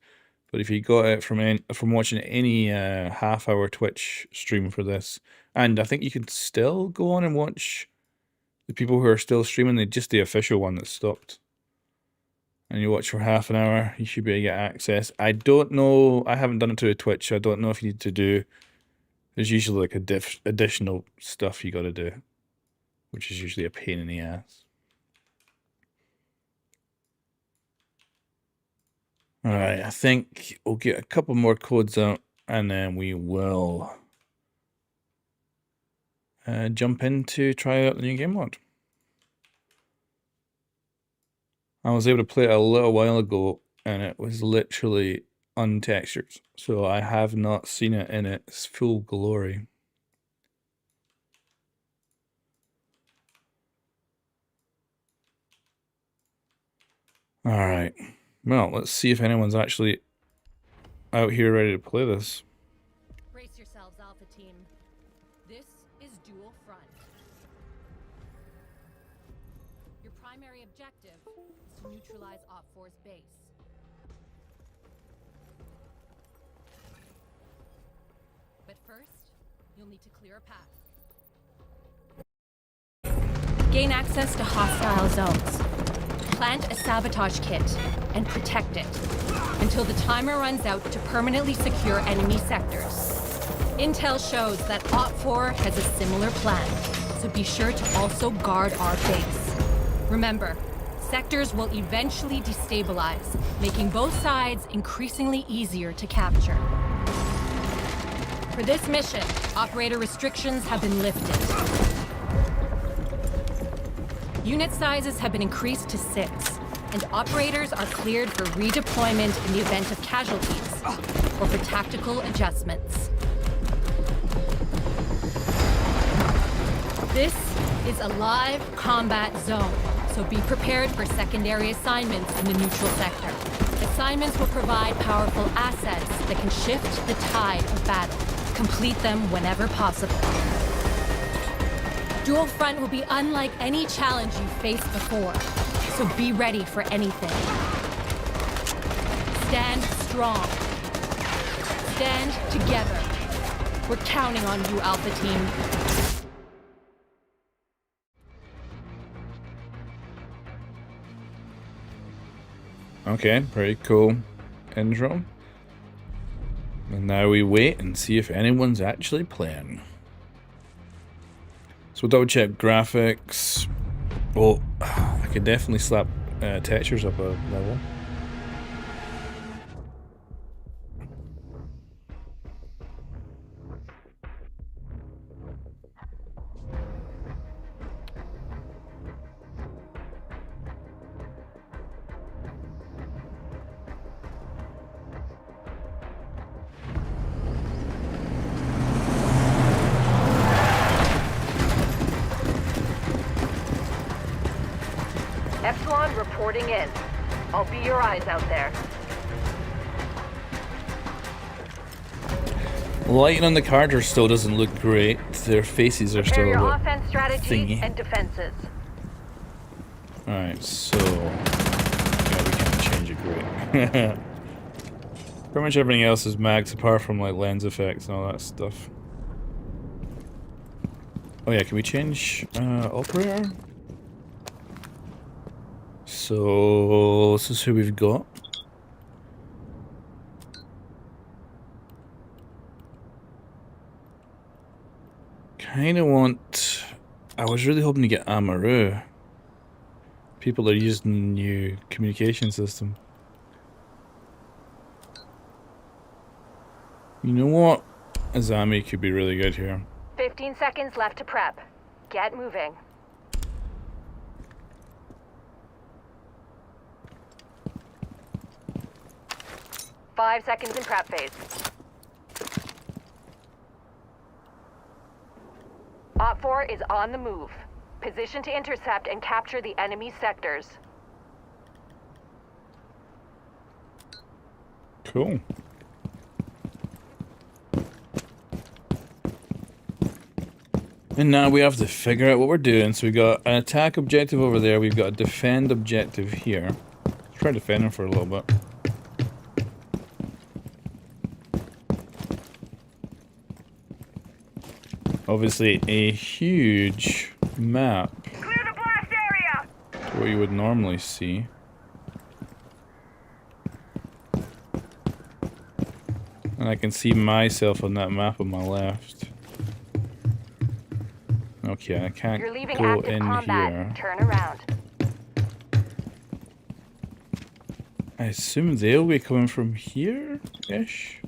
But if you got it from watching any half-hour Twitch stream for this, and I think you can still go on and watch the people who are still streaming, just the official one that stopped. And you watch for half an hour, you should be able to get access. I don't know, I haven't done it to a Twitch, I don't know if you need to do, there's usually like additional stuff you gotta do, which is usually a pain in the ass. Alright, I think we'll get a couple more codes out and then we will jump in to try out the new game mode. I was able to play it a little while ago and it was literally untextured, so I have not seen it in its full glory. Alright. Well, let's see if anyone's actually out here ready to play this. Brace yourselves, Alpha Team. This is Dual Front. Your primary objective is to neutralize Op4's base. But first, you'll need to clear a path. Gain access to hostile zones. Plant a sabotage kit and protect it until the timer runs out to permanently secure enemy sectors. Intel shows that Op4 has a similar plan, so be sure to also guard our base. Remember, sectors will eventually destabilize, making both sides increasingly easier to capture. For this mission, operator restrictions have been lifted. Unit sizes have been increased to 6, and operators are cleared for redeployment in the event of casualties, or for tactical adjustments. This is a live combat zone, so be prepared for secondary assignments in the neutral sector. Assignments will provide powerful assets that can shift the tide of battle. Complete them whenever possible. Dual Front will be unlike any challenge you've faced before, so be ready for anything. Stand strong. Stand together. We're counting on you, Alpha Team. Okay, pretty cool intro. And now we wait and see if anyone's actually playing. So we'll double check graphics. Oh, I could definitely slap textures up a level. Epsilon reporting in. I'll be your eyes out there. Lighting on the characters still doesn't look great. Their faces are Prepare still your a bit offense strategy thingy. and defenses. Alright, so yeah, we can't change it great. Pretty much everything else is max apart from like lens effects and all that stuff. Oh yeah, can we change operator? So this is who we've got. Kinda want... I was really hoping to get Amaru. People are using the new communication system. You know what? Azami could be really good here. 15 seconds left to prep. Get moving. Five seconds in prep phase. Op 4 is on the move. Position to intercept and capture the enemy sectors. Cool. And now we have to figure out what we're doing. So we got an attack objective over there. We've got a defend objective here. Let's try defending for a little bit. Obviously a huge map. Clear the blast area! To what you would normally see. And I can see myself on that map on my left. Okay, I can't You're leaving go active in combat. here. Turn around. I assume they'll be coming from here-ish?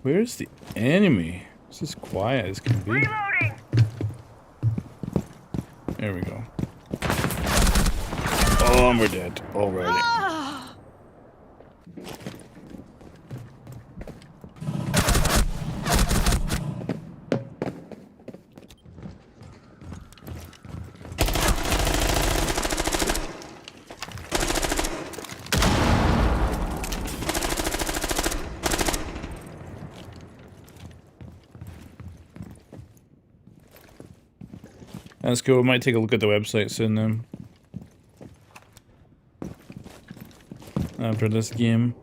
Where's the enemy? This is quiet as can be. Reloading! There we go. Oh, and we're dead already. That's cool. We might take a look at the website soon then. After this game.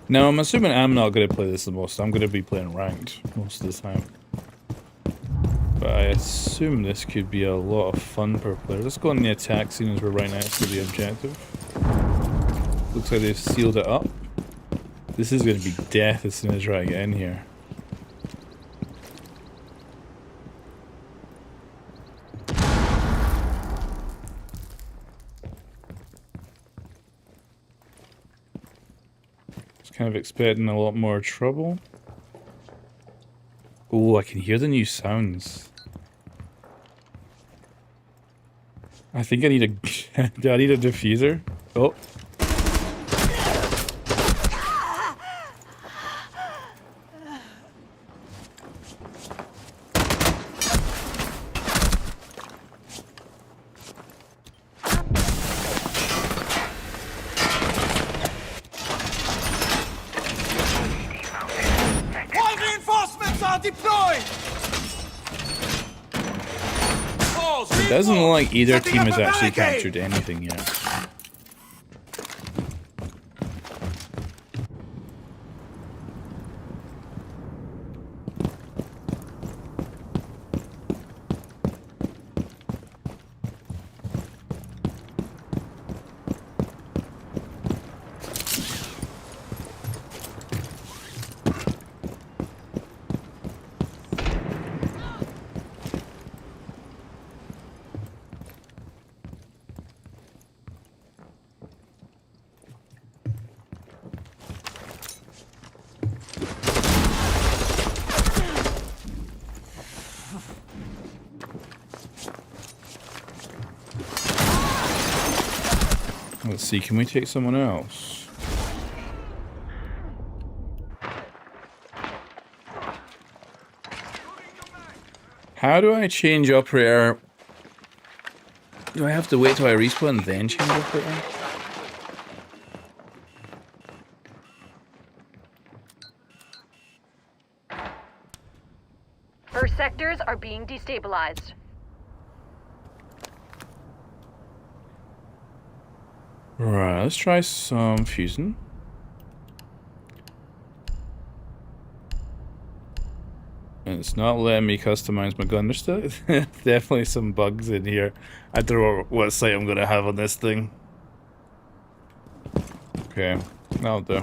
Now, I'm assuming I'm not going to play this the most. I'm going to be playing ranked most of the time. But I assume this could be a lot of fun per player. Let's go on the attack scene as we're right next to the objective. Looks like they've sealed it up. This is going to be death as soon as I try to get in here. Kind of expecting a lot more trouble. Oh, I can hear the new sounds. I think I need a do I need a diffuser? Oh. It doesn't look like either team has actually captured anything yet. Let's see, can we take someone else? How do I change operator? Do I have to wait till I respawn and then change operator? First sectors are being destabilized. Right, let's try some fusing. And it's not letting me customize my gun. There's still definitely some bugs in here. I don't know what sight I'm gonna have on this thing. Okay, that'll do.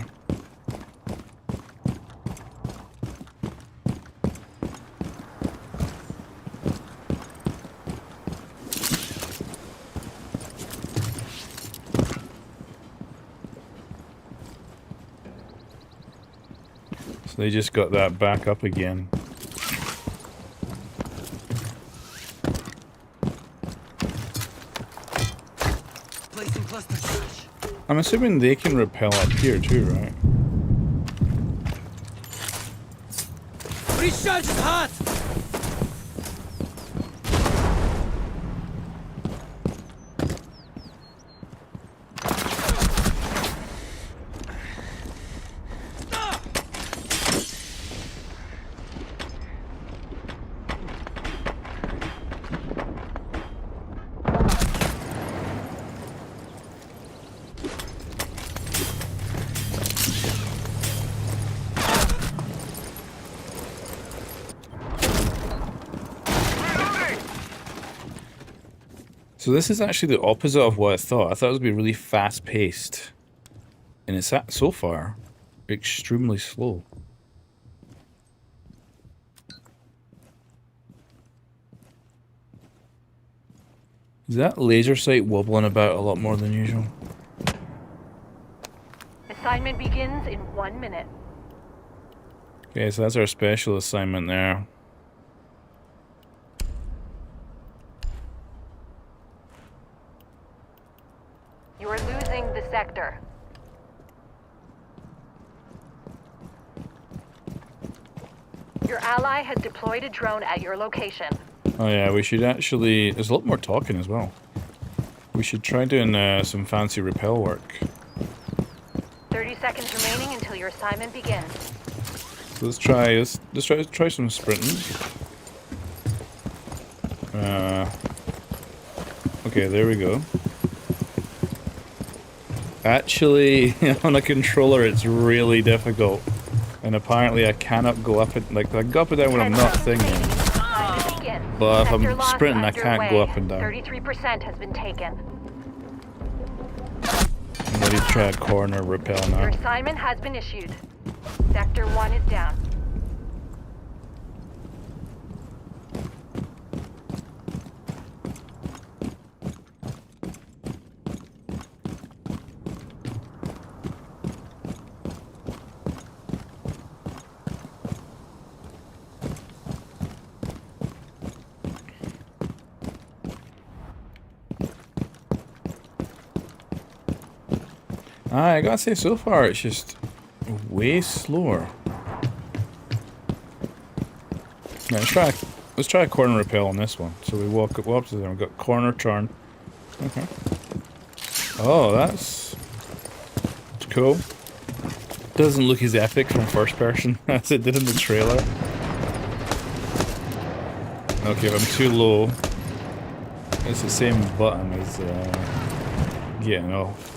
So they just got that back up again. I'm assuming they can repel up here too, right? Recharge is hot! So this is actually the opposite of what I thought. I thought it would be really fast-paced. And it's so far extremely slow. Is that laser sight wobbling about a lot more than usual? Assignment begins in 1 minute. Okay, so that's our special assignment there. You are losing the sector. Your ally has deployed a drone at your location. Oh yeah, we should actually... There's a lot more talking as well. We should try doing some fancy repel work. 30 seconds remaining until your assignment begins. So let's try some sprinting. Okay, there we go. Actually, on a controller, it's really difficult, and apparently I cannot go up and like I go up and down when I'm not thinking. But if I'm sprinting, I can't go up and down. 33% has been taken. I'm ready to try a corner repel Your now. assignment has been issued. Sector 1 is down. I gotta say, so far it's just way slower. Now, let's try a corner repel on this one. So we walk up to them. We've got corner turn. Okay. Oh, that's cool. Doesn't look as epic from first person as it did in the trailer. Okay, if I'm too low, it's the same button as getting off.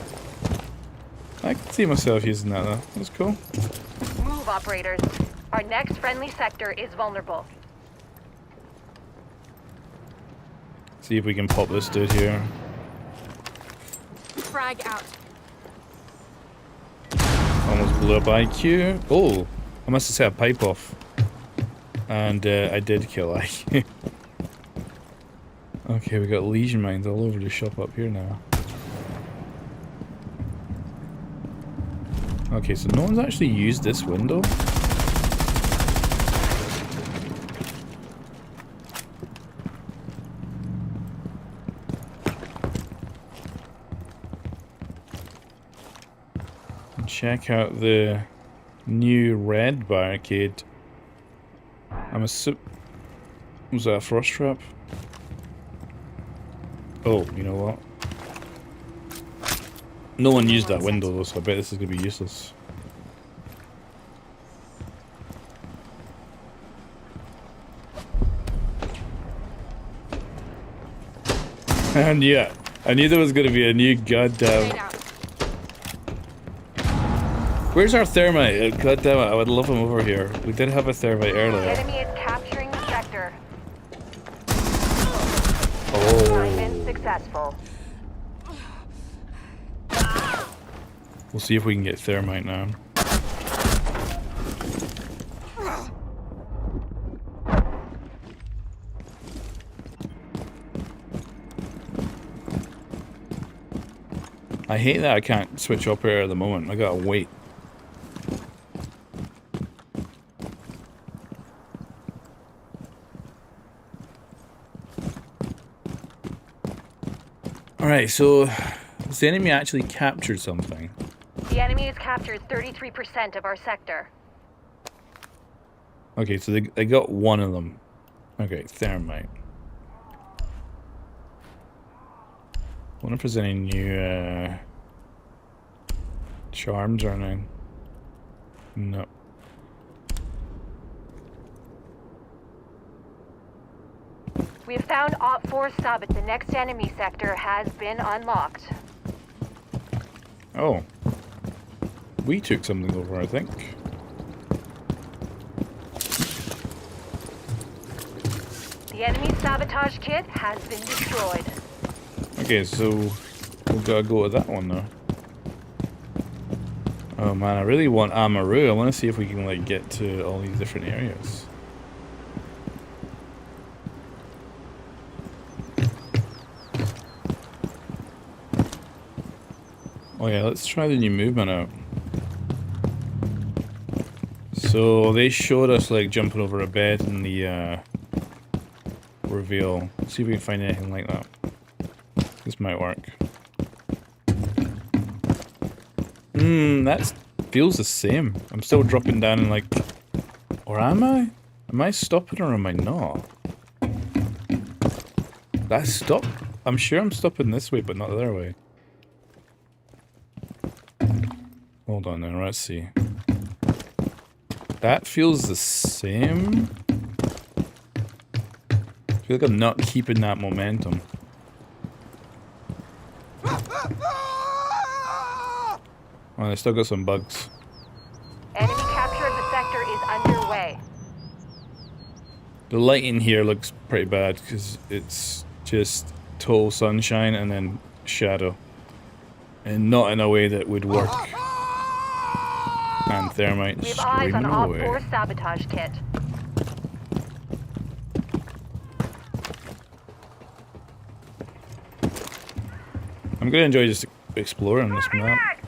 I can see myself using that though. That's cool. Move, operators. Our next friendly sector is vulnerable. See if we can pop this dude here. Frag out. Almost blew up IQ. Oh, I must have set a pipe off. And I did kill IQ. Okay, we got lesion mines all over the shop up here now. Okay, so no one's actually used this window. check out the new red barricade. I'm assuming... Was that a frost trap? Oh, you know what? No one used that window though, so I bet this is going to be useless. And yeah, I knew there was going to be a new goddamn... Where's our thermite? God damn it, I would love him over here. We did have a thermite earlier. Enemy is capturing the sector. Oh. Assignment successful. We'll see if we can get thermite now. I hate that I can't switch up here at the moment. I gotta wait. Alright, so has the enemy actually captured something? The enemy has captured 33% of our sector. Okay, so they got one of them. Okay, thermite. I wonder if there's any new charms or anything. No. We have found Op 4 sub at the next enemy sector has been unlocked. Oh. We took something over, I think. The enemy sabotage kit has been destroyed. Okay, so we've got to go to that one now. Oh man, I really want Amaru. I want to see if we can like get to all these different areas. Oh yeah, let's try the new movement out. So they showed us like jumping over a bed in the reveal. Let's see if we can find anything like that. This might work. That feels the same. I'm still dropping down and like... Or am I? Am I stopping or am I not? That's stop? I'm sure I'm stopping this way, but not the other way. Hold on then, let's see. That feels the same. I feel like I'm not keeping that momentum. Oh, they still got some bugs. Enemy capture of the sector is underway. The lighting here looks pretty bad because it's just total sunshine and then shadow. And not in a way that would work. And thermite We have eyes on screaming Op away. 4 sabotage kit. I'm gonna enjoy just exploring this map.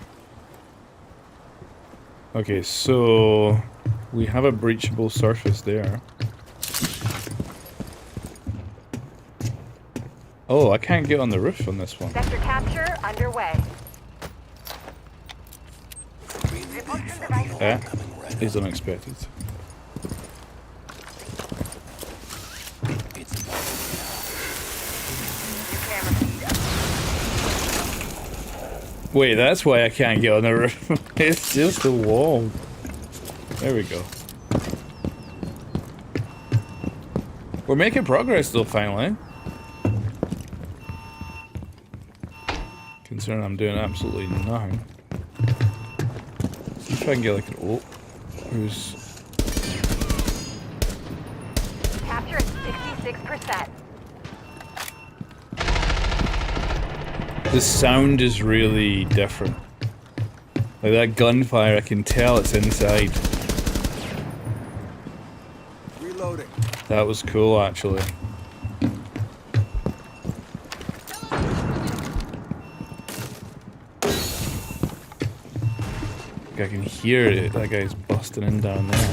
Okay, so we have a breachable surface there. Oh, I can't get on the roof on this one. Sector capture underway. That is unexpected. Wait, that's why I can't get on the roof. It's just the wall. There we go. We're making progress though, finally. Considering I'm doing absolutely nothing. See if I can get like an ult. Who's... Capture at 66%. The sound is really different. Like that gunfire, I can tell it's inside. Reloading. That was cool, actually. I can hear it. That guy's busting in down there.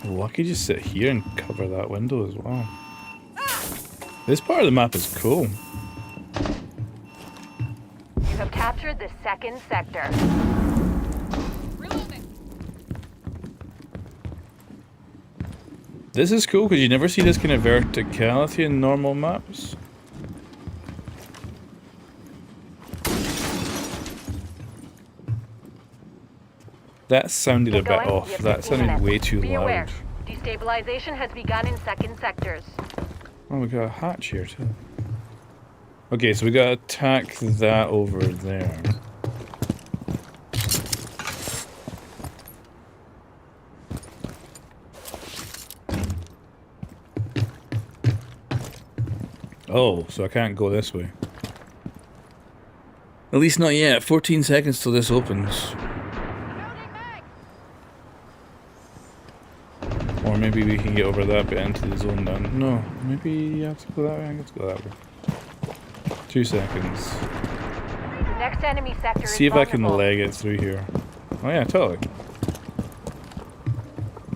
Oh, I could just sit here and cover that window as well. This part of the map is cool. have captured the second sector. This is cool because you never see this kind of verticality in normal maps. That sounded a bit off. That sounded way too loud. Destabilization has begun in second sectors. Oh, we got a hatch here too. Okay, so we gotta attack that over there. Oh, so I can't go this way. At least not yet. 14 seconds till this opens. Or maybe we can get over that bit into the zone down. No, maybe you have to go that way. Let's go that way. 2 seconds. Next enemy sector See if I can leg it through here. Oh yeah, totally.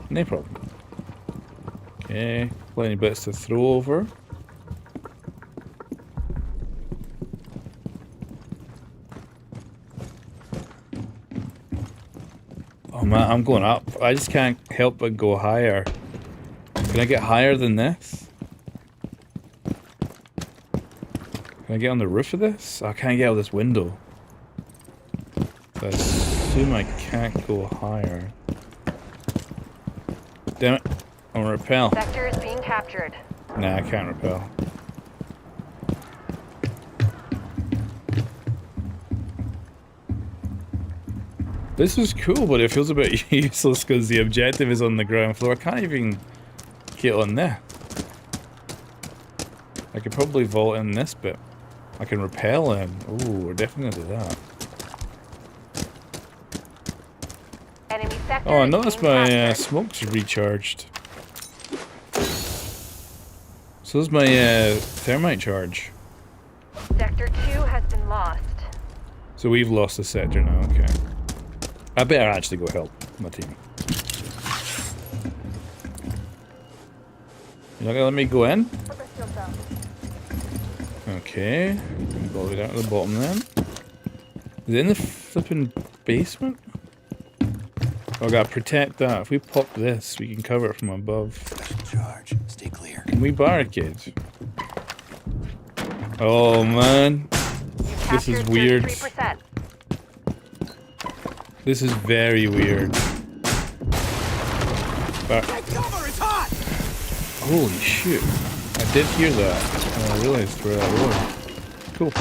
No problem. Okay, plenty bits to throw over. Oh man, I'm going up. I just can't help but go higher. Can I get higher than this? Can I get on the roof of this? I can't get out this window. So I assume I can't go higher. Damn it. I'm gonna repel. Sector is being captured. Nah, I can't repel. This is cool, but it feels a bit useless because the objective is on the ground floor. I can't even get on there. I could probably vault in this bit. I can repel in. Ooh, we're definitely gonna do that. Enemy sector Oh, I noticed my smoke's recharged. So is my thermite charge. Sector 2 has been lost. So we've lost the sector now, okay. I better actually go help my team. You're not gonna let me go in? Okay. Go all the way down to the bottom then. Is it in the flipping basement? Oh, I gotta protect that. If we pop this, we can cover it from above. Special charge. Stay clear. Can we barricade? Oh man. This is weird. 3%. This is very weird. But holy shit. I did hear that. And I realized where that was. Cool.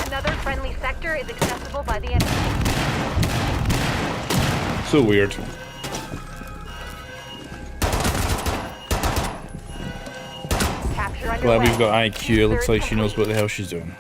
Another friendly sector is accessible by the enemy. So weird. Glad we've got IQ. It looks like she knows what the hell she's doing.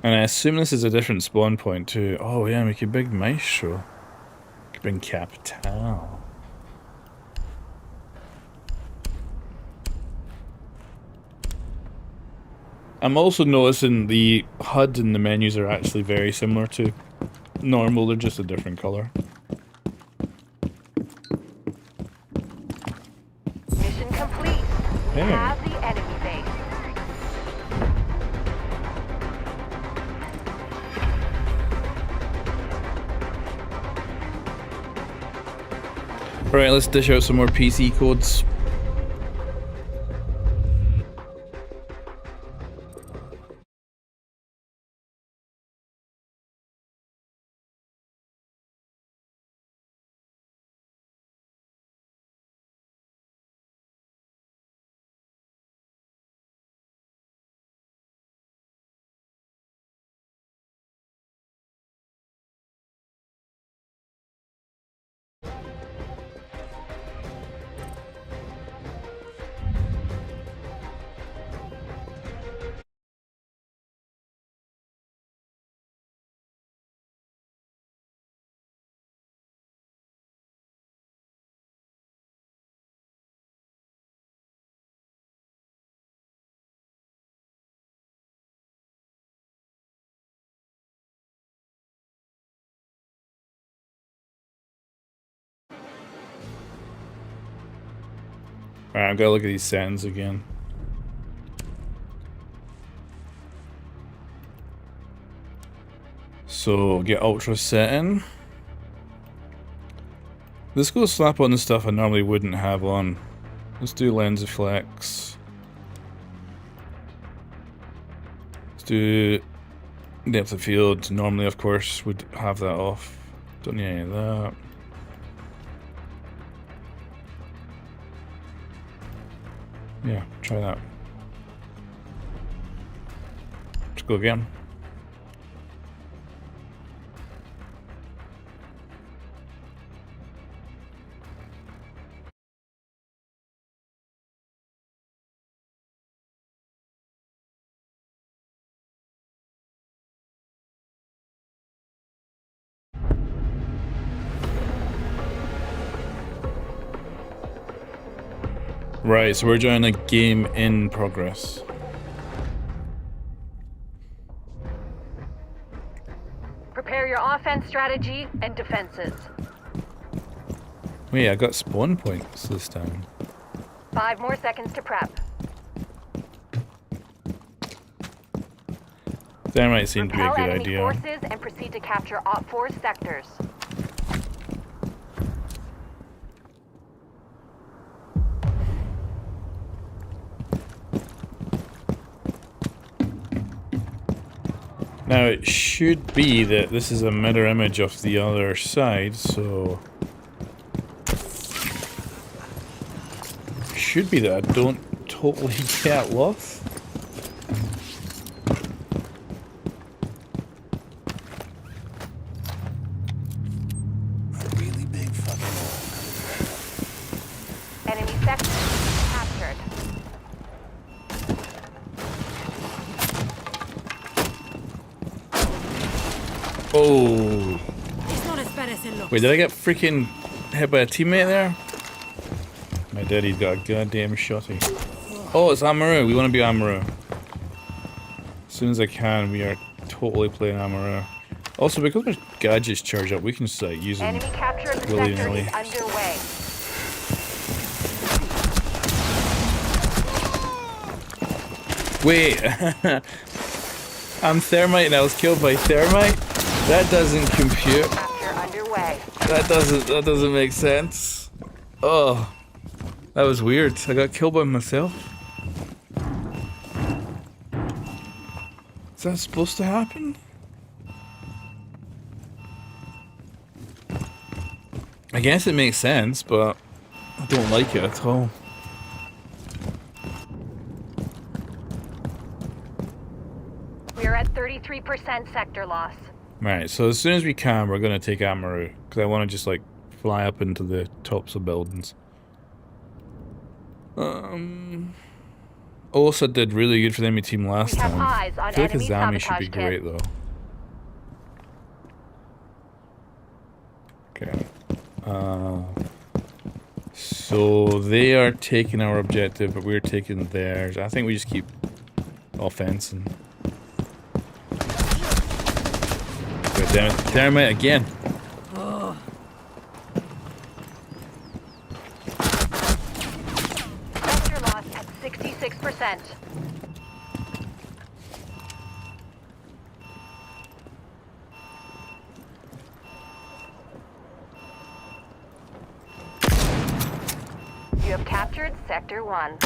And I assume this is a different spawn point too. Oh yeah, we could bring Maestro. We could bring Capital. I'm also noticing the HUD and the menus are actually very similar to normal, they're just a different color. Mission complete. We Hey. have the enemy base. Alright, let's dish out some more PC codes. Alright, I've got to look at these settings again. So, get ultra setting. Let's go slap on the stuff I normally wouldn't have on. Let's do lens flex. Let's do depth of field. Normally, of course, would have that off. Don't need any of that. Yeah, try that. Let's go again. Right, so we're joining a game in progress. Prepare your offense strategy and defenses. Wait, I got spawn points this time. 5 more seconds to prep. That might seem to be a Repel good enemy idea. forces and proceed to capture Op 4 sectors. Now it should be that this is a mirror image of the other side, so should be that I don't totally get lost. Really big fucking Enemy sector captured. Oh. It's not as bad as it looks. Wait, did I get freaking hit by a teammate there? My daddy's got a goddamn shotty. Oh, it's Amaru. We want to be Amaru. As soon as I can, we are totally playing Amaru. Also, because our gadgets charge up, we can just like use them Enemy capture of the sector willy-nilly. is underway. Wait, I'm thermite and I was killed by thermite? That doesn't compute. Capture underway. That doesn't make sense. Oh, that was weird. I got killed by myself. Is that supposed to happen? I guess it makes sense, but I don't like it at all. We're at 33% sector loss. Right, so as soon as we can, we're gonna take Amaru, because I want to just like fly up into the tops of buildings. Osa did really good for the enemy team last We have time. eyes on I feel like enemy Azami should be sabotage great kit. though. Okay. So they are taking our objective, but we're taking theirs. I think we just keep offense and. God damn it! Thermite again. Sector loss at 66%. You have captured Sector 1.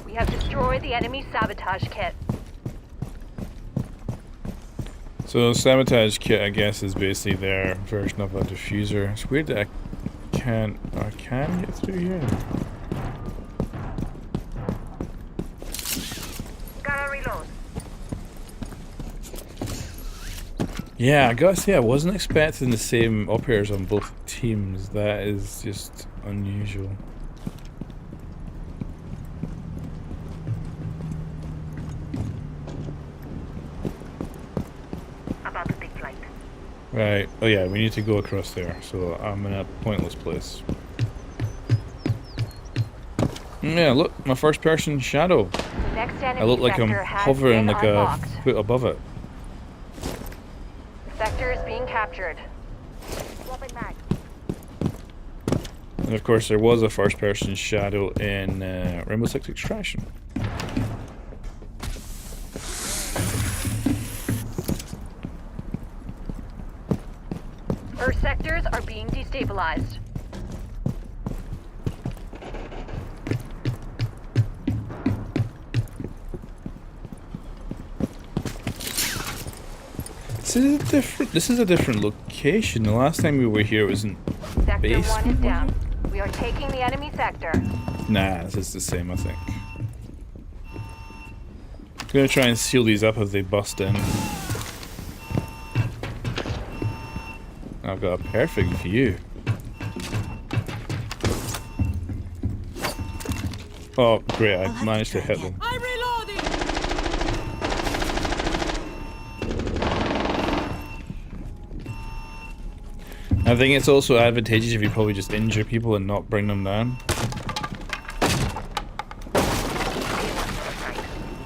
We have destroyed the enemy sabotage kit. So sabotage kit, I guess, is basically their version of a diffuser. It's weird that I can get through here. Gotta reload. Yeah, I gotta say, I wasn't expecting the same operators on both teams. That is just unusual. About to take flight. Right. Oh yeah, we need to go across there. So I'm in a pointless place. Yeah, look, my first person shadow. Next I look like I'm hovering like a foot above it. Sector is being captured. And of course, there was a first person shadow in Rainbow Six Extraction. First sectors are being destabilized. This is a different location. The last time we were here was in Sector base. 1 is down. We are taking the enemy sector. Nah, this is the same, I think. Gonna try and seal these up as they bust in. I've got a perfect view. Oh, great, I managed to hit them. I'm reloading! I think it's also advantageous if you probably just injure people and not bring them down.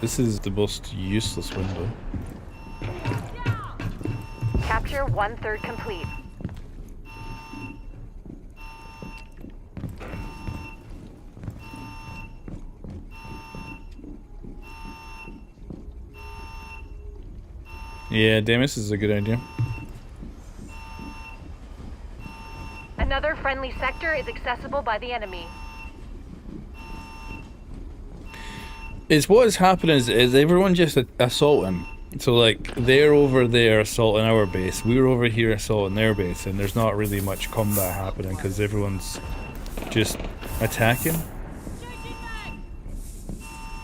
This is the most useless window. Capture 1/3 complete. Yeah, Demis is a good idea. Another friendly sector is accessible by the enemy. It's what is happening is everyone just assaulting. So like they're over there assaulting our base, we're over here assaulting their base, and there's not really much combat happening because everyone's just attacking.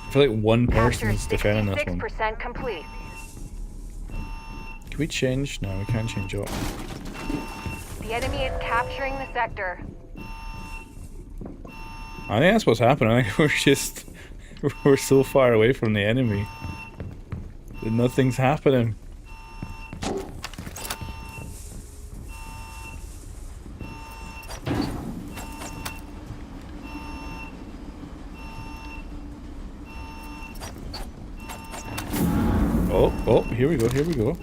I feel like one person's defending this one. 66% complete. Can we change? No, we can't change up. The enemy is capturing the sector. I think that's what's happening. I think we're so far away from the enemy that nothing's happening. Oh, here we go, here we go.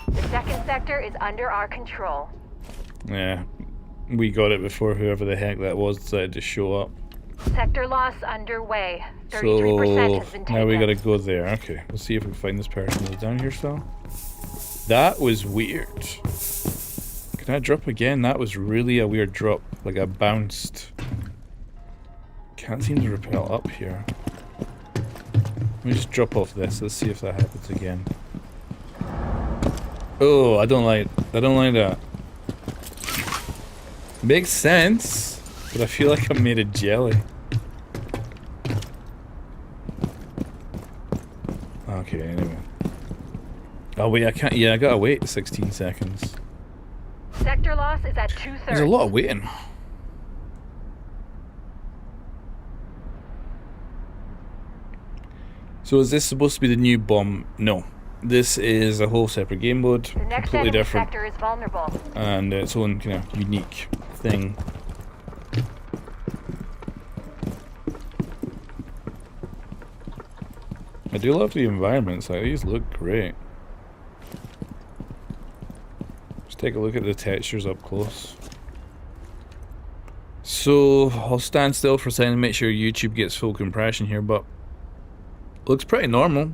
The second sector is under our control. Yeah, we got it before whoever the heck that was decided to show up. Sector loss underway. 33% So has been taken. now we gotta go there. Okay, let's see if we can find this person who's down here still. That was weird. Can I drop again? That was really a weird drop. Like I bounced. Can't seem to repel up here. Let me just drop off this. Let's see if that happens again. Oh, I don't like that. Makes sense, but I feel like I'm made of jelly. Okay, anyway. Oh wait, I can't. Yeah, I gotta wait 16 seconds. Sector loss is at 2/3. There's a lot of waiting. So is this supposed to be the new bomb? No. This is a whole separate game mode, The next completely enemy different, sector is vulnerable. and its own kind of unique thing. I do love the environments, like, these look great. Just take a look at the textures up close. So, I'll stand still for a second and make sure YouTube gets full compression here, but looks pretty normal.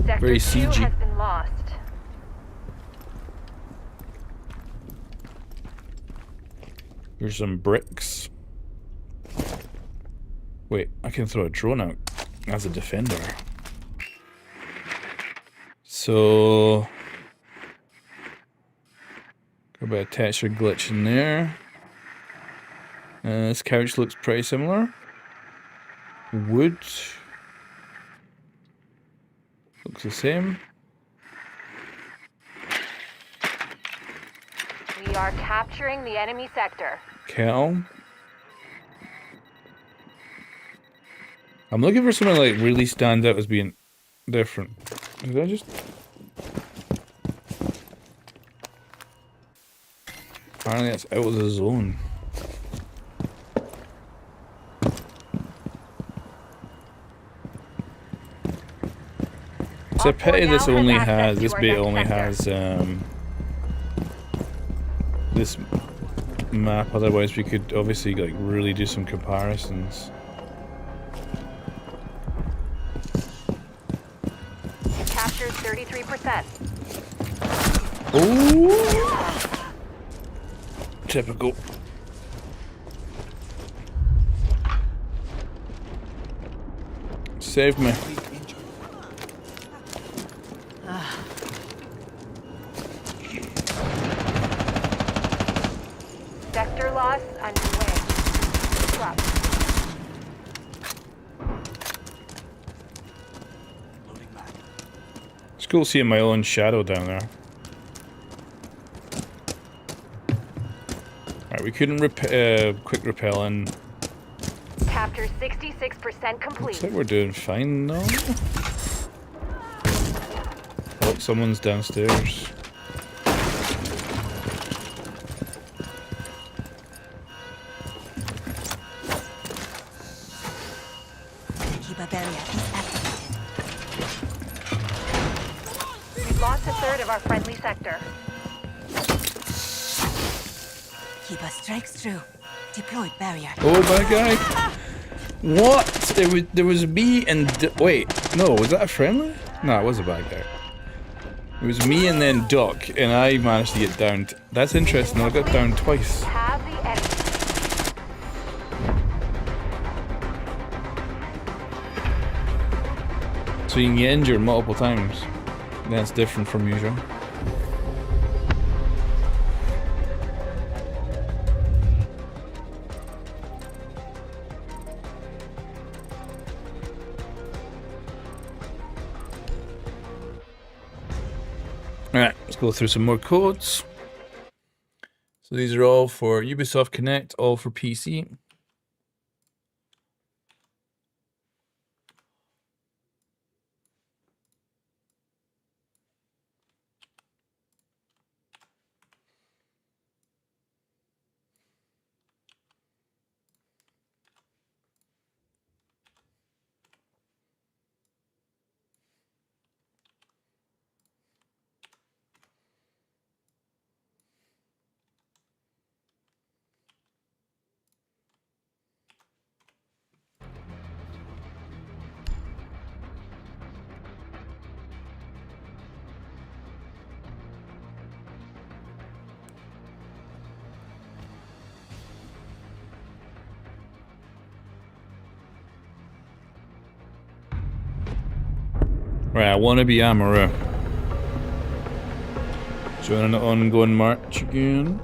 Sector Very 2 CG. has been lost. Here's some bricks. Wait, I can throw a drone out as a defender. So, got a bit of texture glitch in there. This couch looks pretty similar. Wood looks the same. We are capturing the enemy sector. Kettle. I'm looking for something like really stand out as being different. Did I just... Apparently that's out of the zone. It's a pity this only has, this beta only has this map, otherwise we could obviously like really do some comparisons. Captured 33%. Oh! Typical. Save me. Sector loss underway. Drop. It's cool seeing my own shadow down there. Alright, we couldn't quick repel in. Capture 66% complete. Looks like we're doing fine now. Oh, someone's downstairs. Keep a barrier activated. We've lost a third of our friendly sector. Keep us strikes true. Deployed barrier. Oh, bad guy. What? There was me and wait, no, was that a friendly? No, it was a bad guy. It was me and then Duck, and I managed to get down. That's interesting. I got down twice. Have the enemy. So you can get injured multiple times. That's different from usual. Alright, let's go through some more codes. So these are all for Ubisoft Connect, all for PC. Right, I want to be Amaru. Join an ongoing march again.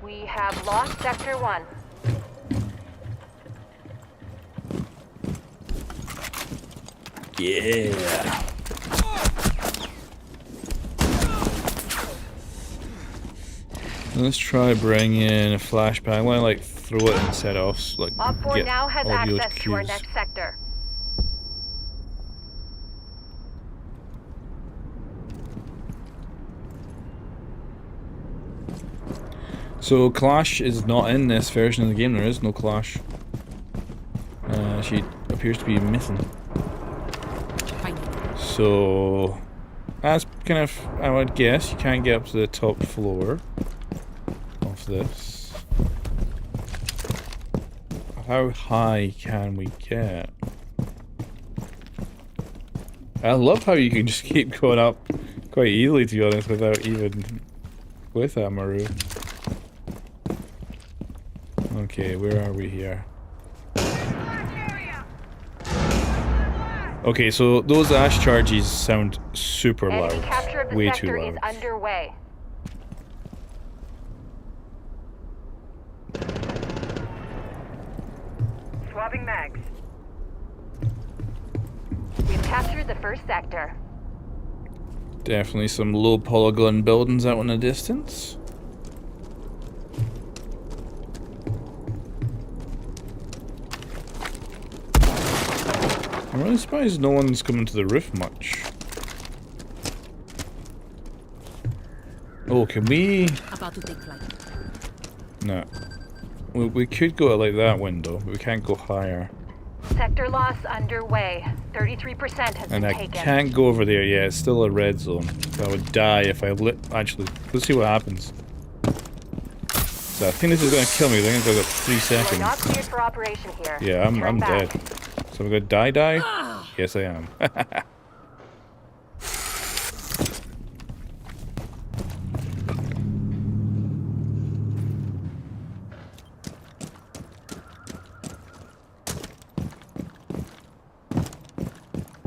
We have lost Sector 1. Yeah. Let's try bring in a flashbang. I want to like throw it and set off, like Op 4 get now has audio access to our cues. next sector. So Clash is not in this version of the game. There is no Clash. She appears to be missing. So, as kind of I would guess, you can't get up to the top floor of this. How high can we get? I love how you can just keep going up quite easily, to be honest, without even with Amaru. Okay, where are we here? Okay, so those ash charges sound super Enemy capture of loud. the Way sector too is loud. underway. Swapping mags. We've captured the first sector. Definitely some low polygon buildings out in the distance. I'm really surprised no one's coming to the roof much. Oh, can we... About to take flight. No. We could go out like that window, but we can't go higher. Sector loss underway. 33% has And been I taken. can't go over there yet. It's still a red zone. I would die if I Actually, let's see what happens. So I think this is going to kill me. I think I've got 3 You are seconds. not cleared for operation here. Yeah, I'm Turn back. dead. So I'm going to die? Yes, I am.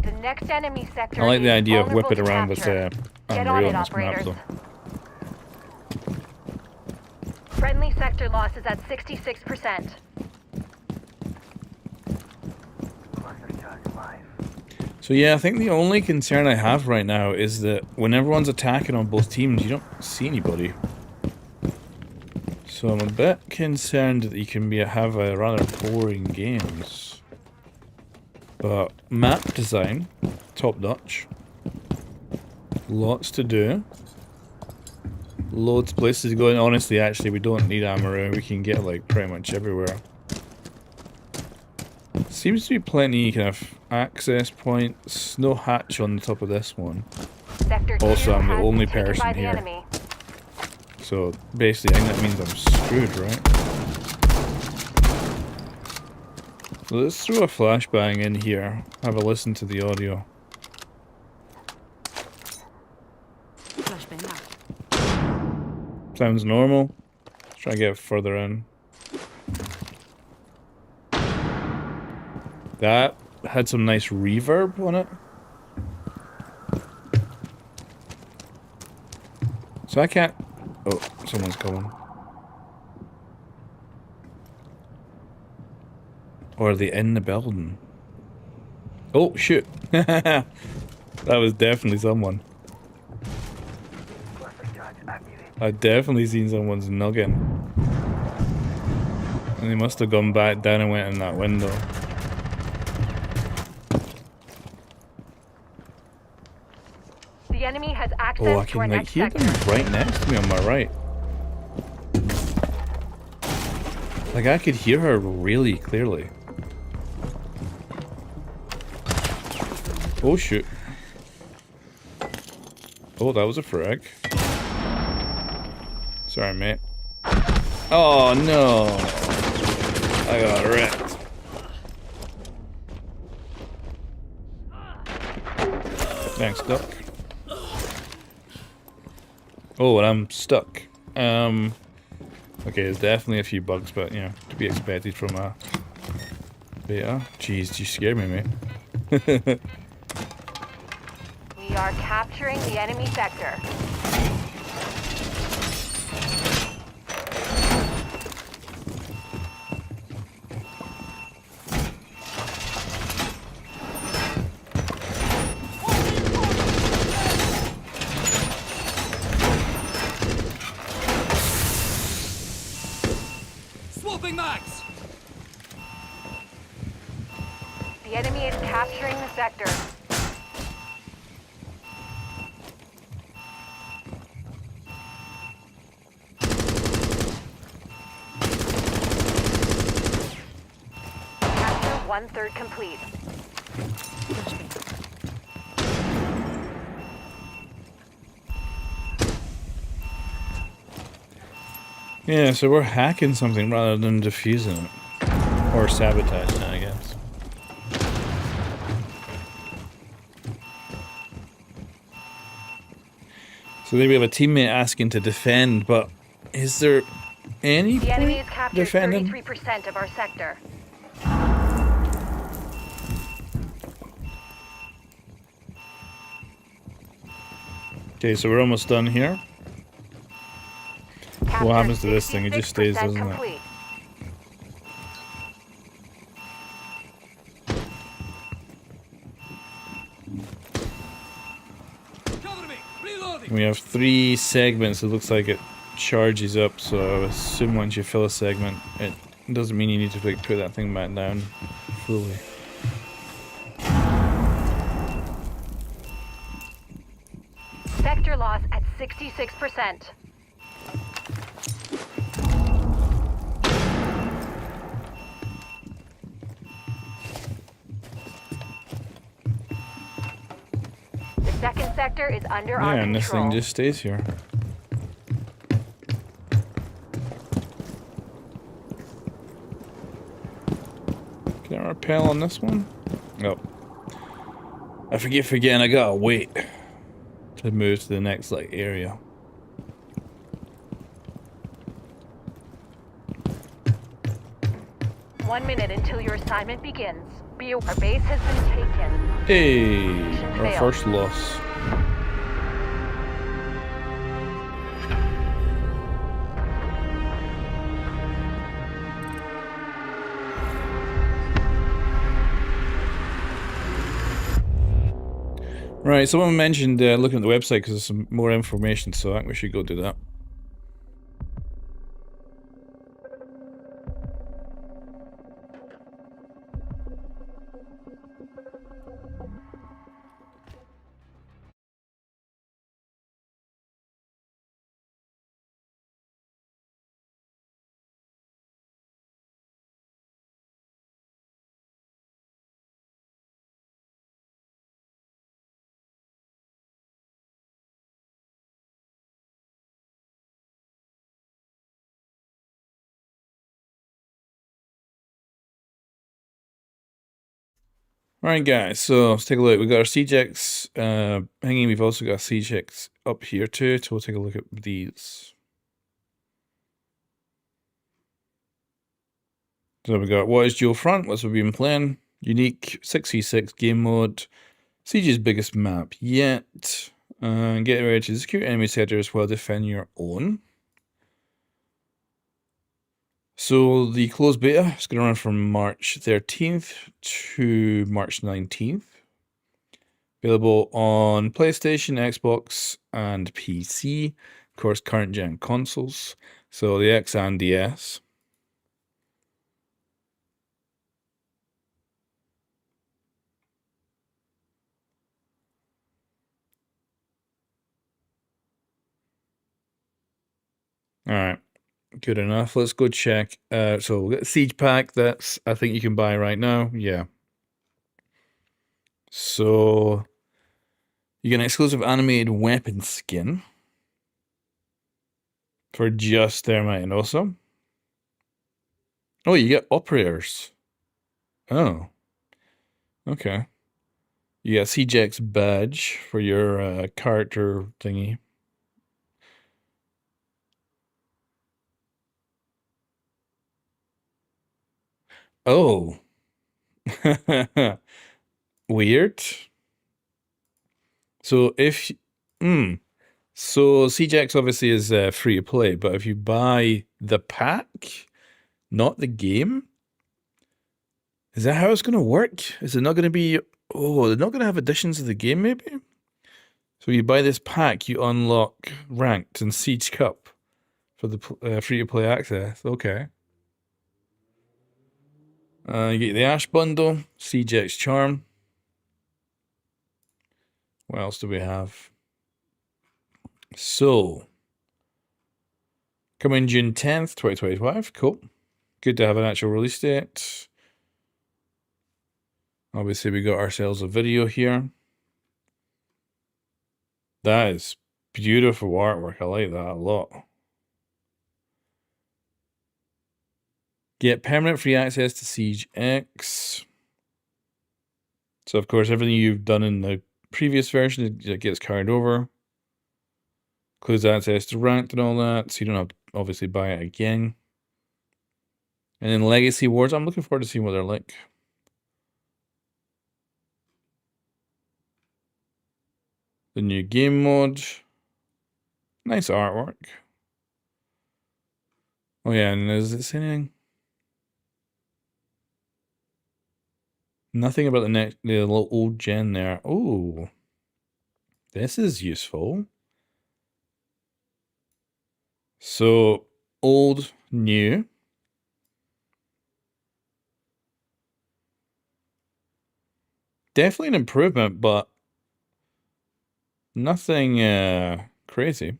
The next enemy sector I like the is idea of vulnerable whipping to around with capture. Get on Unreal it, on this map, operators. though. Friendly sector loss is at 66%. So yeah, I think the only concern I have right now is that when everyone's attacking on both teams, you don't see anybody. So I'm a bit concerned that you can have a rather boring games. But map design, top notch. Lots to do. Loads of places to go, and honestly, actually, we don't need ammo. We can get like pretty much everywhere. Seems to be plenty kind of access points. No hatch on the top of this one. Sector Also, 2 I'm the has only been taken person by the here. enemy. So basically, I think that means I'm screwed, right? So let's throw a flashbang in here. Have a listen to the audio. Sounds normal. Let's try to get further in. That had some nice reverb on it. So I can't... Oh, someone's coming. Or are they in the building? Oh, shoot. That was definitely someone. I definitely seen someone's noggin. And they must have gone back down and went in that window. The enemy has access Oh, I to our can like next hear sector. them right next to me on my right. Like I could hear her really clearly. Oh shoot. Oh, that was a frag. Sorry, mate. Oh no! I got wrecked. Thanks, Duck. Oh, and I'm stuck. Okay, there's definitely a few bugs, but you know, to be expected from a beta. Jeez, you scared me, mate. We are capturing the enemy sector. Swapping mags! The enemy is capturing the sector. Capture 1/3 complete. Yeah, so we're hacking something rather than defusing it. Or sabotaging it, I guess. So there we have a teammate asking to defend, but is there any The enemy point has captured defending? 33% of our sector. Okay, so we're almost done here. What happens to this thing? It just stays, 66% doesn't it? complete. We have 3 segments. It looks like it charges up, so I assume once you fill a segment, it doesn't mean you need to like, put that thing back down fully. 66%. The second sector is under our Yeah, and this control. thing just stays here. Can I repel on this one? Nope. I forget forgetting I gotta wait to move to the next like area. One minute until your assignment begins. Be aware, our base has been taken. Hey, our Failed. first loss. Right, someone mentioned looking at the website because there's some more information, so I think we should go do that. Alright guys, so let's take a look. We've got our CJX hanging, we've also got CJX up here too, so we'll take a look at these. So we got what is dual front, what's we've been playing, unique 6v6 game mode, Siege's biggest map yet, get ready to secure enemy sectors while defend your own. So the closed beta is going to run from March 13th to March 19th. Available on PlayStation, Xbox, and PC. Of course, current gen consoles. So the X and the S. Alright, good enough. Let's go check. So we'll get Siege Pack. That's, I think you can buy right now. Yeah. So you get an exclusive animated weapon skin for just Thermite and also. Oh, you get operators. Oh. Okay. You got CJX badge for your character thingy. Oh. Weird. So if so CJX obviously is free to play, but if you buy the pack, not the game, is that how it's going to work? Is it not going to be? Oh, they're not going to have additions to the game, maybe. So you buy this pack, you unlock ranked and Siege Cup for the free to play access. Okay. You get the Ash bundle, CJX Charm. What else do we have? So, coming June 10th, 2025. Cool. Good to have an actual release date. Obviously, we got ourselves a video here. That is beautiful artwork. I like that a lot. Get permanent free access to Siege X. So, of course, everything you've done in the previous version it gets carried over. Includes access to ranked and all that, so you don't have to obviously buy it again. And then Legacy Wars, I'm looking forward to seeing what they're like. The new game mode. Nice artwork. Oh yeah, and is it saying nothing about the little old gen there? Oh, this is useful. So old, new. Definitely an improvement, but nothing Crazy.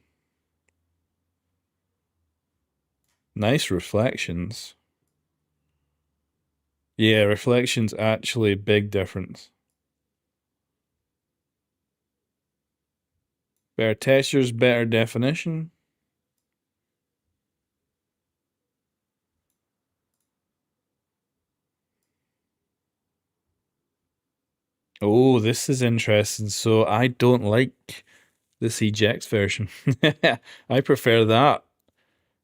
Nice reflections. Yeah, reflections actually a big difference. Better textures, better definition. Oh, this is interesting. So I don't like the CGX version. I prefer that.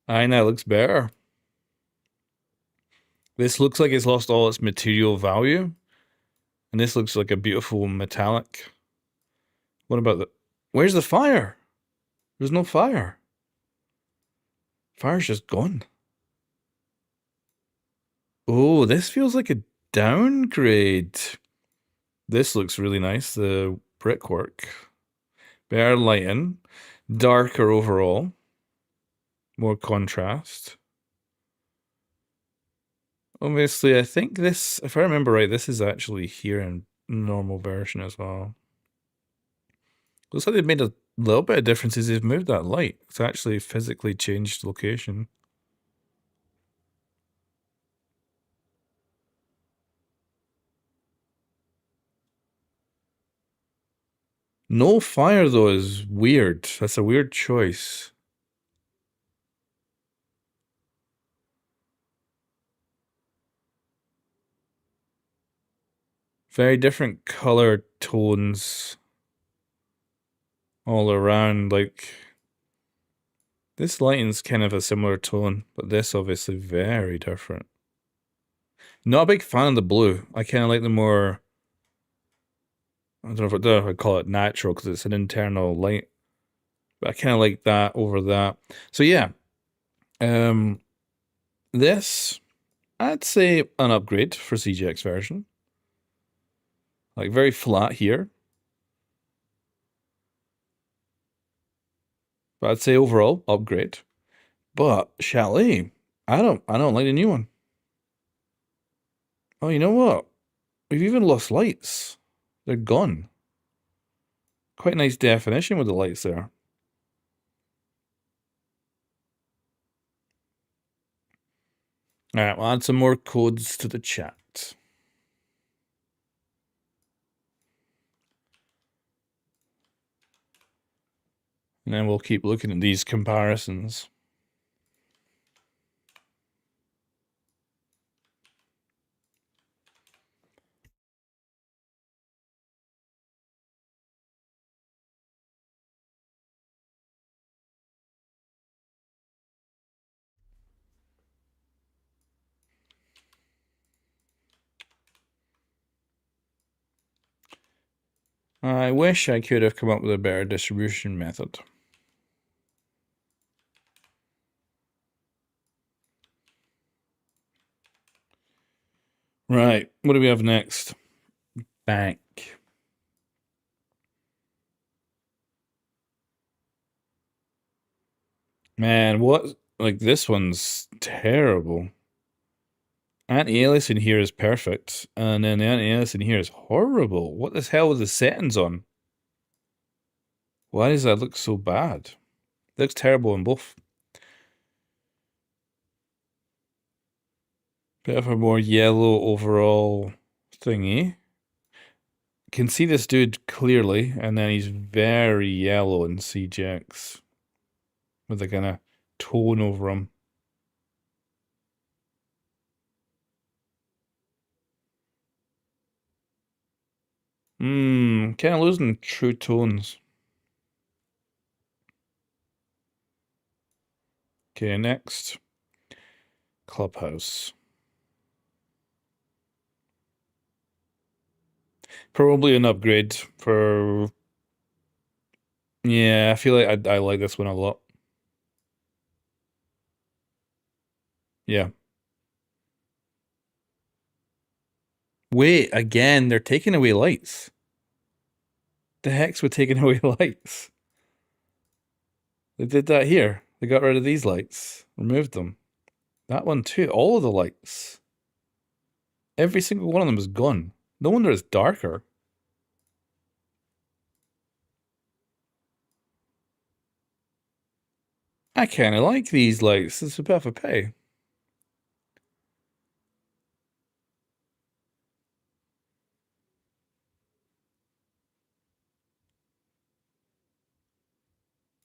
I know it looks better. This looks like it's lost all its material value. And this looks like a beautiful metallic. What about the... Where's the fire? There's no fire. Fire's just gone. Oh, this feels like a downgrade. This looks really nice, the brickwork. Better lighting. Darker overall. More contrast. Obviously, I think this, if I remember right, this is actually here in normal version as well. Looks like they've made a little bit of differences. They've moved that light. It's actually physically changed location. No fire, though, is weird. That's a weird choice. Very different color tones all around. Like, this lighting's kind of a similar tone, but this obviously very different. Not a big fan of the blue. I kind of like the more... I don't know if I call it natural because it's an internal light. But I kind of like that over that. So yeah. This, I'd say an upgrade for CGX version. Like very flat here. But I'd say overall upgrade. But Chalet, I don't like the new one. Oh, you know what? We've even lost lights. They're gone. Quite nice definition with the lights there. Alright, we'll add some more codes to the chat. And then we'll keep looking at these comparisons. I wish I could have come up with a better distribution method. Right, what do we have next? Bank. Man, what? Like, this one's terrible. Anti-alias in here is perfect, and then the anti-alias in here is horrible. What the hell are the settings on? Why does that look so bad? It looks terrible in both. Bit of a more yellow overall thingy. Can see this dude clearly, and then he's very yellow in CGX. With a kind of tone over him. Kind of losing true tones. Okay, next. Clubhouse. Probably an upgrade for... Yeah, I feel like I like this one a lot. Yeah. Wait, again, they're taking away lights. The heck's with taking away lights? They did that here. They got rid of these lights. Removed them. That one too. All of the lights. Every single one of them is gone. No wonder it's darker. I kind of like these lights. It's a bit of a pay.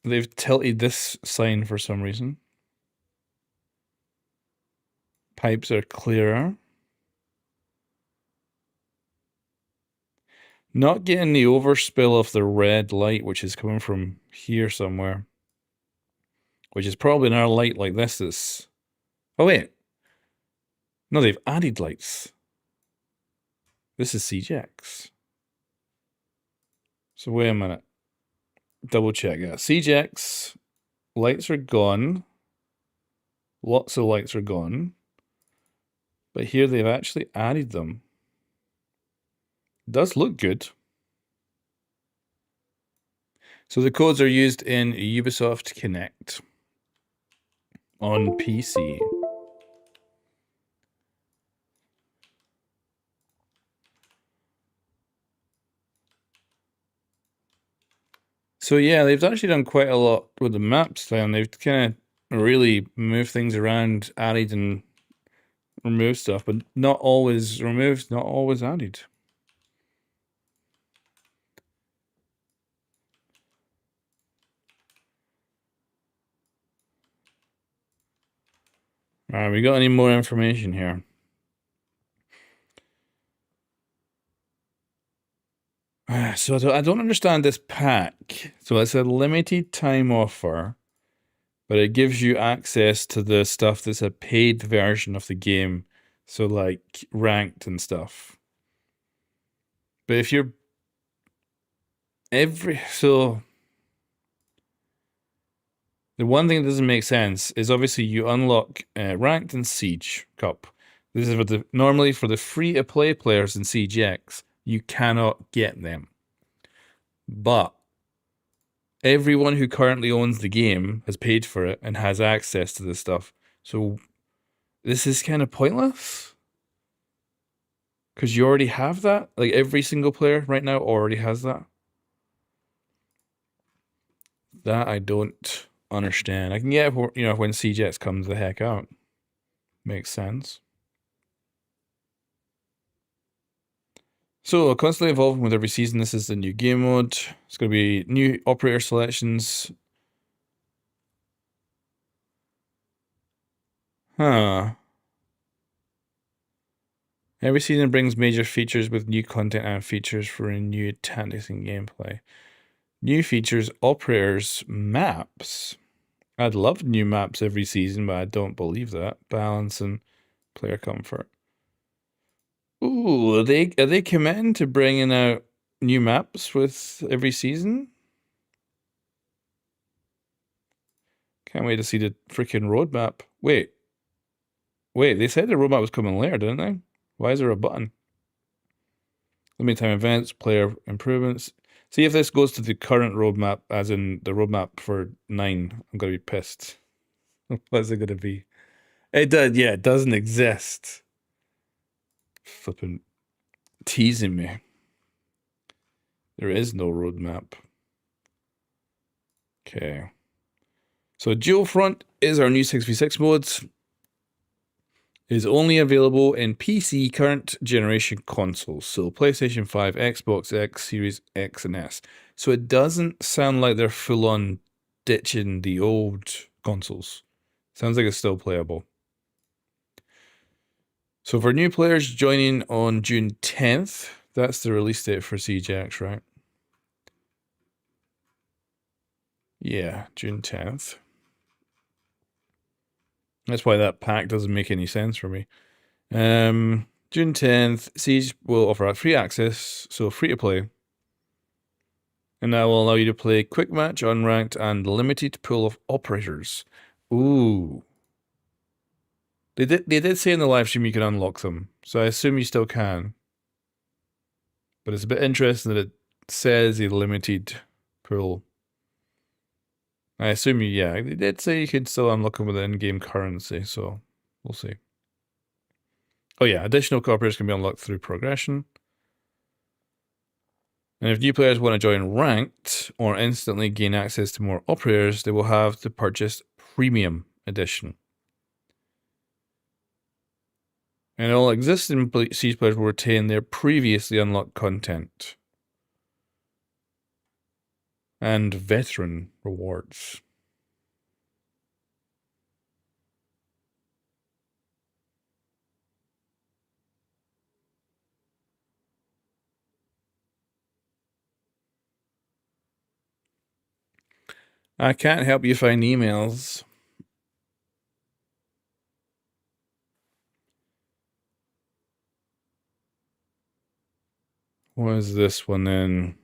They've tilted this sign for some reason. Pipes are clearer. Not getting the overspill of the red light, which is coming from here somewhere. Which is probably another light like this that's... Oh, wait. No, they've added lights. This is CJX. So wait a minute. Double check that. CJX, lights are gone. Lots of lights are gone. But here they've actually added them. It does look good. So the codes are used in Ubisoft Connect on PC. So yeah, they've actually done quite a lot with the maps then. They've kind of really moved things around, added and removed stuff, but not always removed, not always added. Alright, we got any more information here? So I don't understand this pack. So it's a limited time offer, but it gives you access to the stuff that's a paid version of the game. So like ranked and stuff. But if you're so the one thing that doesn't make sense is obviously you unlock ranked and Siege Cup. This is for the normally for the free-to-play players in CGX. You cannot get them. But everyone who currently owns the game has paid for it and has access to this stuff. So this is kind of pointless. Because you already have that. Like every single player right now already has that. That I don't understand. I can get, you know, when CJX comes the heck out. Makes sense. So, constantly evolving with every season. This is the new game mode. It's going to be new operator selections. Huh. Every season brings major features with new content and features for renewed tactics and gameplay. New features, operators, maps. I'd love new maps every season, but I don't believe that. Balance and player comfort. Ooh, are they committing to bringing out new maps with every season? Can't wait to see the freaking roadmap. Wait, they said the roadmap was coming later, didn't they? Why is there a button? Limited time events, player improvements. See if this goes to the current roadmap, as in the roadmap for 9. I'm gonna be pissed. What's it gonna be? It does, yeah, it doesn't exist. Flipping teasing me. There is no roadmap. Okay. So Dual Front is our new 6v6 mode. Is only available in PC current generation consoles. So PlayStation 5, Xbox X, Series X and S. So it doesn't sound like they're full on ditching the old consoles. Sounds like it's still playable. So for new players joining on June 10th, that's the release date for CJX, right? Yeah, June 10th. That's why that pack doesn't make any sense for me. June 10th, Siege will offer free access, so free to play. And that will allow you to play quick match, unranked, and limited pool of operators. Ooh. They did say in the live stream you can unlock them, so I assume you still can. But it's a bit interesting that it says a limited pool. I assume they did say you could still unlock them with the in-game currency, so we'll see. Oh yeah, additional operators can be unlocked through progression. And if new players want to join ranked or instantly gain access to more operators, they will have to purchase Premium Edition. And all existing Siege players will retain their previously unlocked content. And veteran rewards. I can't help you find emails. What is this one then?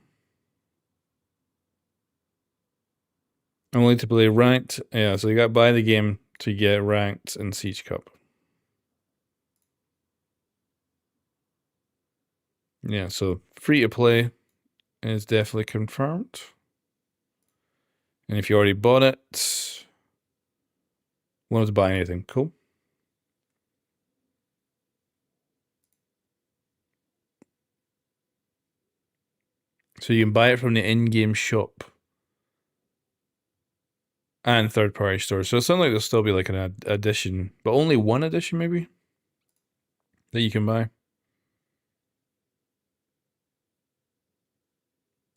Only to play ranked. Yeah, so you got to buy the game to get ranked in Siege Cup. Yeah, so free to play is definitely confirmed. And if you already bought it, wanted to buy anything, cool. So you can buy it from the in-game shop and third-party stores. So it sounds like there'll still be like an edition, but only one edition maybe that you can buy.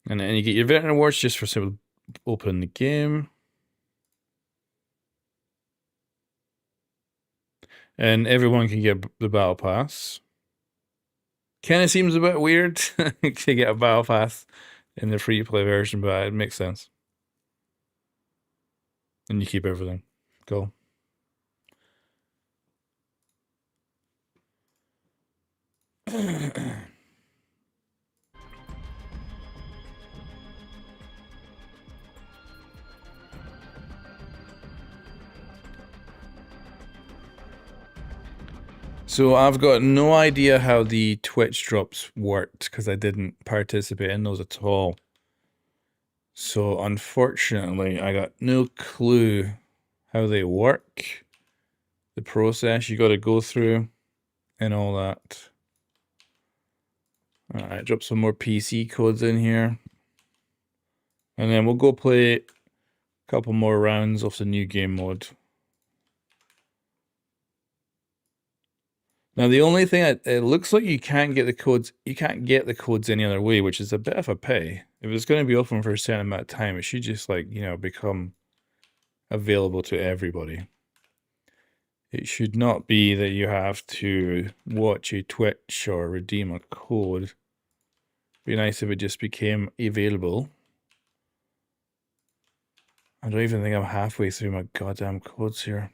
And then you get your veteran awards just for simple opening the game. And everyone can get the battle pass. Kind of seems a bit weird to get a battle pass in the free-to-play version, but it makes sense. And you keep everything. Cool. So I've got no idea how the Twitch drops worked because I didn't participate in those at all. So unfortunately, I got no clue how they work, the process you got to go through, and all that. Alright, drop some more PC codes in here. And then we'll go play a couple more rounds of the new game mode. Now the only thing, it looks like you can't get the codes any other way, which is a bit of a pity. If it's going to be open for a certain amount of time, it should just like, you know, become available to everybody. It should not be that you have to watch a Twitch or redeem a code. It'd be nice if it just became available. I don't even think I'm halfway through my goddamn codes here.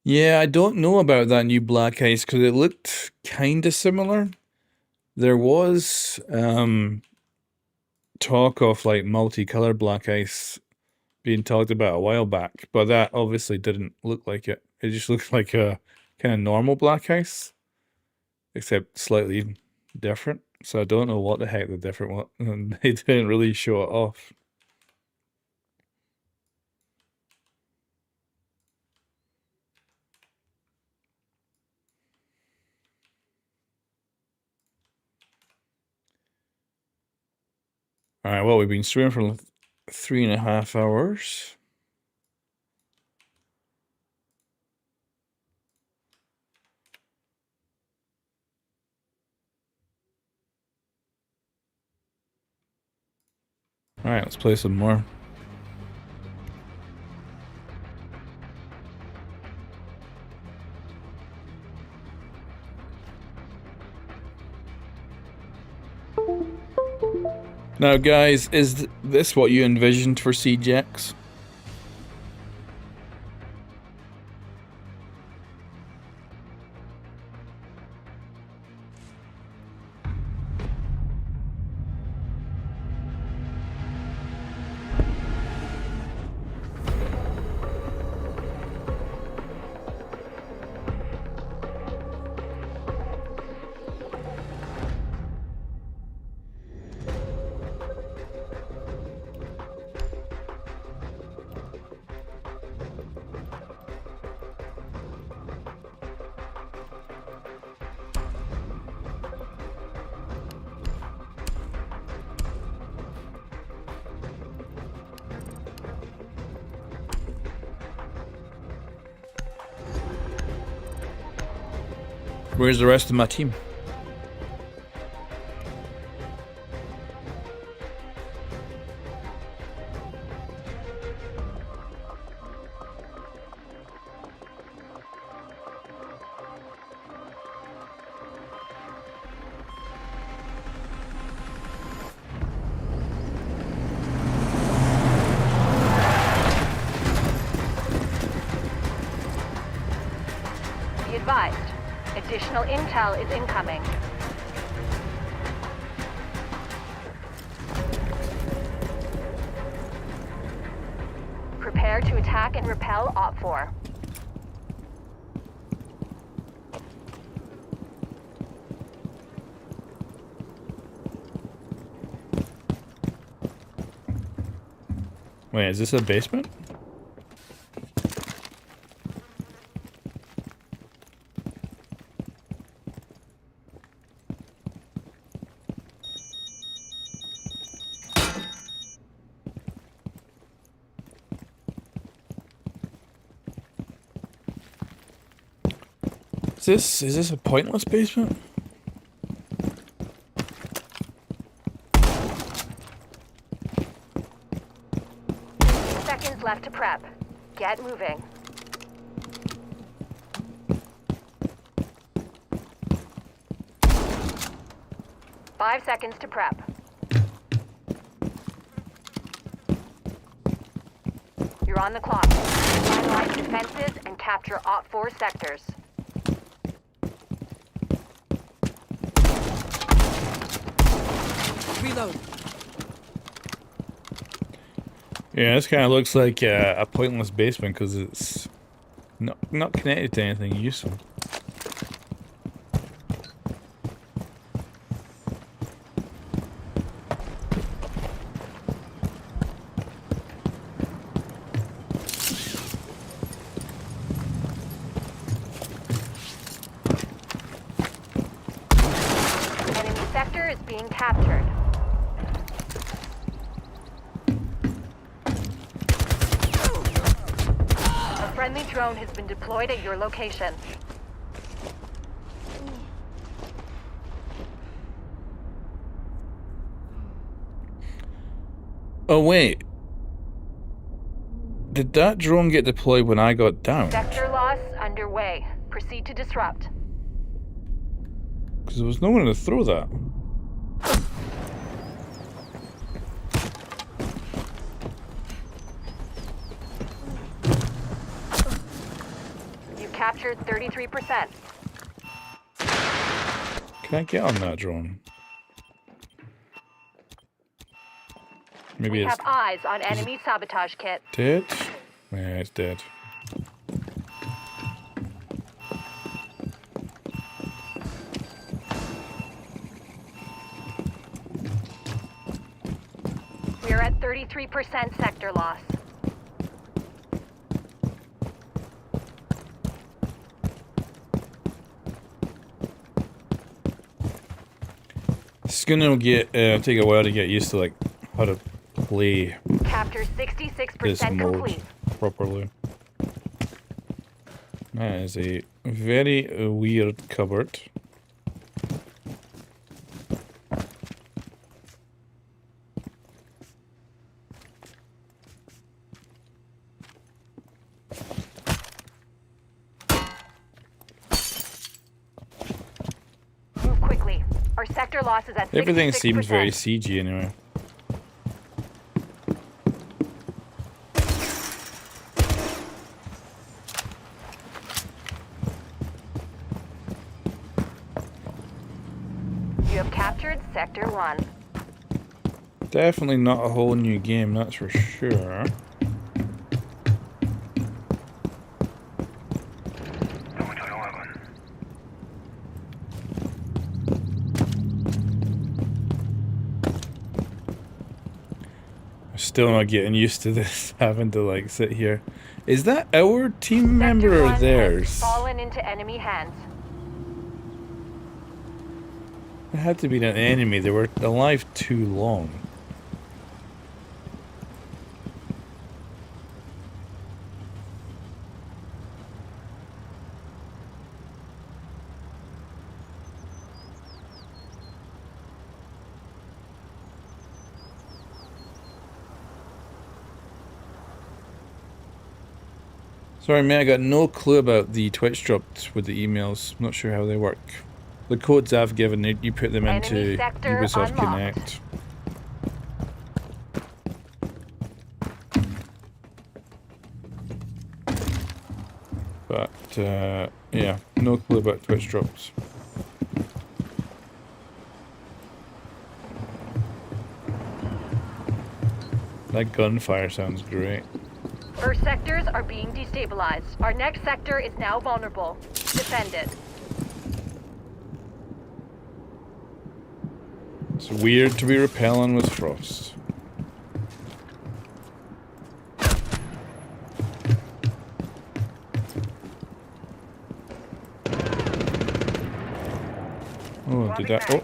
Yeah, I don't know about that new Black Ice because it looked kind of similar. There was talk of like multicolored Black Ice being talked about a while back, but that obviously didn't look like it. It just looked like a kind of normal Black Ice, except slightly different. So I don't know what the heck the different was. They didn't really show it off. Alright, well, we've been streaming for 3.5 hours. Alright, let's play some more. Now, guys, is this what you envisioned for Siege X? Where's the rest of my team? Be advised, additional intel is incoming. Prepare to attack and repel Op 4. Wait, is this a basement? Is this a pointless basement? Seconds left to prep. Get moving. Five seconds to prep. You're on the clock. Finalize defenses and capture Op 4 sectors. Reload. Yeah, this kind of looks like a pointless basement because it's not connected to anything useful. Enemy sector is being captured. A friendly drone has been deployed at your location. Oh wait, did that drone get deployed when I got down? Sector loss underway. Proceed to disrupt. Because there was no one to throw that. You captured 33%. Can I get on that drone? Maybe We it's have eyes on enemy sabotage kit. dead? Yeah, it's dead. We are at 33% sector loss. It's gonna take a while to get used to like how to play Capture this 66% mode complete. properly. That is a very weird cupboard. Move quickly. Our sector loss is at 66%. Everything seems very CG anyway. You have captured Sector 1. Definitely not a whole new game, that's for sure. I'm still not getting used to this, having to like sit here. Is that our team member or theirs? Fallen into enemy hands. It had to be an enemy, they were alive too long. Sorry, mate, I got no clue about the Twitch drops with the emails. Not sure how they work. The codes I've given, you put them into Ubisoft Connect. But, yeah, no clue about Twitch drops. That gunfire sounds great. First sectors are being destabilized. Our next sector is now vulnerable. Defend it. It's weird to be repelling with frost. Oh, did that? Oh,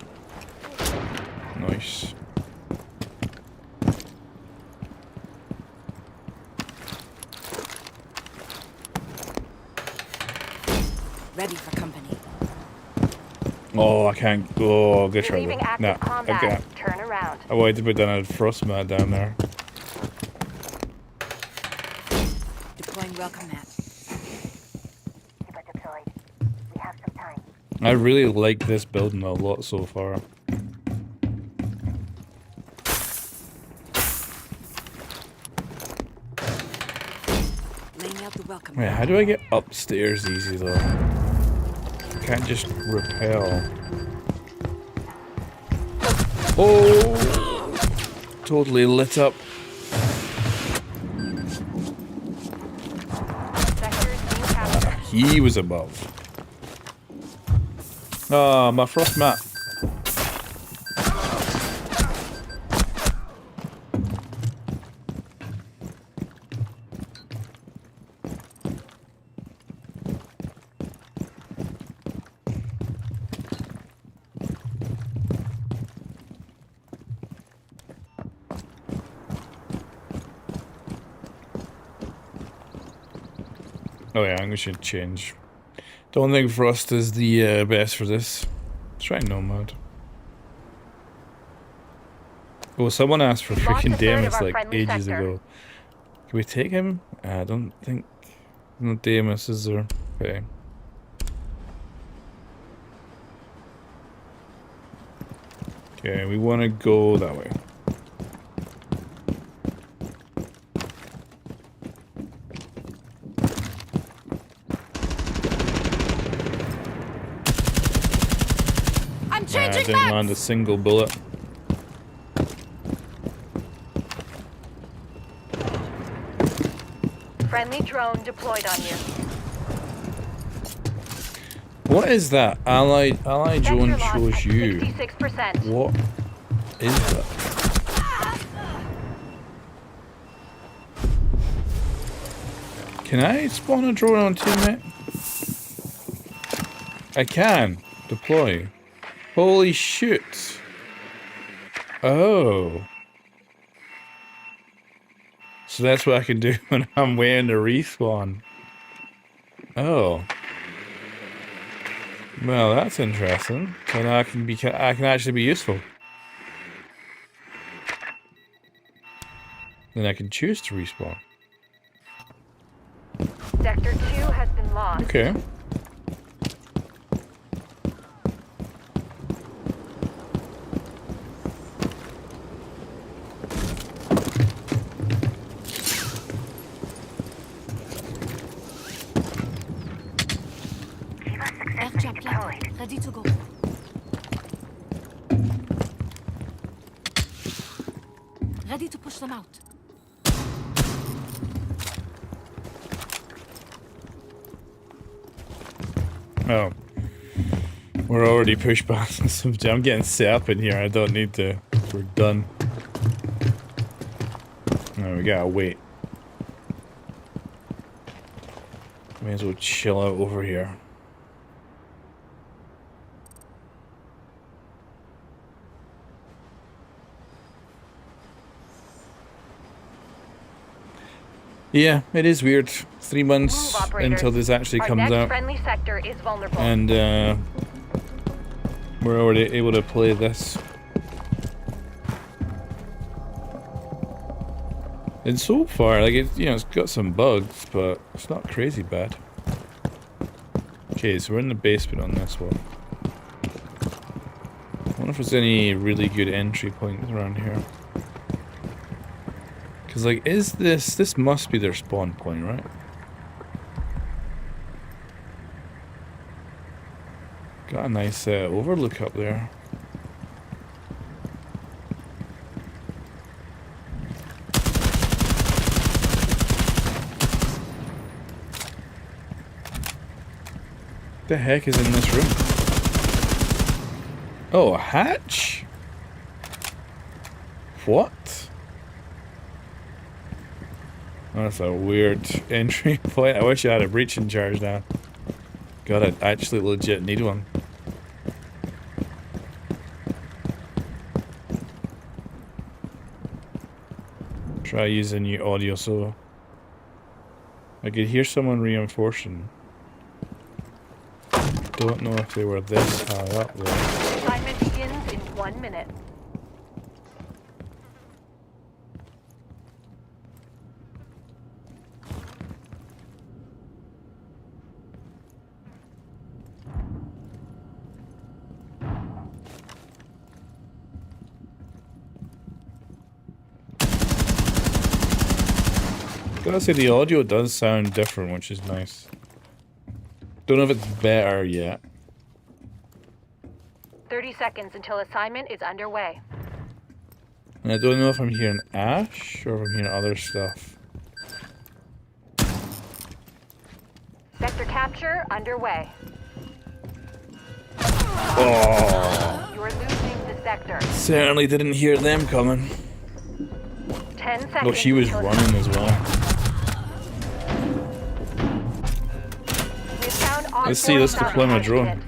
nice. Ready for company. Oh, I can't go. Good try Leaving though. active Nah, I combat. can't. Turn around. I wanted to put down a frost mat down there. Deploying welcome mat. Deployed. We have some time. I really like this building a lot so far. Laying out the welcome Wait, how do I get upstairs easy though? I can't just repel. Oh! Totally lit up. He was above. Ah, my frost mat. Oh yeah, I'm gonna change. Don't think frost is the best for this. Let's try nomad. Oh, someone asked for freaking Damus like ages ago. Can we take him? I don't think. No Damus, is there? Okay. Okay, we want to go that way. I didn't land a single bullet. Friendly drone deployed on you. What is that? Ally drone shows you. 66%. What is that? Can I spawn a drone on teammate? I can. Deploy. Holy shit. Oh. So that's what I can do when I'm waiting to respawn. Oh. Well, that's interesting. So now I can actually be useful. Then I can choose to respawn. Sector 2 has been lost. Okay. Ready to go. Ready to push them out. Oh. We're already pushed past some. I'm getting set up in here. I don't need to. We're done. No, we gotta wait. May as well chill out over here. Yeah, it is weird. 3 months until this actually comes out. Friendly sector is vulnerable. And we're already able to play this. And so far, like, it's got some bugs, but it's not crazy bad. Okay, so we're in the basement on this one. I wonder if there's any really good entry points around here. Because, like, this must be their spawn point, right? Got a nice overlook up there. What the heck is in this room? Oh, a hatch? What? Oh, that's a weird entry point. I wish I had a breaching charge now. God, I actually legit need one. Try using new audio so I could hear someone reinforcing. Don't know if they were this high up though. Assignment begins in 1 minute. Gotta say the audio does sound different, which is nice. Don't know if it's better yet. 30 seconds until assignment is underway. And I don't know if I'm hearing Ash or if I'm hearing other stuff. Sector capture underway. Oh! You are losing the sector. Certainly didn't hear them coming. 10 seconds. Oh, she was until running as well. Let's see, let's deploy my drone.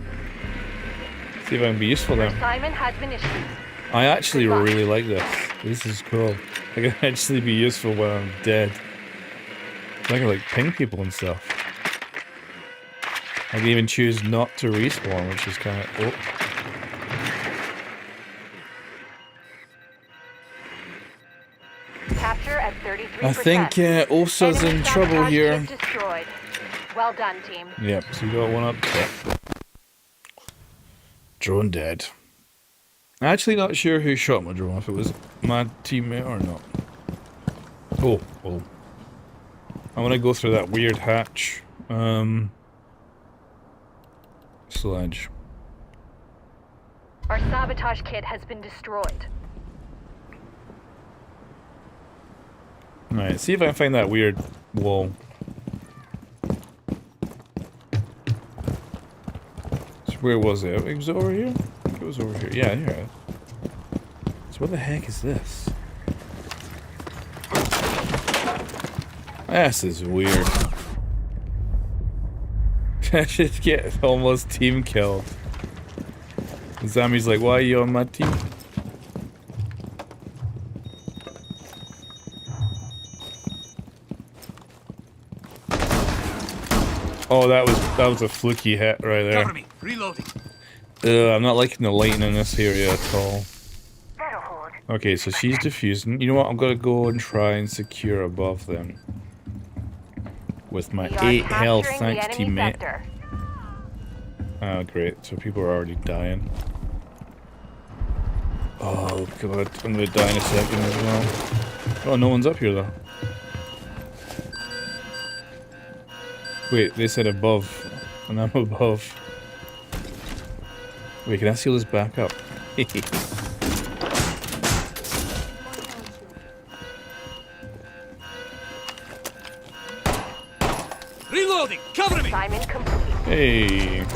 See if I can be useful then. Assignment has been issued. I actually really like this. This is cool. I can actually be useful when I'm dead. I can like ping people and stuff. I can even choose not to respawn, which is kind of... Oh. Capture at 33%. I think Osa's in trouble here. Destroyed. Well done, team. Yep, so we got one up. Yep. Drone dead. Actually not sure who shot my drone, if it was my teammate or not. Oh. I want to go through that weird hatch. Sledge. Our sabotage kit has been destroyed. Alright, see if I can find that weird wall. So where was it? It was over here? I think it was over here. Yeah, here. So what the heck is this? This is weird. I should get almost team killed. Zami's like, why are you on my team? Oh, that was a fluky hit right there. Cover me. Reloading. I'm not liking the lighting in this area at all. Okay, so she's diffusing. You know what? I'm gonna go and try and secure above them. With my 8 health, thanks teammate. Oh, great. So people are already dying. Oh god, I'm gonna die in a second as well. Oh, no one's up here though. Wait, they said above, and I'm above. Wait, can I seal this back up? Reloading! Cover me! Assignment complete. Hey.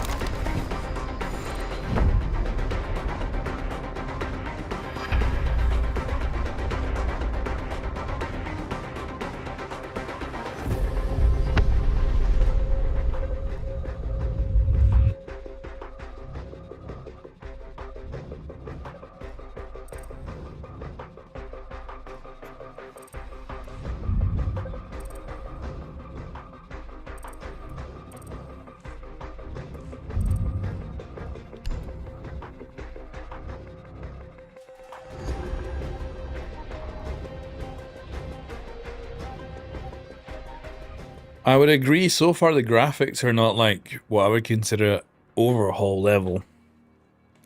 I would agree, so far the graphics are not like what I would consider overhaul level.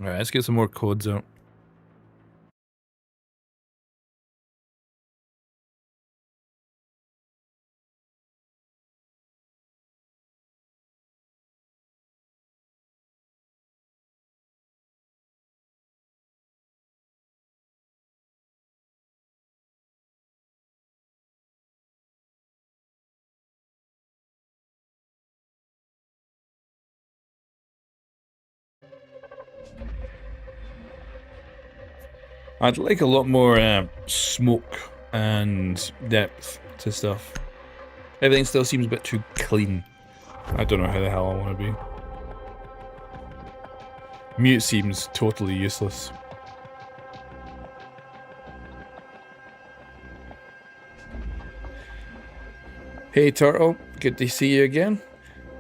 Alright, let's get some more codes out. I'd like a lot more smoke and depth to stuff. Everything still seems a bit too clean. I don't know how the hell I want to be. Mute seems totally useless. Hey Turtle, good to see you again.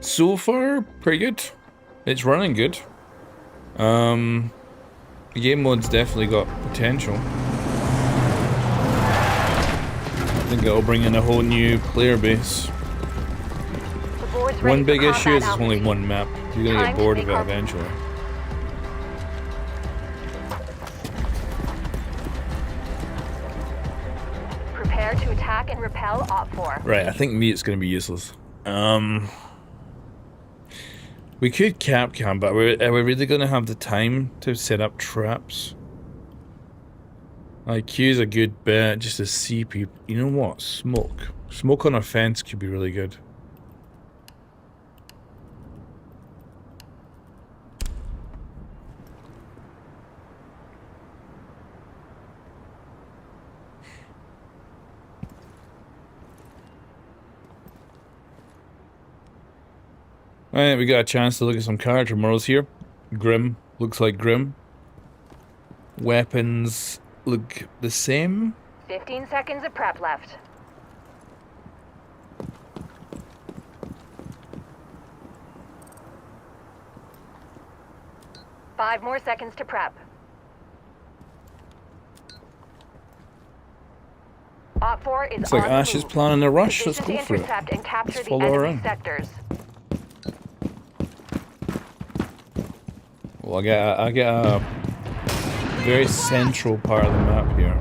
So far, pretty good. It's running good. The game mode's definitely got potential. I think it'll bring in a whole new player base. One big issue is it's only one map. You're gonna get bored of it eventually. Prepare to attack and repel Op 4. Right, I think meat's gonna be useless. We could cap cam, but are we really gonna have the time to set up traps? Like, Q's a good bet just to see people. You know what? Smoke. Smoke on a fence could be really good. Alright, we got a chance to look at some character models here. Grim. Looks like Grim. Weapons look the same. 15 seconds of prep left. Five more seconds to prep. Op 4 is Looks like on Ash the is move. planning a rush. Let's Position go to for it. intercept and capture Let's the follow her enemy in. sectors. Well, I get a very central part of the map here.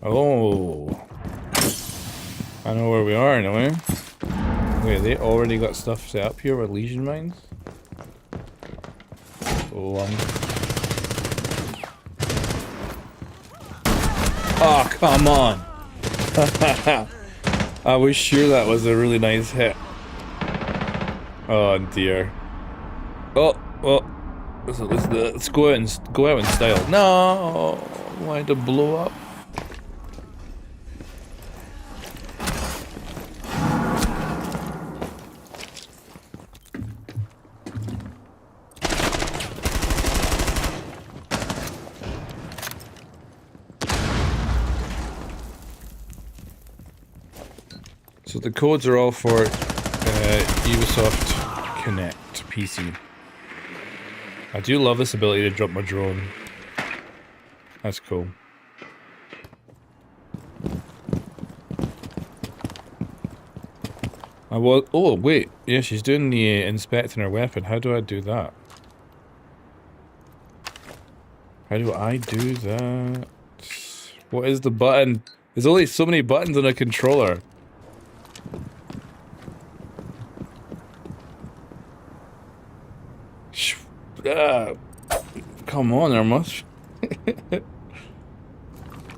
Oh, I know where we are in a way. Wait, they already got stuff set up here with Legion mines? Oh, oh, come on! I was sure that was a really nice hit. Oh dear. Oh, well, let's go out in style. No, why to blow up? So the codes are all for Ubisoft Connect PC. I do love this ability to drop my drone. That's cool. Oh wait, yeah, she's doing the inspecting her weapon. How do I do that? How do I do that? What is the button? There's only so many buttons on a controller. Come on, there must.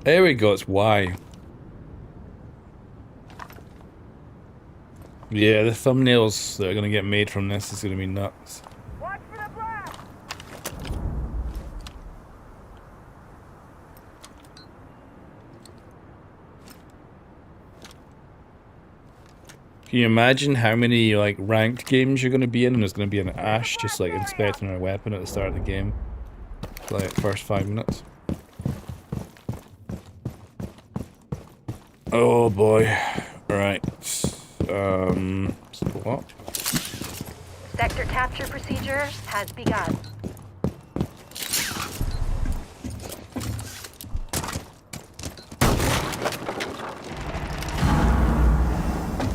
There we go, it's Y. Yeah, the thumbnails that are gonna get made from this is gonna be nuts. Can you imagine how many like ranked games you're going to be in and there's going to be an Ash just like inspecting her weapon at the start of the game? Like first 5 minutes. Oh boy. Right. What? Sector capture procedure has begun.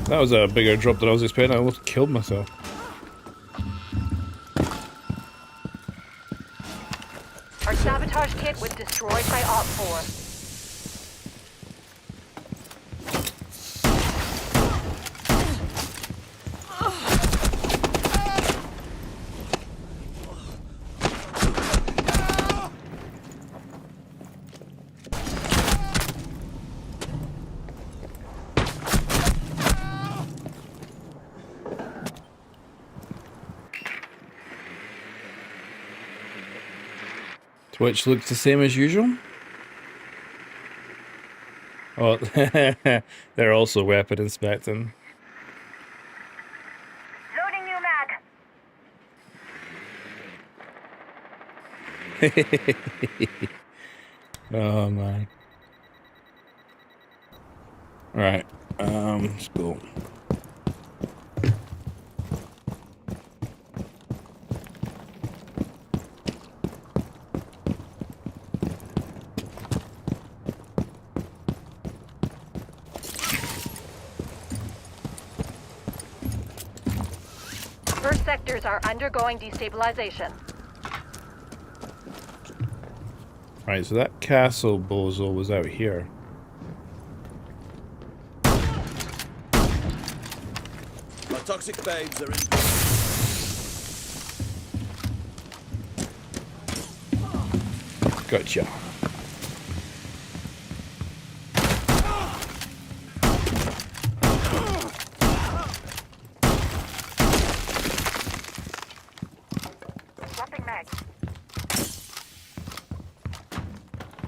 That was a bigger drop than I was expecting. I almost killed myself. Our sabotage kit was destroyed by Op 4. Twitch looks the same as usual. Oh, they're also weapon inspecting. Loading new mag. Oh man. Right. Let's go. First sectors are undergoing destabilization. Right, so that castle bozo was out here. My toxic babes are in. Gotcha.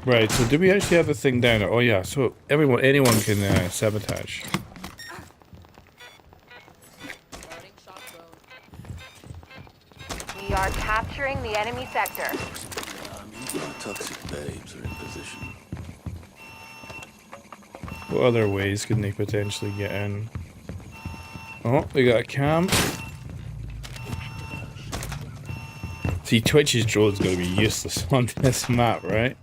Right, so do we actually have a thing down there? Oh yeah, so anyone can sabotage. We are capturing the enemy sector. My toxic babes are in position. What other ways can they potentially get in? Oh, they got a camp. See, Twitch's drone's gonna be useless on this map, right?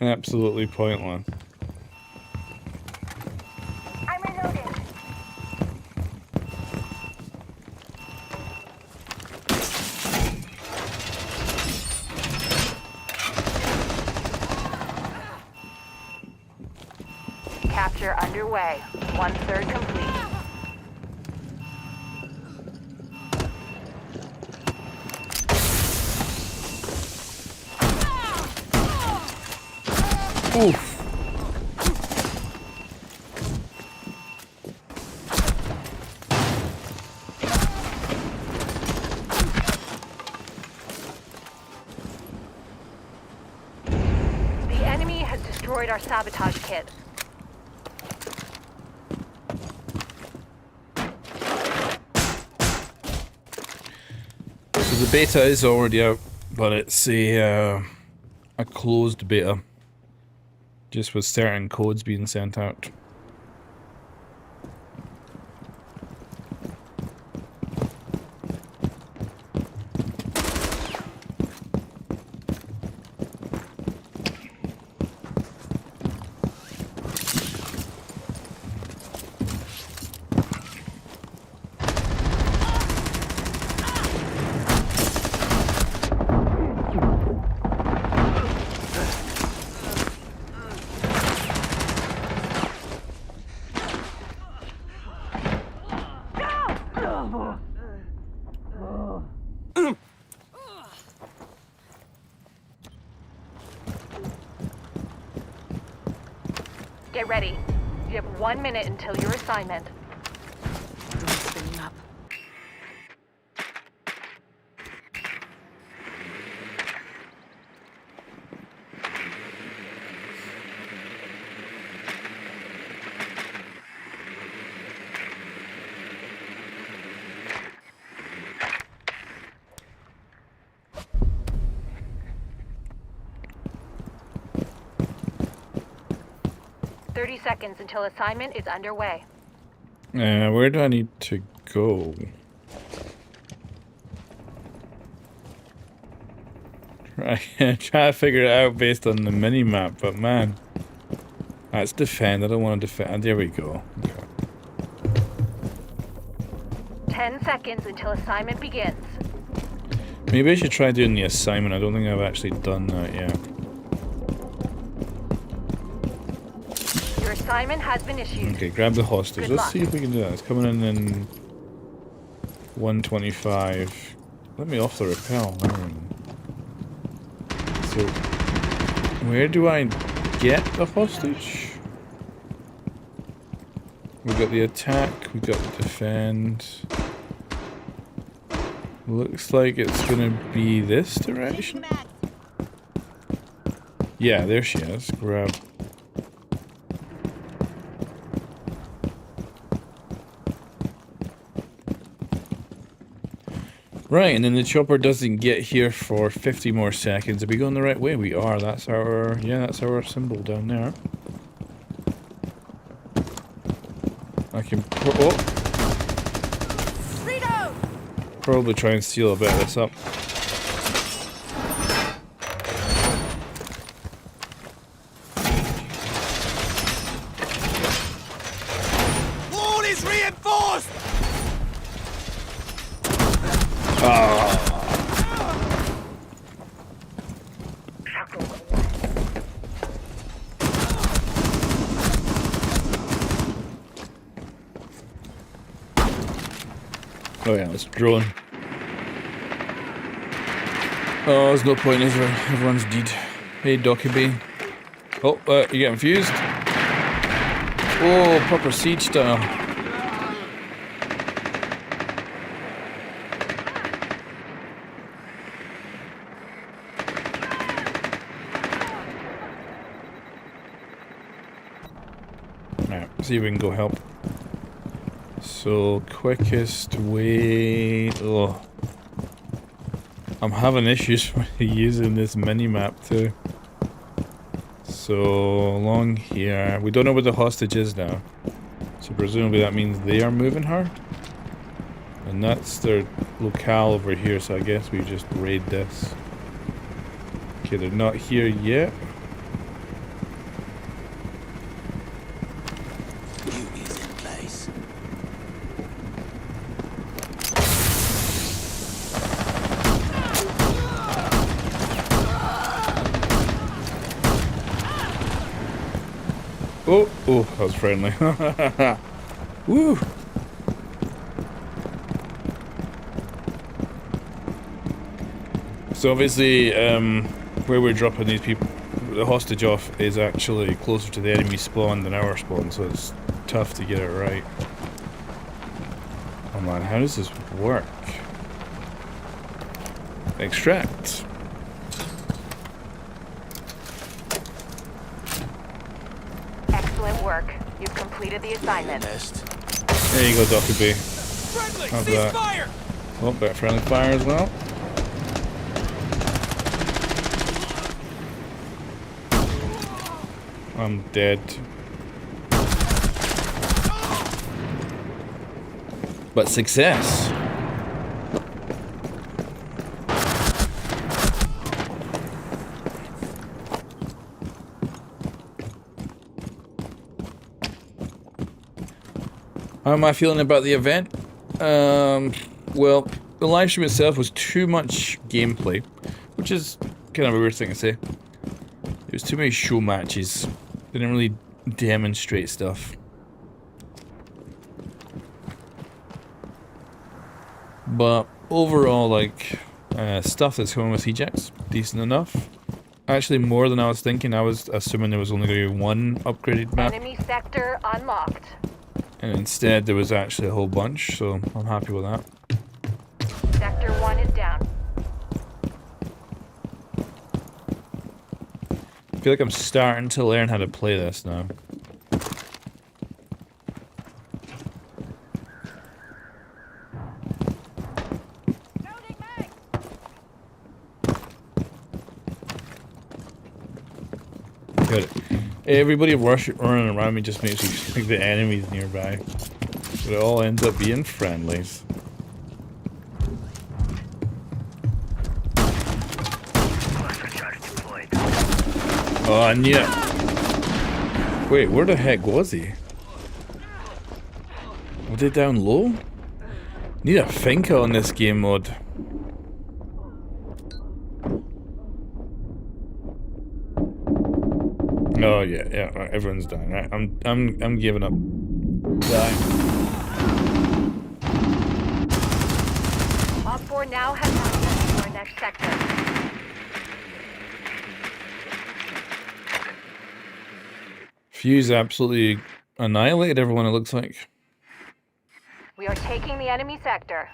Absolutely pointless. I'm reloading. Capture underway. 1/3 complete. Oof. The enemy has destroyed our sabotage kit. So the beta is already out, but it's a closed beta. Just with certain codes being sent out. Get ready. You have 1 minute until your assignment. Spinning up. Seconds until assignment is underway. Where do I need to go? Try to figure it out based on the mini-map, but man, Let's defend. I don't want to defend. There we go. Okay. 10 seconds until assignment begins. Maybe I should try doing the assignment. I don't think I've actually done that yet. Your assignment has been issued. Okay, grab the hostage. Good Let's luck. see if we can do that. It's coming in 125. Let me off the repel. So, where do I get the hostage? We got the attack. We got the defend. Looks like it's gonna be this direction. Yeah, there she is. Grab. Right, and then the chopper doesn't get here for 50 more seconds. Are we going the right way? We are. That's our, yeah, that's our symbol down there. I can probably try and steal a bit of this up. Wall is reinforced! Oh yeah, it's drone. Oh, there's no point, is there? Everyone's dead. Hey, Dockyby. Oh, you getting fused? Oh, proper siege style. Alright, see if we can go help. So, quickest way... Oh. I'm having issues using this mini-map too. So, along here... We don't know where the hostage is now. So presumably that means they are moving her. And that's their locale over here, so I guess we just raid this. Okay, they're not here yet. Oh, oh, that was friendly. Woo! So obviously, where we're dropping these people, the hostage off, is actually closer to the enemy spawn than our spawn, so it's tough to get it right. Oh man, how does this work? Extract. Excellent work. You've completed the assignment. There you go, Dr. B. How's that? Oh, bit friendly fire as well. I'm dead. But success. How am I feeling about the event? Well, the live stream itself was too much gameplay, which is kind of a weird thing to say. It was too many show matches. Didn't really demonstrate stuff. But overall, like, stuff that's coming with ejects, decent enough. Actually, more than I was thinking. I was assuming there was only going to be one upgraded map. Enemy sector unlocked. And instead, there was actually a whole bunch, so I'm happy with that. Sector 1 is down. I feel like I'm starting to learn how to play this now. Good. Everybody running around me just makes me think the enemy's nearby. But it all ends up being friendlies. Oh, yeah. Wait, where the heck was he? Were they down low? Need a thinker on this game mode. Oh yeah, right, everyone's dying. Right, I'm giving up. Die. Op 4 now has access to our next sector. Fuse absolutely annihilated everyone, it looks like. We are taking the enemy sector.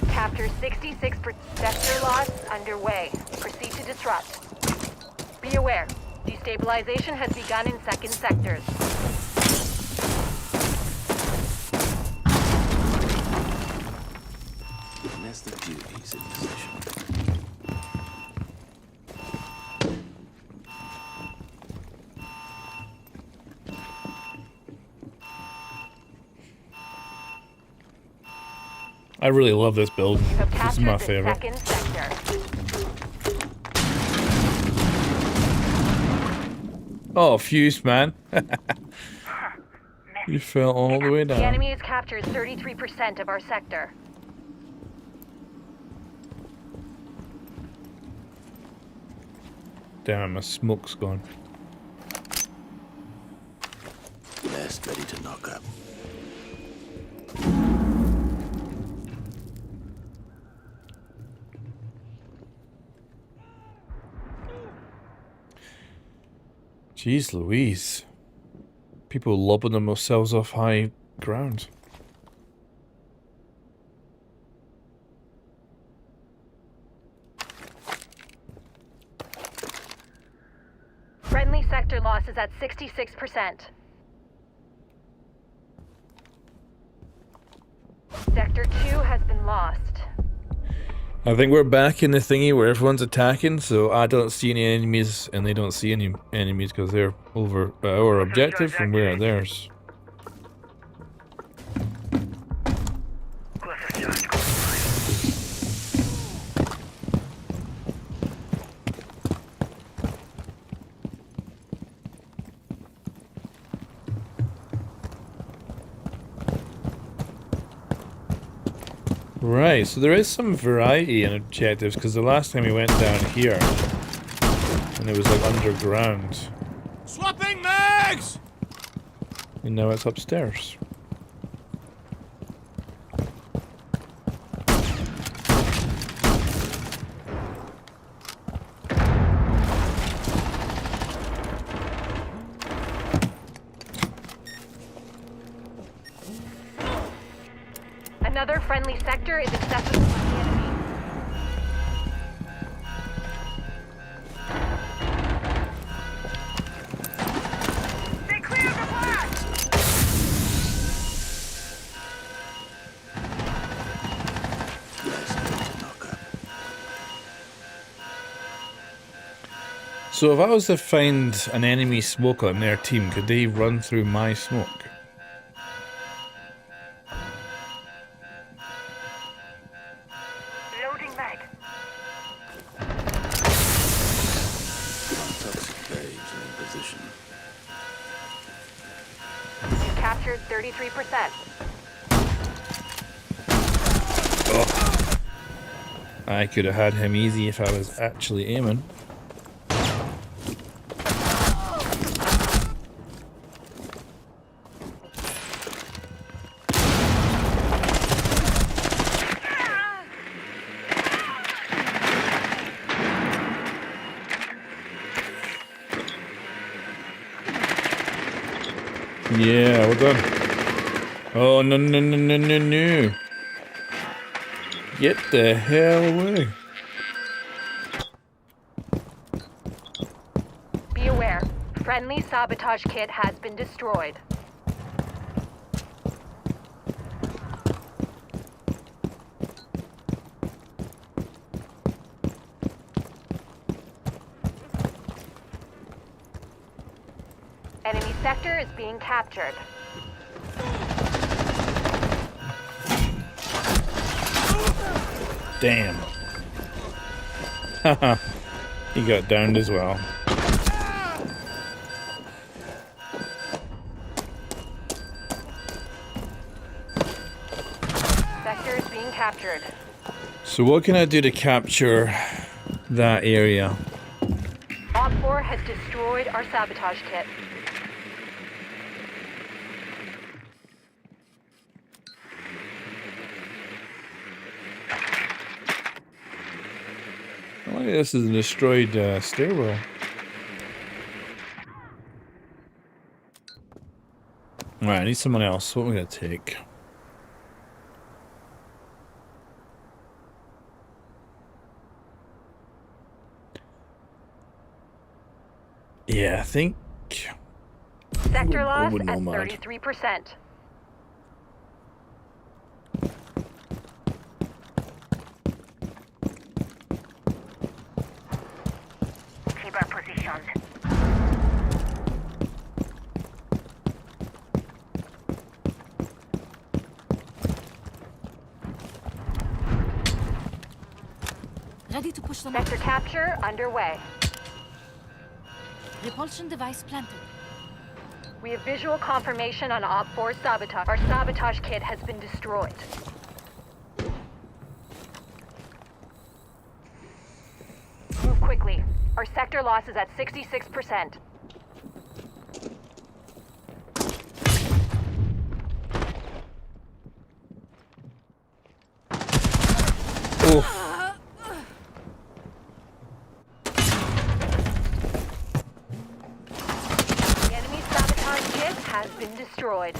Capture 66% sector loss underway. Proceed to disrupt. Be aware, destabilization has begun in second sectors. Nest of duties in position. I really love this build. This is my favorite. Second sector. Oh, Fuse, man. You fell all the way The down. enemy has captured 33% of our sector. Damn, my smoke's gone. Nest ready to knock up. Jeez Louise. People lobbing themselves off high ground. Friendly sector loss is at 66%. Sector 2 has been lost. I think we're back in the thingy where everyone's attacking, so I don't see any enemies and they don't see any enemies because they're over our objective and we're at theirs. Right, so there is some variety in objectives, because the last time we went down here, and it was like underground. Swapping mags! And now it's upstairs. Another friendly sector is accessible by the enemy. Stay clear of the flag! So if I was to find an enemy smoker in their team, could they run through my smoke? Loading mag. Toxic babes are in position. You captured 33%. Oh. I could have had him easy if I was actually aiming. Yeah, well done. Oh, no, no, no, no, no, no. Get the hell away. Be aware, friendly sabotage kit has been destroyed. Enemy sector is being captured. Damn. Haha. He got downed as well. Sector is being captured. So what can I do to capture that area? Op 4 has destroyed our sabotage kit. Oh, this is a destroyed stairwell. Alright, I need someone else. What am I gonna take? Yeah, I think... Sector I loss wouldn't at know, man. 33%. Keep our positions. Ready to push them Sector out. capture underway. Repulsion device planted. We have visual confirmation on Op 4 sabotage. Our sabotage kit has been destroyed. Move quickly. Our sector loss is at 66%. Oof. The enemy sabotage kit has been destroyed.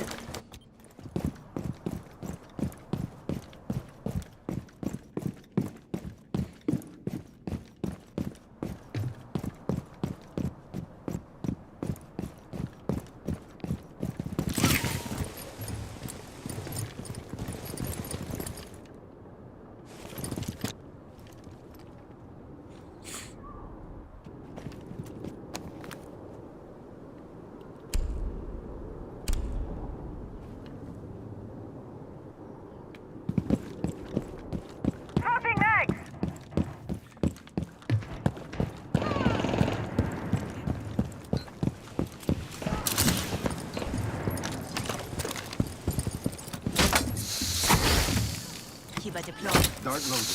Kiba deployed. Dart loaded.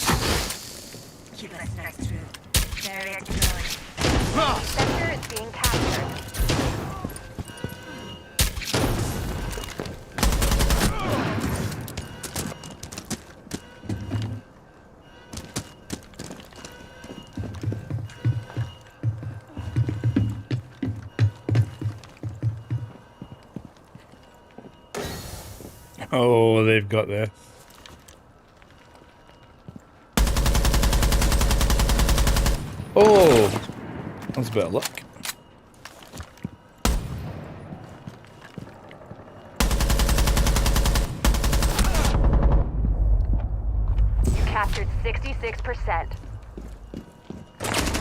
Kiba strike through. Barrier deployed. Enemy sector is being captured. Oh, they've got this. Oh, that's a bit of luck. You captured 66%.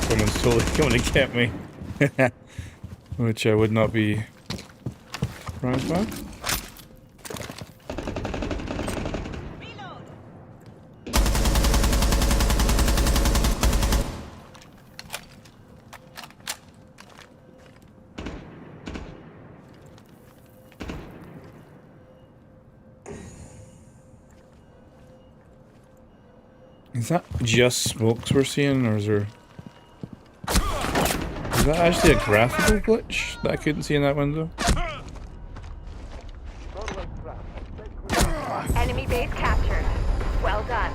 Someone's totally coming to get me. Which I would not be surprised by. Is that just smokes we're seeing, or is there... Is that actually a graphical glitch that I couldn't see in that window? Enemy base captured. Well done.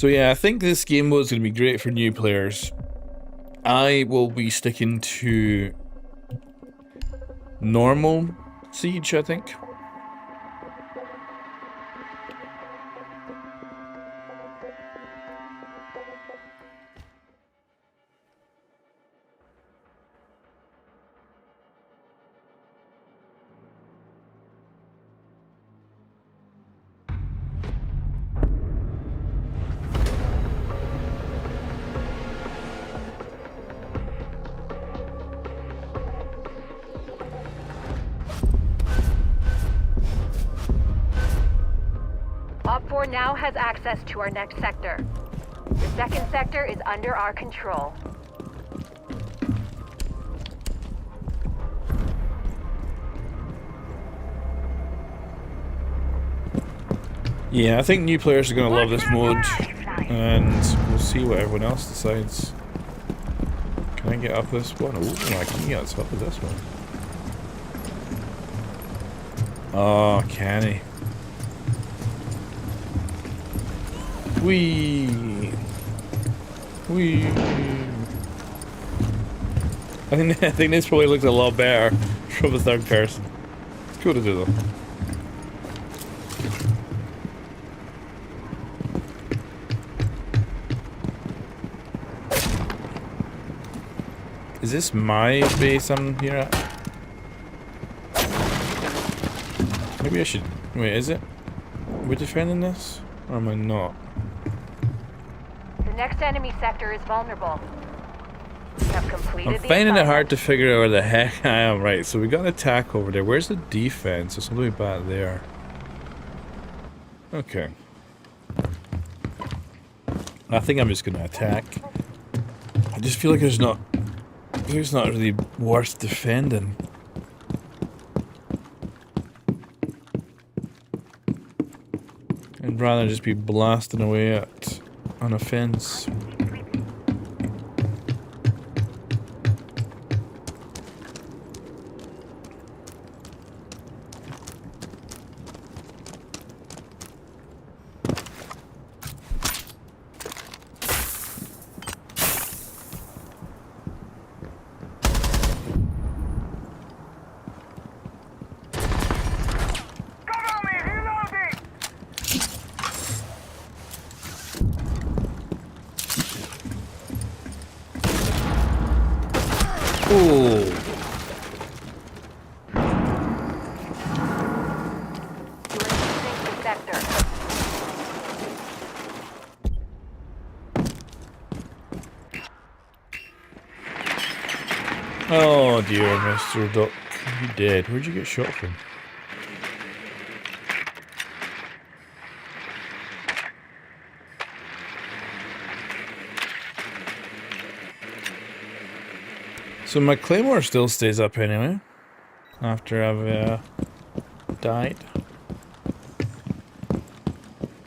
So yeah, I think this game mode is going to be great for new players. I will be sticking to normal Siege, I think. Op 4 now has access to our next sector. The second sector is under our control. Yeah, I think new players are going to love this mode, and we'll see what everyone else decides. Can I get up this one? Ooh, I can get up with this one. Oh, can he? Wee. Wee. I think this probably looks a lot better from a third person. It's cool to do though. Is this my base I'm here at? Maybe I should... Wait, is it? Are we defending this? Or am I not? The next enemy sector is vulnerable. We have completed I'm finding it hard to figure out where the heck I am. Right, so we got an attack over there. Where's the defense? There's something back there. Okay. I think I'm just gonna attack. I just feel like there's not really worth defending. I'd rather just be blasting away at an offense. Ooh. Oh dear, Mr. Duck. You dead. Where'd you get shot from? So my claymore still stays up anyway, after I've died.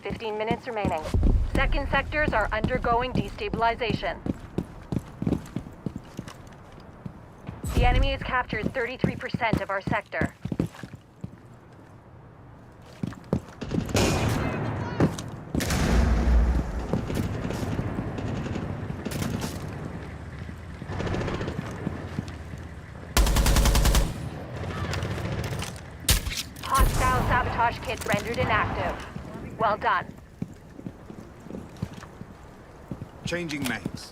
15 minutes remaining. Second sectors are undergoing destabilization. The enemy has captured 33% of our sector. Hostile sabotage kit rendered inactive. Well done. Changing mags.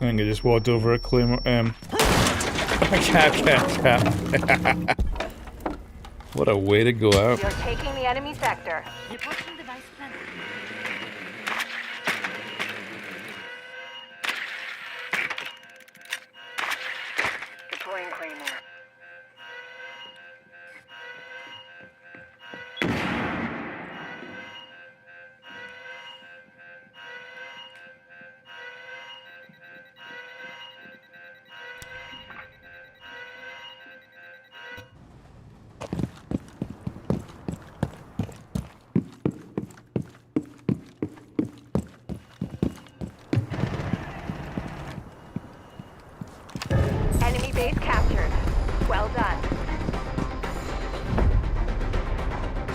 I think I just walked over a claymore. Cap. What a way to go out. You're taking the enemy sector. Reporting device planted. Deploying claymore.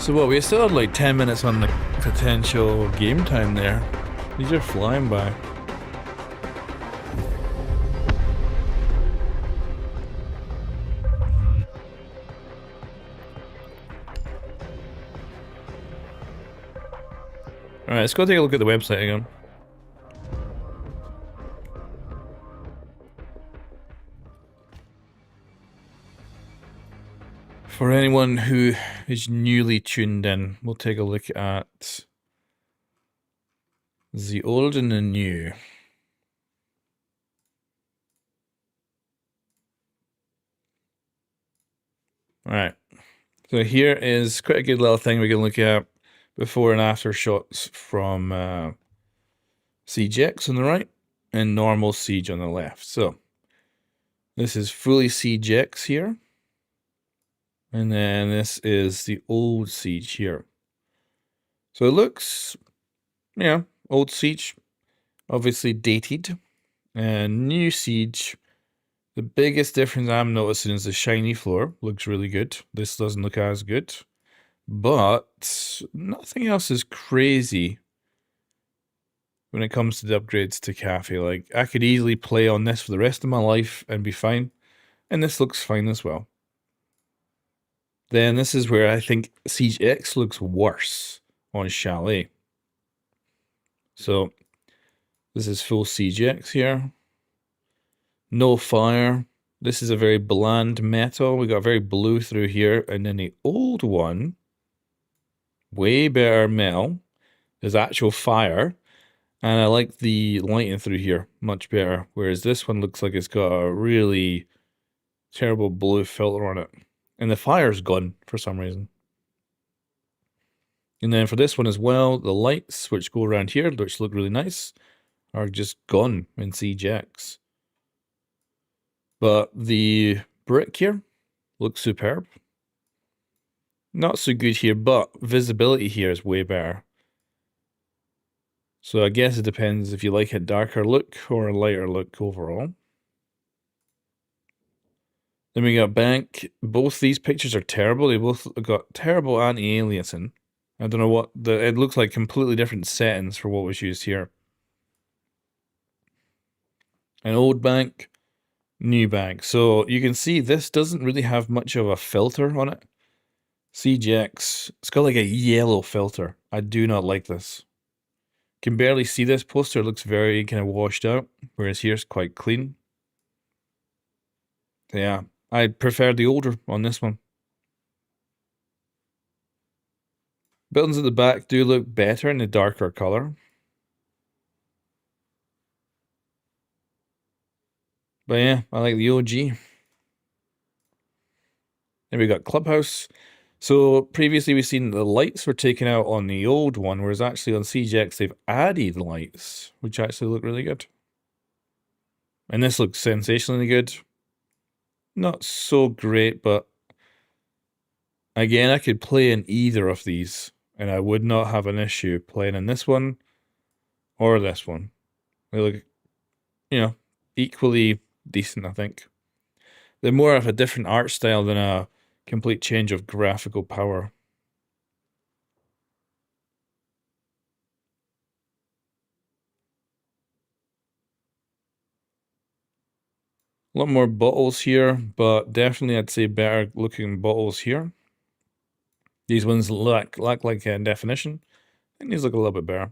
So what, we still had like 10 minutes on the potential game time there. These are flying by. Alright, let's go take a look at the website again. For anyone who is newly tuned in, we'll take a look at the old and the new. Alright, so here is quite a good little thing we can look at before and after shots from CGX on the right and normal Siege on the left. So this is fully CGX here. And then this is the old Siege here. So it looks, yeah, old Siege, obviously dated. And new Siege, the biggest difference I'm noticing is the shiny floor. Looks really good. This doesn't look as good. But nothing else is crazy when it comes to the upgrades to Cafe. Like, I could easily play on this for the rest of my life and be fine. And this looks fine as well. Then this is where I think Siege X looks worse on Chalet. So this is full Siege X here. No fire. This is a very bland metal. We got very blue through here. And then the old one, way better metal. There's actual fire. And I like the lighting through here much better. Whereas this one looks like it's got a really terrible blue filter on it. And the fire's gone for some reason. And then for this one as well, the lights, which go around here, which look really nice, are just gone in Siege X. But the brick here looks superb. Not so good here, but visibility here is way better. So I guess it depends if you like a darker look or a lighter look overall. Then we got Bank. Both these pictures are terrible. They both got terrible anti-aliasing. I don't know what, it looks like completely different settings for what was used here. An old Bank, new Bank. So you can see this doesn't really have much of a filter on it. CGX, it's got like a yellow filter. I do not like this. Can barely see this poster. It looks very kind of washed out, whereas here's quite clean. Yeah, I prefer the older on this one. Buildings at the back do look better in the darker color. But yeah, I like the OG. Then we got Clubhouse. So previously we've seen the lights were taken out on the old one, whereas actually on CGX they've added lights, which actually look really good. And this looks sensationally good. Not so great, but again, I could play in either of these, and I would not have an issue playing in this one or this one. They look, you know, equally decent, I think. They're more of a different art style than a complete change of graphical power. A lot more bottles here, but definitely I'd say better looking bottles here. These ones lack like definition, and these look a little bit better.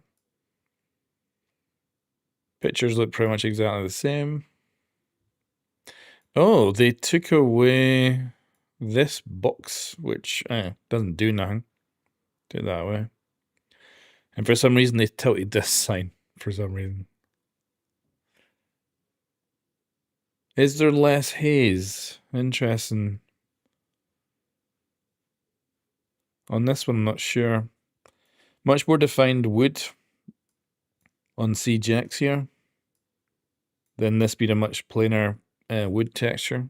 Pictures look pretty much exactly the same. Oh, they took away this box, which doesn't do nothing. Do it that way. And for some reason they tilted this sign, for some reason. Is there less haze? Interesting. On this one, I'm not sure. Much more defined wood on CGX here. Then this being a much plainer wood texture.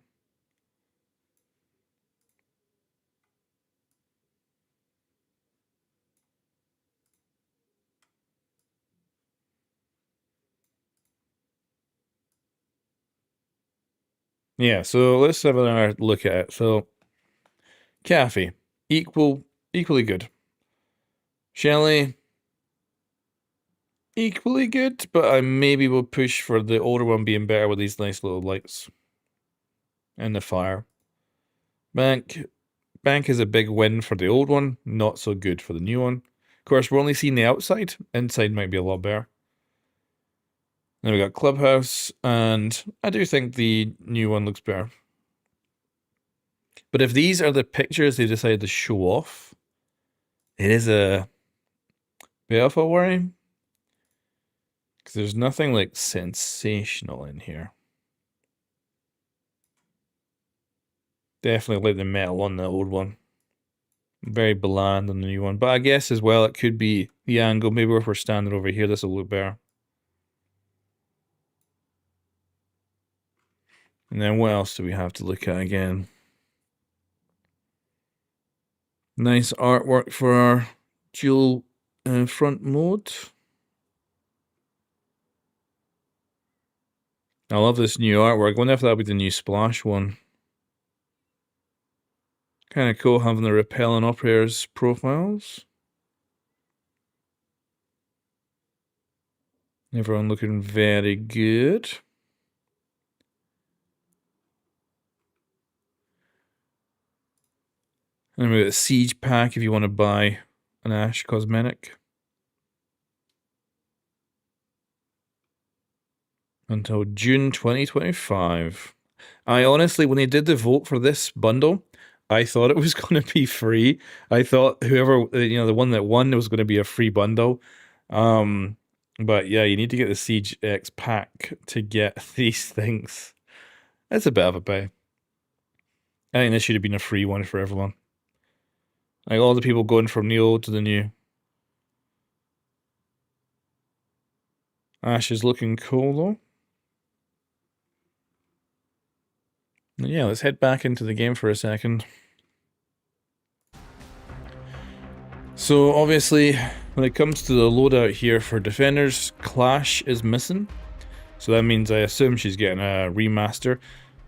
Yeah, so let's have another look at it. So, Cafe, equal equally good. Shelly, equally good, but I maybe will push for the older one being better with these nice little lights. And the fire. Bank is a big win for the old one, not so good for the new one. Of course, we're only seeing the outside. Inside might be a lot better. Then we got Clubhouse, and I do think the new one looks better. But if these are the pictures they decided to show off, it is a bit of a worry. Because there's nothing like sensational in here. Definitely like the metal on the old one. Very bland on the new one. But I guess as well it could be the angle. Maybe if we're standing over here, this will look better. And then what else do we have to look at again? Nice artwork for our dual front mode. I love this new artwork. I wonder if that'll be the new Splash one. Kind of cool having the repel and operators profiles. Everyone looking very good. And we got a Siege pack if you want to buy an Ash cosmetic. Until June 2025. I honestly, when they did the vote for this bundle, I thought it was going to be free. I thought whoever, the one that won was going to be a free bundle. But yeah, you need to get the Siege X pack to get these things. That's a bit of a pay. I think this should have been a free one for everyone. Like all the people going from the old to the new. Ash is looking cool though. Yeah, let's head back into the game for a second. So obviously, when it comes to the loadout here for defenders, Clash is missing. So that means I assume she's getting a remaster.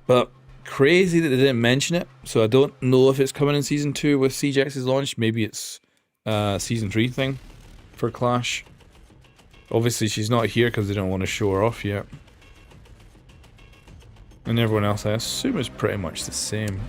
But crazy that they didn't mention it. So I don't know if it's coming in Season 2 with Siege X's launch. Maybe it's a Season 3 thing for Clash. Obviously she's not here because they don't want to show her off yet. And everyone else I assume is pretty much the same.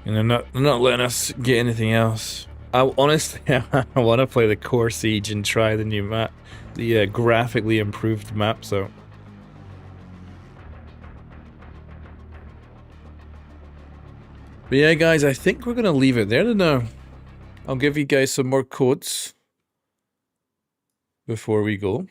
And they're not letting us get anything else. I honestly I want to play the core Siege and try the new map, the graphically improved map. So but yeah, guys, I think we're gonna leave it there now. I'll give you guys some more codes before we go.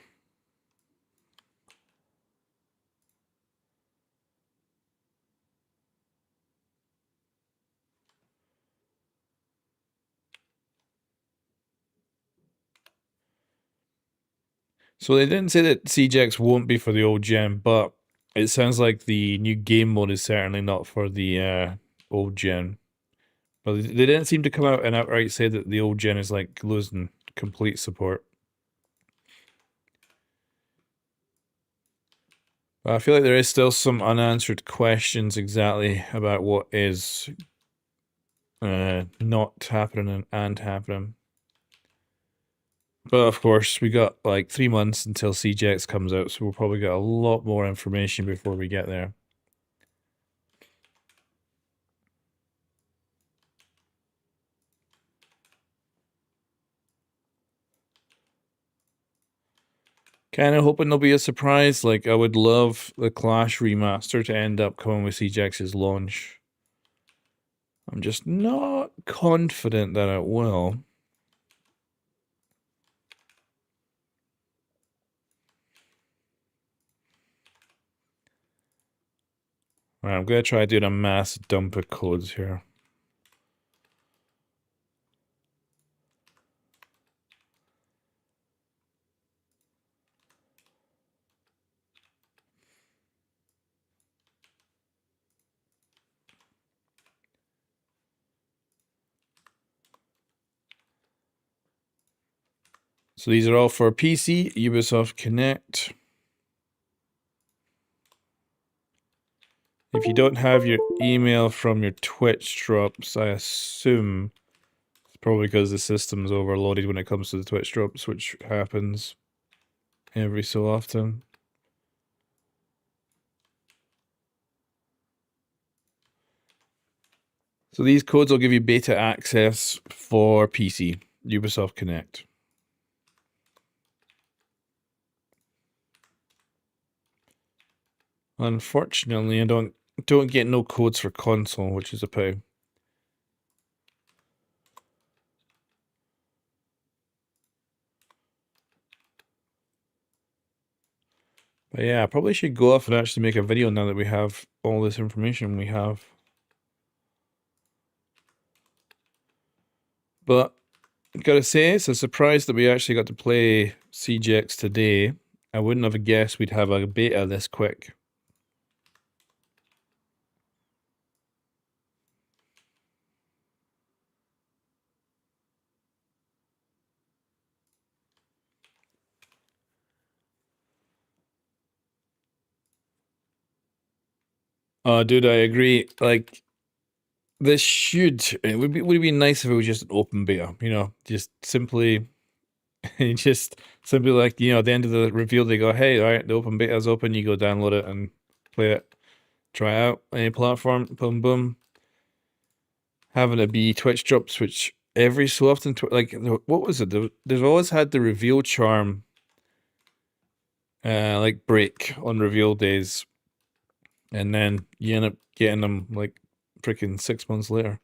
So they didn't say that Siege X won't be for the old gen, but it sounds like the new game mode is certainly not for the old gen. But they didn't seem to come out and outright say that the old gen is like losing complete support. But I feel like there is still some unanswered questions exactly about what is not happening and happening. But of course, we got like 3 months until Siege X comes out, so we'll probably get a lot more information before we get there. Kind of hoping there'll be a surprise. Like, I would love the Clash remaster to end up coming with Siege X's launch. I'm just not confident that it will. Alright, I'm going to try doing a mass dump of codes here. So these are all for PC, Ubisoft Connect. If you don't have your email from your Twitch drops, I assume it's probably because the system's overloaded when it comes to the Twitch drops, which happens every so often. So these codes will give you beta access for PC, Ubisoft Connect. Unfortunately, I don't get no codes for console, which is a pain. But yeah, I probably should go off and actually make a video now that we have all this information we have. But gotta say, it's a surprise that we actually got to play CGX today. I wouldn't have guessed we'd have a beta this quick. Dude, I agree. Like, this it would be nice if it was just an open beta, you know, just simply like, you know, at the end of the reveal they go, hey, all right, the open beta is open, you go download it and play it, try it out any platform, boom boom. Having it be Twitch drops, which every so often, like, what was it? They've always had the reveal charm, like, break on reveal days, and then you end up getting them like freaking 6 months later.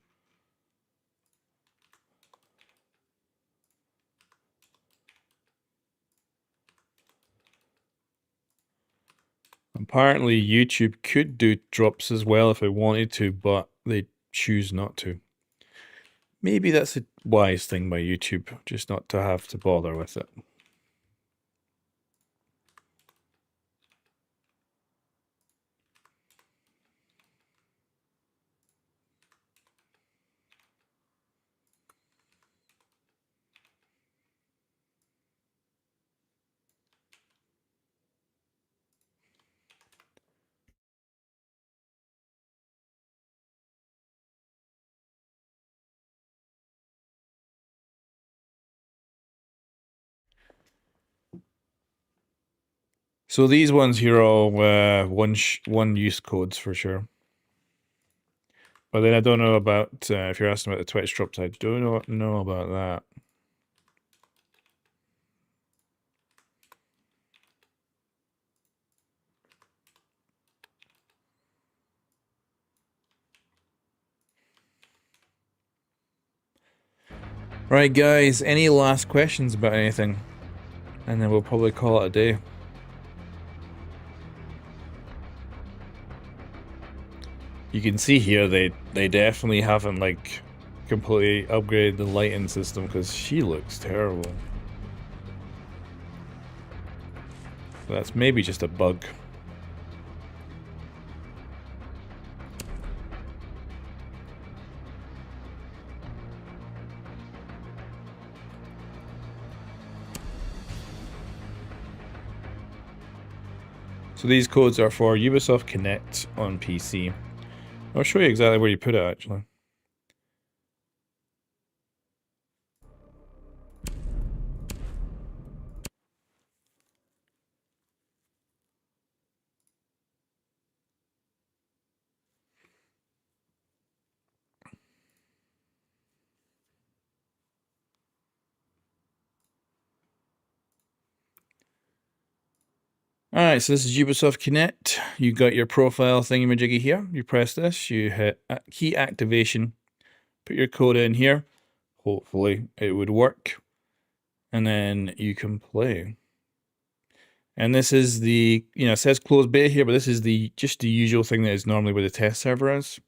Apparently, YouTube could do drops as well if it wanted to, but they choose not to. Maybe that's a wise thing by YouTube, just not to have to bother with it. So these ones here are all one use codes for sure. But then I don't know about, if you're asking about the Twitch drops, I don't know about that. Right, guys, any last questions about anything? And then we'll probably call it a day. You can see here they definitely haven't like completely upgraded the lighting system because she looks terrible. That's maybe just a bug. So these codes are for Ubisoft Connect on PC. I'll show you exactly where you put it actually. Alright, so this is Ubisoft Connect. You got your profile thingamajiggy here. You press this, you hit key activation, put your code in here. Hopefully it would work. And then you can play. And this is the, you know, it says closed beta here, but this is just the usual thing that is normally where the test server is.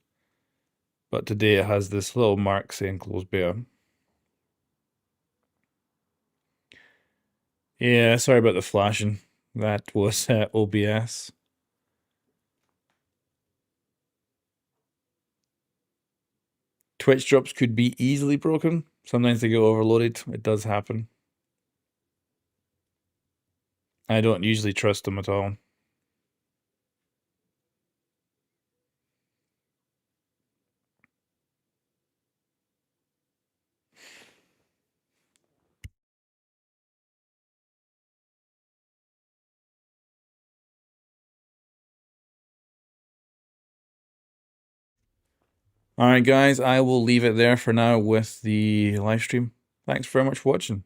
But today it has this little mark saying closed beta. Yeah, sorry about the flashing. That was OBS. Twitch drops could be easily broken. Sometimes they get overloaded. It does happen. I don't usually trust them at all. Alright guys, I will leave it there for now with the live stream. Thanks very much for watching.